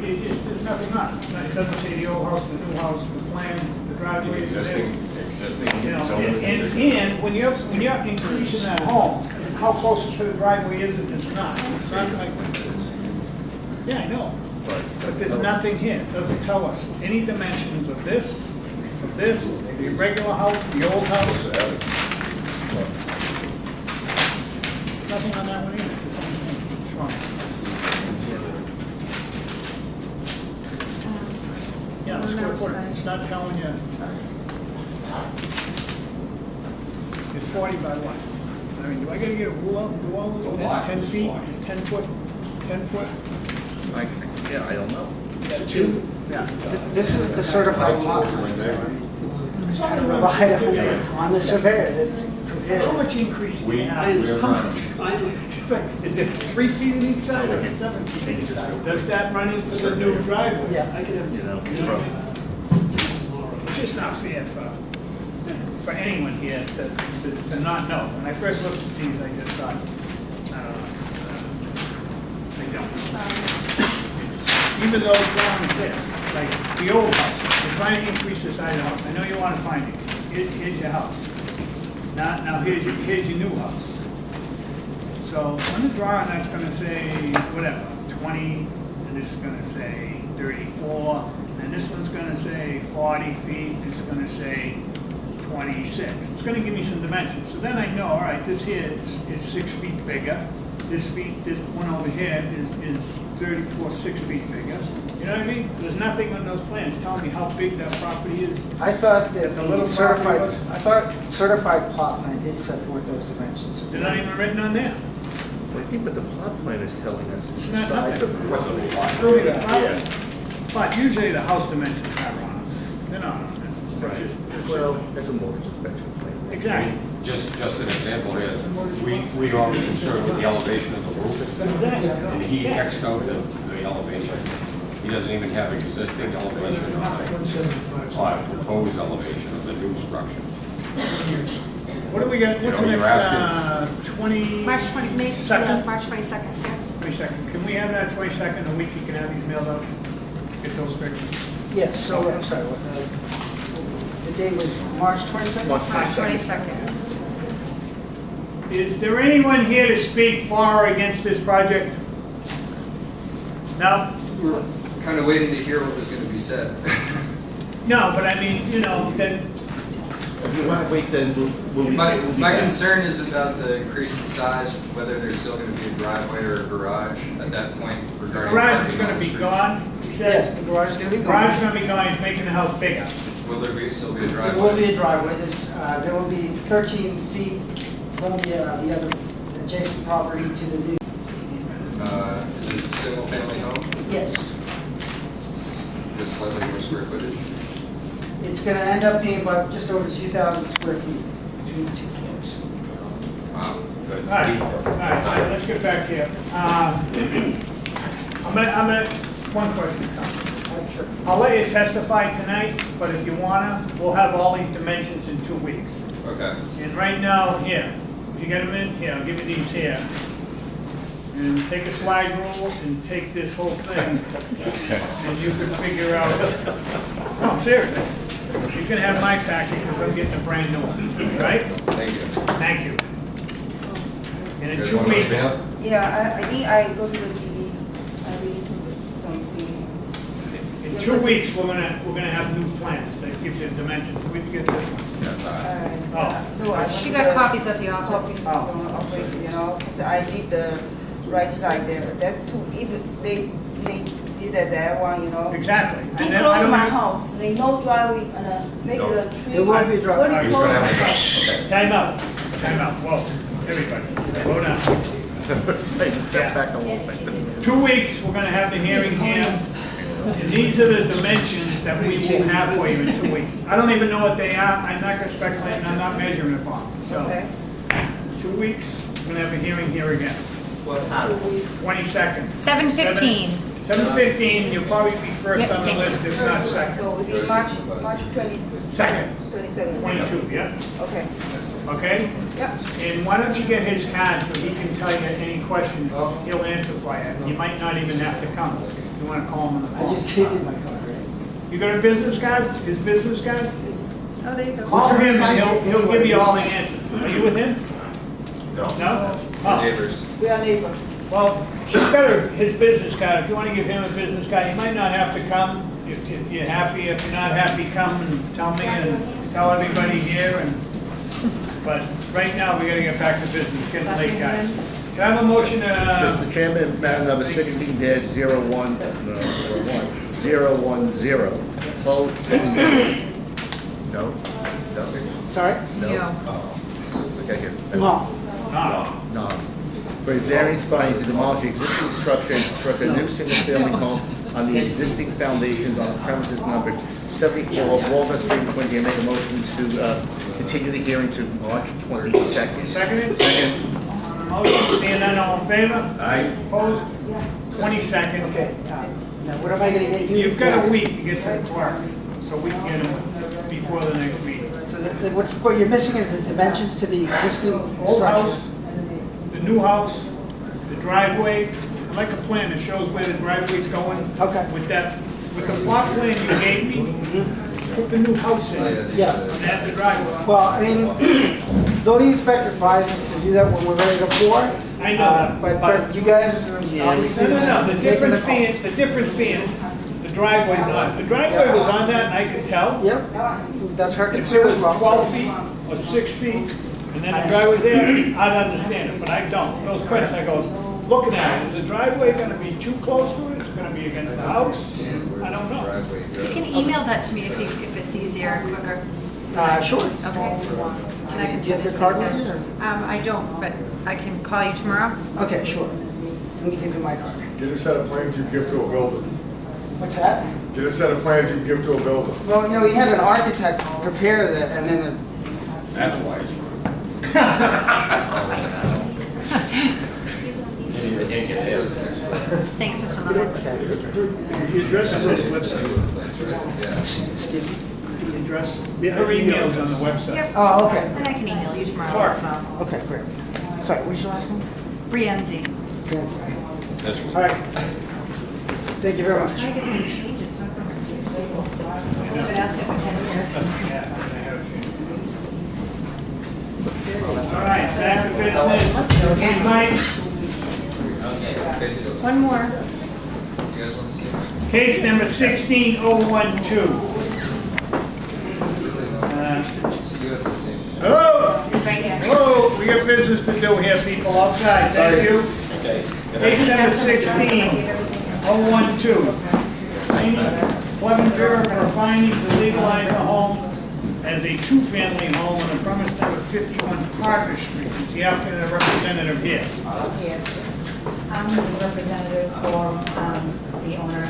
There's nothing on it. It doesn't say the old house, the new house, the plan, the driveways. Existing You know, zoning conditions. and when you're increasing that home, how close to the driveway is it? It's not like, yeah, I know. But there's nothing here. It doesn't tell us any dimensions of this, the regular house, the old house. Nothing on that one either. It's the same thing. Sure. Yeah, the square foot, it's not telling you. It's 40 by what? I mean, do I gotta get a rule out and do all this? 10 feet? Is 10 foot? 10 foot? Yeah, I don't know. Yeah. This is the certified plot plan. Relied on the surveyor that prepared How it. much increase do you have? It's like, is it 3 feet on each side or 7 feet on each side? Does that run into the new driveway? Yeah. It's just not fair for anyone here to not know. When I first looked at these, I just thought, I don't know. Even those drawings there, like the old house, trying to increase the size of the house. I know you want to find it. Here's your house. Now here's your new house. So on the drawing, that's gonna say, whatever, 20, and this is gonna say 34, and this one's gonna say 40 feet, this is gonna say 26. It's gonna give me some dimensions. So then I know, all right, this here is 6 feet bigger. This one over here is 34, 6 feet bigger. You know what I mean? There's nothing on those plans telling me how big that property is. I thought that The little the property certified, was- I thought certified plot plan did set forth those dimensions. They're not even written on there. I think what the plot plan is telling us is the Not size of the lot. Screw it up. But usually the house dimensions are on it. They're not on it. It's just, Well, that's a mortgage inspection plan. exactly. Just an example is, we are concerned with the elevation of the roof, and he Xed out the elevation. He doesn't even have existing elevation on proposed elevation of the new structure. What do we got, what's the You know, next, you're 20? March 20, May, Second? March 22nd, yeah. 22nd. Can we have that 22nd, a week you can have these mailed out? Get those fixed. Yes, so, I'm sorry, what, the date was March 22nd? March March 22nd. 22nd. Is there anyone here to speak for or against this project? No? We're kind of waiting to hear what was going to be said. No, but I mean, you know, then, If you want to wait, then we'll be My back. concern is about the increase in size, whether there's still going to be a driveway or a garage at that point the regarding. garage is parking on gonna the be street. gone, he Yes, says. the garage is gonna be The gone. garage is gonna be gone, he's making the house bigger. Will there still be a There will driveway? be a driveway, there will be 13 feet from the other adjacent property to the new, Is it a single family home? yes. With slightly more square footage? It's gonna end up being about just over 2,000 square feet between the two floors. Wow. But it's All right, deeper. all right, let's get back here. I'm gonna, one question, Tom. Sure. I'll let you testify tonight, but if you wanna, we'll have all these dimensions in 2 weeks. Okay. And right now, here, if you get them in, here, I'll give you these here. And take a slide rule and take this whole thing, and you can figure out, no, I'm serious. You can have my packet, because I'm getting a brand new one, right? Thank you. Thank you. And in Good 2 one. weeks, Yeah, I think I go to the CD, I read some CD. in 2 weeks, we're gonna have new plans that gives you dimensions. Where'd you get this one? That's all right. No, I She want got the copies at the office. Copies from the office, you know, because I leave the right side there, but that too, if they did that one, you know. Exactly. Too And then I close to don't my even- house, they no driveway, and make No. it a tree. There will be a driveway. Very He's close gonna to my have house. okay. Time out, whoa, everybody, slow down. Step back a little bit. 2 weeks, we're gonna have the hearing here, and these are the dimensions that we will have for you in 2 weeks. I don't even know what they are, I'm not gonna speculate, and I'm not measuring it for them. So, Okay. 2 weeks, we're gonna have a hearing here again. 22nd. 7:15. 7:15, you'll probably be first Yep, on the thank you. list, if not second. So we did March 20, Second, 22nd. 22, yeah? Okay, Okay? yep. And why don't you get his card so he can tell you any questions, he'll answer for you. You might not even have to come, if you wanna call him on the I just phone. gave you my card, right? You got a business card, his business card? Oh, there you go. Call him and he'll give you all the answers. Are you with him? No. No? Oh, Neighbors. We are neighbors. well, she's got his business card. If you wanna give him a business card, you might not have to come. If you're happy, if you're not happy, come and tell me and tell everybody here and, but right now, we gotta get back to business, It's getting late, guys. Can I have a motion to, Mr. Chairman, matter number 16-01, no, 010, hold, no, no, Sorry? no. Okay, here. No. no, No. For a variance finding to demolish the existing structure and construct a new single-family home on the existing foundations on the premises numbered 74 Walnut Street, Quincy. I make a motion to continue the hearing to March 22nd. seconded? On the motion, seeing none, all in favor? Aye. Opposed? 22nd. Okay, now what am I gonna get you? You've got a week to get to the clerk, so we can get them before the next meeting. So what you're missing is the dimensions to the existing Old house, structure. the new house, the driveway. I'd like a plan that shows where the driveway's going. Okay. With that with the plot plan you gave me, put the new house in. Yeah. And add the driveway. Well, I mean, building inspector advised us to do that when we're ready to pour. I know that, But you guys obviously. No, the making difference call. being, the driveway's on. The driveway was on that, and I could tell. Yep, that's her If concern it as was well. 12 feet or 6 feet, and then the driveway's there, I'd understand it, but I don't. Those prints, I goes, looking at it, is the driveway gonna be too close to it? Is it gonna be against the house? I don't know. You can email that to me if it's easier and quicker. Sure. Okay. Can I Do you have your card with you? Or? I don't, but I can call you tomorrow. Okay, sure. Let me give you my card. Get a set of plans you give to a builder. What's that? Get a set of plans you give to a builder. Well, you know, we had an architect prepare that, and then That's why it's Thanks, Mr. Lemon. The address is on the website. The address, her email's on the website. Yep. Oh, okay. And I can email you tomorrow Clark. also. Okay, great. Sorry, what's your last name? Brienzi. That's All right. Thank you very much. I get some changes, so I'm gonna just wait. I've been asking for 10 years. All right, back to business. Okay, Mike. One more. You guys want to see it? Case number 16012. Hello? Right here. Hello, we got business to do here, people outside, thank you. Case number 16012. Clevenger for a finding to legalize a home as a two-family home on the premise number 51 Parker Street. Is the applicant a representative here? Yes, I'm the representative for the owner.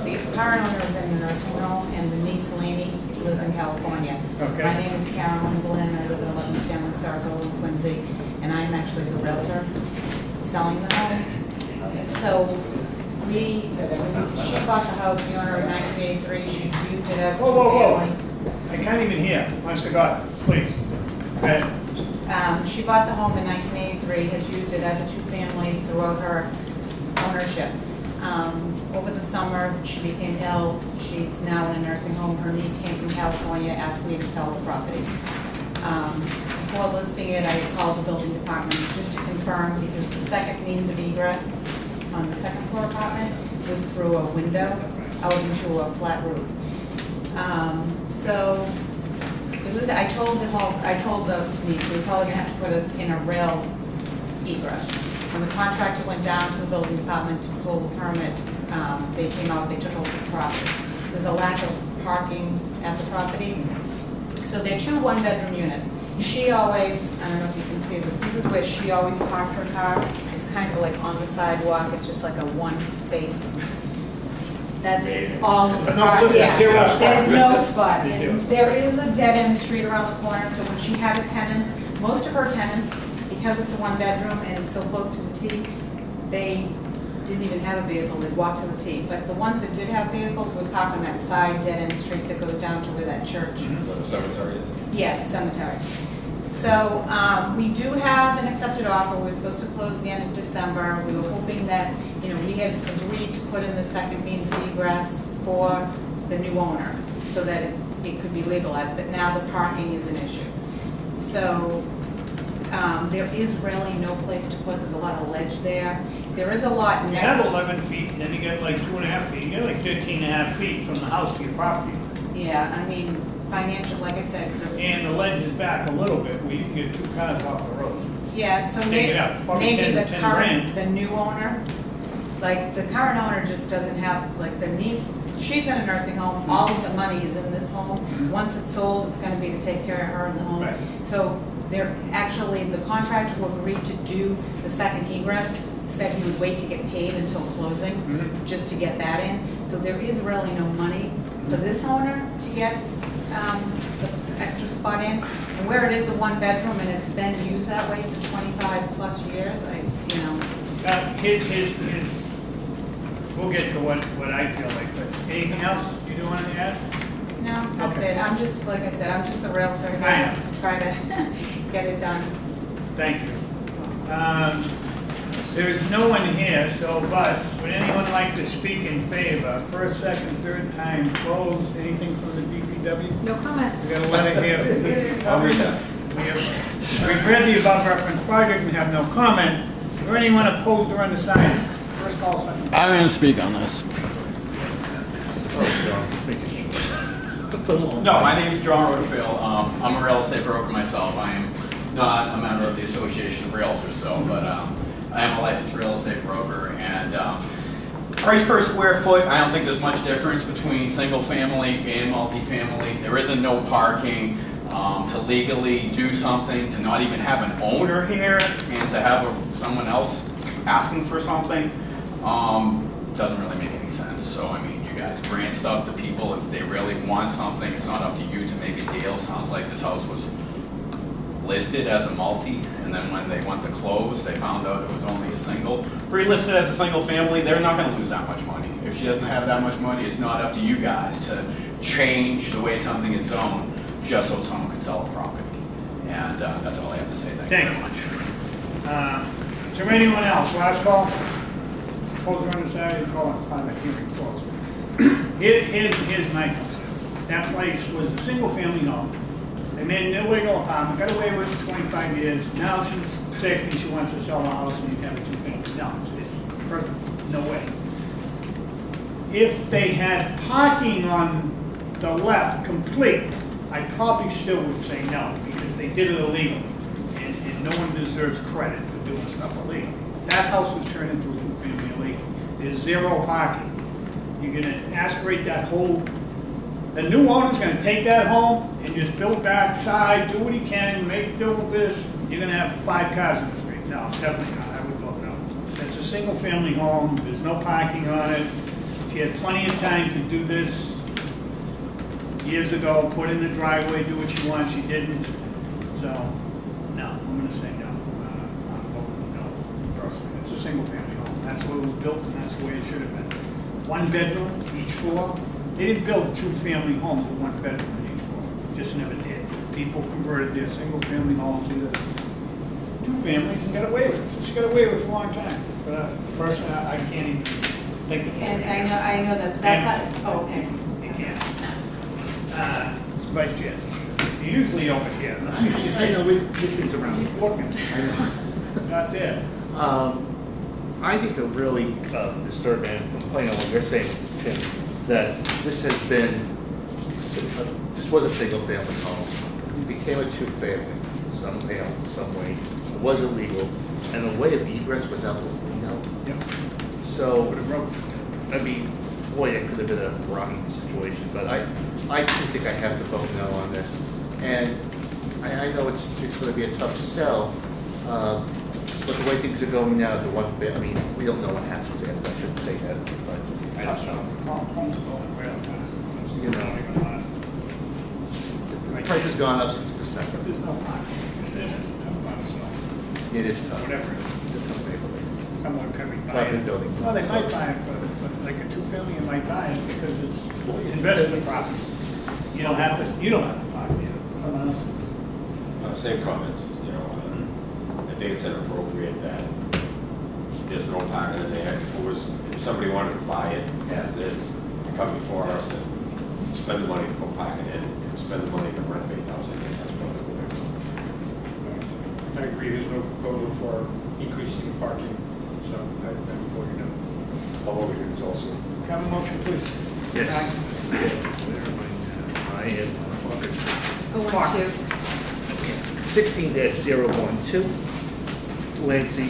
The current owner is in the nursing home, and the niece, Laney, lives in California. Okay. My name is Carolyn Glenn, I live at 11 Stanley Circle in Quincy, and I'm actually the realtor selling the home. So she bought the house, the owner in 1983, she's used it as a Whoa, whoa, whoa. two-family. I can't even hear, honest to God, please. Okay. She bought the home in 1983, has used it as a two-family throughout her ownership. Over the summer, she became ill. She's now in a nursing home. Her niece came from California, asked me to sell the property. Before listing it, I called the building department just to confirm, because the second means of egress on the second floor apartment was through a window out into a flat roof. So it was, I told the niece, we were probably gonna have to put it in a rail egress. When the contractor went down to the building department to pull the permit, they came out, they took over the property. There's a lack of parking at the property. So they're two one-bedroom units. She always, I don't know if you can see this is where she always parked her car. It's kind of like on the sidewalk, it's just like a one space. That's all of the car, yeah. There's no spot. And there is a dead-end street around the corner, so when she had a tenant, most of her tenants, because it's a one-bedroom and it's so close to the T, they didn't even have a vehicle, they'd walk to the T. But the ones that did have vehicles would park on that side dead-end street that goes down to where that church. Where the cemetery is. Yeah, the cemetery. So we do have an accepted offer. We were supposed to close the end of December. We were hoping that, we had agreed to put in the second means of egress for the new owner so that it could be legalized, but now the parking is an issue. So there is really no place to put, there's a lot of ledge there. There is a lot You next. have 11 feet, and then you get like 2.5 feet, you get like 13.5 feet from the house to your property. Yeah, I mean, financial, like I said. And the ledge is back a little bit, where you can get 2 cars off the road. Yeah, so Take it out. It's probably maybe 10 the 10 current, grand. the new owner, like, the current owner just doesn't have, like, the niece, she's in a nursing home, all of the money is in this home. Once it's sold, it's gonna be to take care of her in the home. Right. So they're actually, the contractor who agreed to do the second egress said he would wait to get paid until closing, just to get that in. So there is really no money for this owner to get the extra spot in. And where it is a one-bedroom and it's been used that way for 25-plus years, We'll get to what I feel like, but anything else you do want to add? No, that's Okay. it. I'm just, like I said, I'm just the realtor here I know. to try to get it done. Thank you. There is no one here, so, but would anyone like to speak in favor? First, second, third time closed. Anything from the DPW? No comment. We got a letter here from DPW. I'll read that. We've read the above referenced project and have no comment. Is there anyone opposed or undecided? First call, second call. I'm going to speak on this. No, my name is John Rodefield. I'm a real estate broker myself. I am not a member of the Association of Realtors, but I am a licensed real estate broker. And price per square foot, I don't think there's much difference between single family and multifamily. There isn't no parking. To legally do something, to not even have an owner here, and to have someone else asking for something, doesn't really make any sense. So, I mean, you guys grant stuff to people if they really want something. It's not up to you to make a deal. Sounds like this house was listed as a multi, and then when they went to close, they found out it was only a single. Pre-listed as a single family, they're not going to lose that much money. If she doesn't have that much money, it's not up to you guys to change the way something is zoned just so someone can sell a property. And that's all I have to say. Thank you very much. Is there anyone else? Last call. Opposed or undecided, call it upon the hearing closed. Here's my concerns. That place was a single-family home. They made an illegal apartment, got away with it for 25 years. Now she's sick and she wants to sell the house and you have a two-family. No, it's perfect. No way. If they had parking on the left complete, I probably still would say no, because they did it illegally, and no one deserves credit for doing stuff illegal. That house was turned into a two-family illegal. There's zero parking. You're gonna aspirate that whole, the new owner's gonna take that home and just build backside, do what he can, make do with this. You're gonna have 5 cars in the street. No, definitely not. I would vote no. It's a single-family home. There's no parking on it. She had plenty of time to do this years ago, put in the driveway, do what she wants, she didn't. So, no, I'm gonna say no. I'm voting no, personally. It's a single family home. That's what it was built and that's the way it should have been. 1 bedroom, each floor. They didn't build 2-family homes with 1 bedroom in each floor. Just never did. People converted their single family homes into 2 families and got away with it. So she got away with it for a long time. But personally, I can't even think of it. And I know that's not, oh, okay. You can't. Vice Chair, you're usually over here. I know, we move things around. Keep looking. Not there. I think a really disturbing point on what you're saying, Tim, that this has been, this was a single-family home. It became a 2-family, somehow, some way. It was illegal, and the way of egress was out the window. Yep. So, I mean, boy, it could have been a rotten situation, but I think I have to vote no on this. And I know it's going to be a tough sell, but the way things are going now is a one bit. I mean, we don't know what happens there. I shouldn't say that, but I don't know. Homes going real fast. You know, the price has gone up since December. There's no parking. It's a tough lot of stuff. It is tough. Whatever it is. It's a tough neighborhood. Someone could be buying Private it. building. Well, they might buy it for like a 2-family, you might buy it because it's investment property. You don't have to park there. Someone else. Same comments, you know, I think it's inappropriate that there's no parking in there. If somebody wanted to buy it as is, come before us and spend the money to go parking in, and spend the money to renovate the house, I think that's probably the way to go. I agree, there's no proposal for increasing parking, so I'm voting no. I'll vote against also. Have a motion, please. Yes. I am. 16-012, Lancy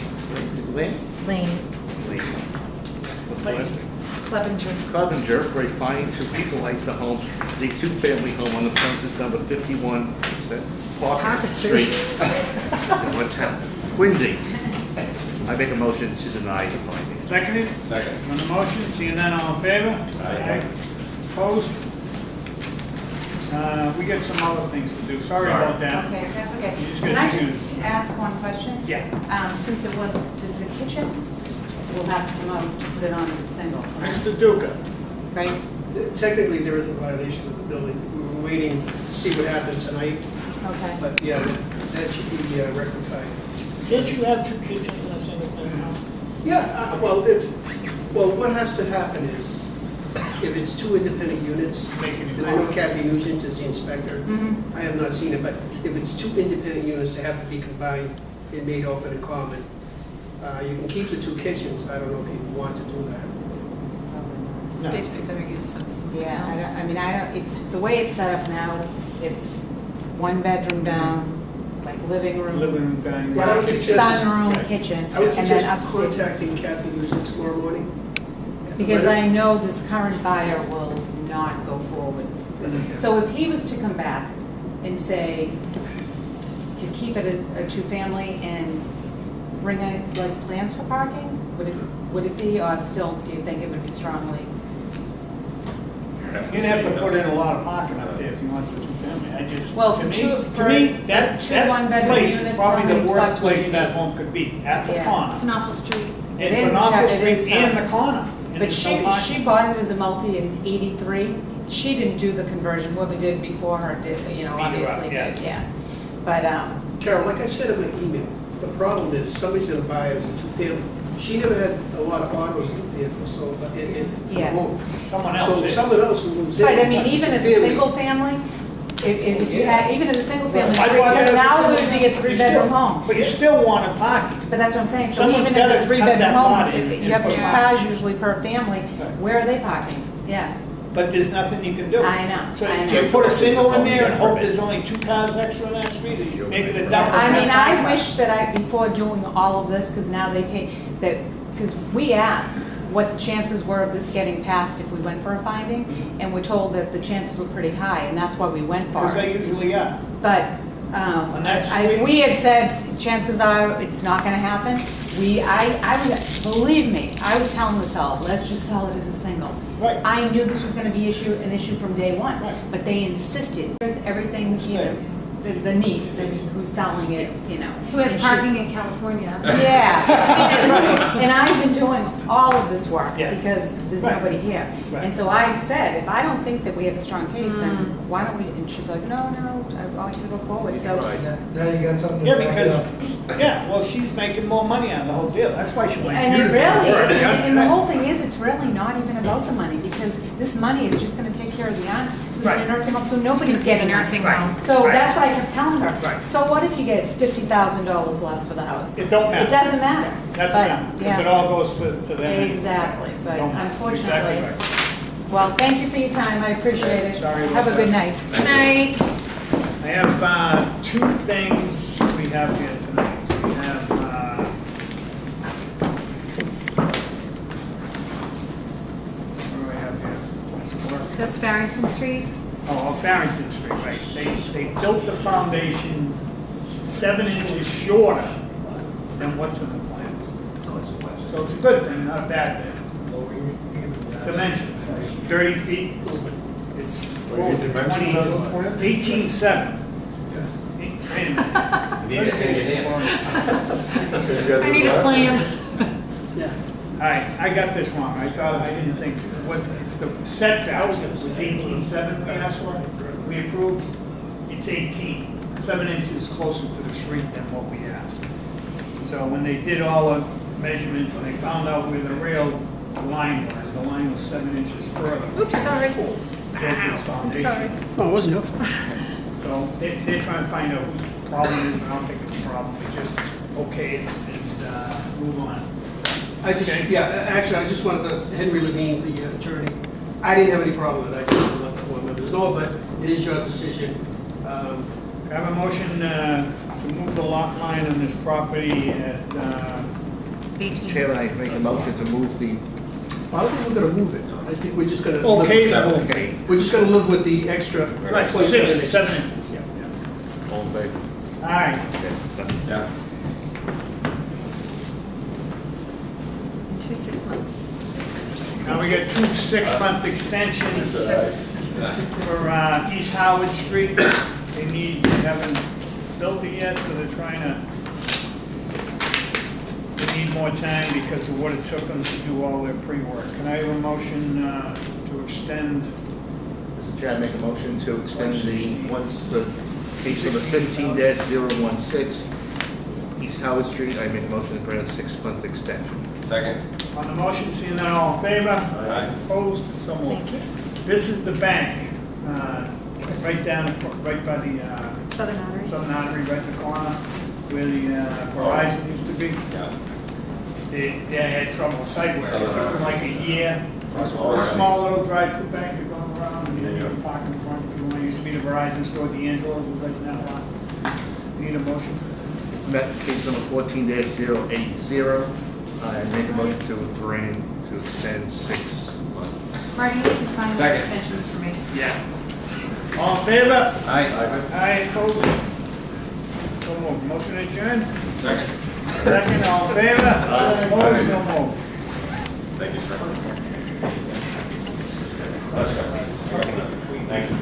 Lane. What's the last name? Clevenger for a fine to legalize the home as a 2-family home on the premises number 51, what's that? Parker Street. In what town? Quincy. I make a motion to deny the findings. Seconded? Second. On the motion, seeing none, all in favor? Aye. Opposed? We got some other things to do. Sorry about that. Okay, that's okay. You just Can got I to just choose. ask one question? Yeah. Since it was, does the kitchen, we'll have to come out and put it on as a single, right? Mr. Duca. Right? Technically, there is a violation of the building. We were waiting to see what happened tonight, Okay. but yeah, that should be rectified. Can't you have 2 kitchens in a single family home? Yeah, well, what has to happen is, if it's two independent units, and I know Kathy Nugent is the inspector, I have not seen it, but if it's two independent units, they have to be combined and made open and common. You can keep the two kitchens, I don't know if you want to do that. Space would be better use of something Yeah, else. I don't, it's, the way it's set up now, it's one bedroom down, like living room. dining Why don't you just- Sunroom, kitchen, I would and then suggest upstairs. contacting Kathy Nugent tomorrow morning. Because I know this current buyer will not go forward. So if he was to come back and say, to keep it a two-family and bring in, like, plans for parking, would it be, or still, do you think it would be strongly? You're gonna have to put in a lot of parking up there if you want a two-family. I just, Well, to for me, two- to for me, that two one-bedroom place is units, probably the somebody's worst got to place be- that home could be, at the Yeah. corner. It's an awful street. It It's is an awful tough, it street is and tough. the corner. and But there's no parking. she bought it as a multi in '83. She didn't do the conversion, whoever did before her did, you know, Beat her up, obviously yeah. did, yeah. But, Carol, like I said in my email, the problem is somebody's gonna buy it as a two-family. She never had a lot of autos in the vehicle, so, Yeah. Someone else So is. someone else who moves in. but I mean, even as a two-family. single family, if you had, even as a single family, I bought it as a now it single- would be a you three-bedroom still- home. But you still want a parking. But that's what I'm saying, so Someone's even as gotta a cut three-bedroom that home, lot in you have and two put- cars usually per family, where are they parking? Yeah, But there's nothing you can do. I know, So I do you know. put a single in there and hope there's only two cars extra on that street, or you make it a double? I mean, have I five wish that before doing all of this, because now they pay, that, because we asked what the chances were of this getting passed if we went for a finding, and we're told that the chances were pretty high, and that's why we went for Because it. they usually are. But On that if street? we had said, chances are it's not gonna happen, I would, believe me, I was telling the seller, let's just sell it as a single. Right. I knew this was gonna be an issue from day one, Right. but they insisted. There's everything, you know, the niece who's selling it, you know. Who has and she's- parking in California? Yeah, and I've been doing all of this work Yeah. because there's Right. nobody here. Right. And so I said, if I don't think that we have a strong case, then why don't we, and she's like, no, I want you to go forward, so. Now you got something to Yeah, back it up. because, yeah, well, she's making more money on the whole deal. That's why she wants And you it to do the work. really, yeah? and the whole thing is, it's really not even about the money, because this money is just gonna take care of the Right. nursing home, so nobody's getting nursing it. home. So Right. that's what I kept telling her. Right. So what if you get $50,000 less for the house? It don't matter. It doesn't matter. That's But, what because yeah. it all goes to them. Exactly, but Don't matter. unfortunately, Exactly right. well, thank you for your time, I appreciate it. Sorry about Have a that. good night. Good night. I have two things we have here tonight. We have, what do I have here? What's the word? That's Farrington Street. Oh, Farrington Street, right. They built the foundation 7 inches shorter than what's in the plan. So it's a good thing, not a bad thing. Dimensions, 30 feet. It's What are the dimensions on those plans? 18.7. I need a plan. All right, I got this wrong. I didn't think, it's the setback was 18.7 we asked for, we approved. It's 18, 7 inches closer to the street than what we asked. So when they did all the measurements and they found out where the rail line was, the line was 7 inches further. Oops, sorry. Built this I'm foundation. sorry. Oh, it wasn't your fault. So they're trying to find out whose problem it is, but I don't think it's a problem. They just okay it and move on. Actually, I just wanted to, Henry Levine, the attorney, I didn't have any problem with it, I just let the board members know, but it is your decision. I have a motion to move the lot line on this property at, Mr. Chairman, I make a motion to move the, I don't think we're gonna move it, I think we're just gonna. okay, okay, We're just gonna live with the extra. right, 0.7 inches. 7 inches, yeah. All in favor? All right, Yeah. 2 6 months. now we got 2 6-month extensions for East Howard Street. They haven't built it yet, so they're trying to, they need more time because of what it took them to do all their pre-work. Can I have a motion to extend? Mr. Chair, I make a motion to extend the case number 15-016, East Howard Street. I make a motion to grant a 6-month extension. Second. On the motion, seeing none, all in favor? Aye. Opposed? So moved. Thank you. This is the bank, right down, right by the Southern Artery. Southern Artery, right in the corner, where the Verizon used to be. Yeah. They had trouble with site work. It Southern took them like a year. A small little drive-through bank to go around, and then you can park in front if you want. It used to be the Verizon store, D'Angelo, right in that lot. Need a motion? Met case number 14-080. I make a motion to grant to extend 6 months. Marty, you need to sign the Second. extensions for me. Yeah. All in favor? Aye. Aye, opposed? So moved. Motion adjourned? Second. Second, all in favor? Aye. Opposed? So moved. Thank you, sir. Thank you.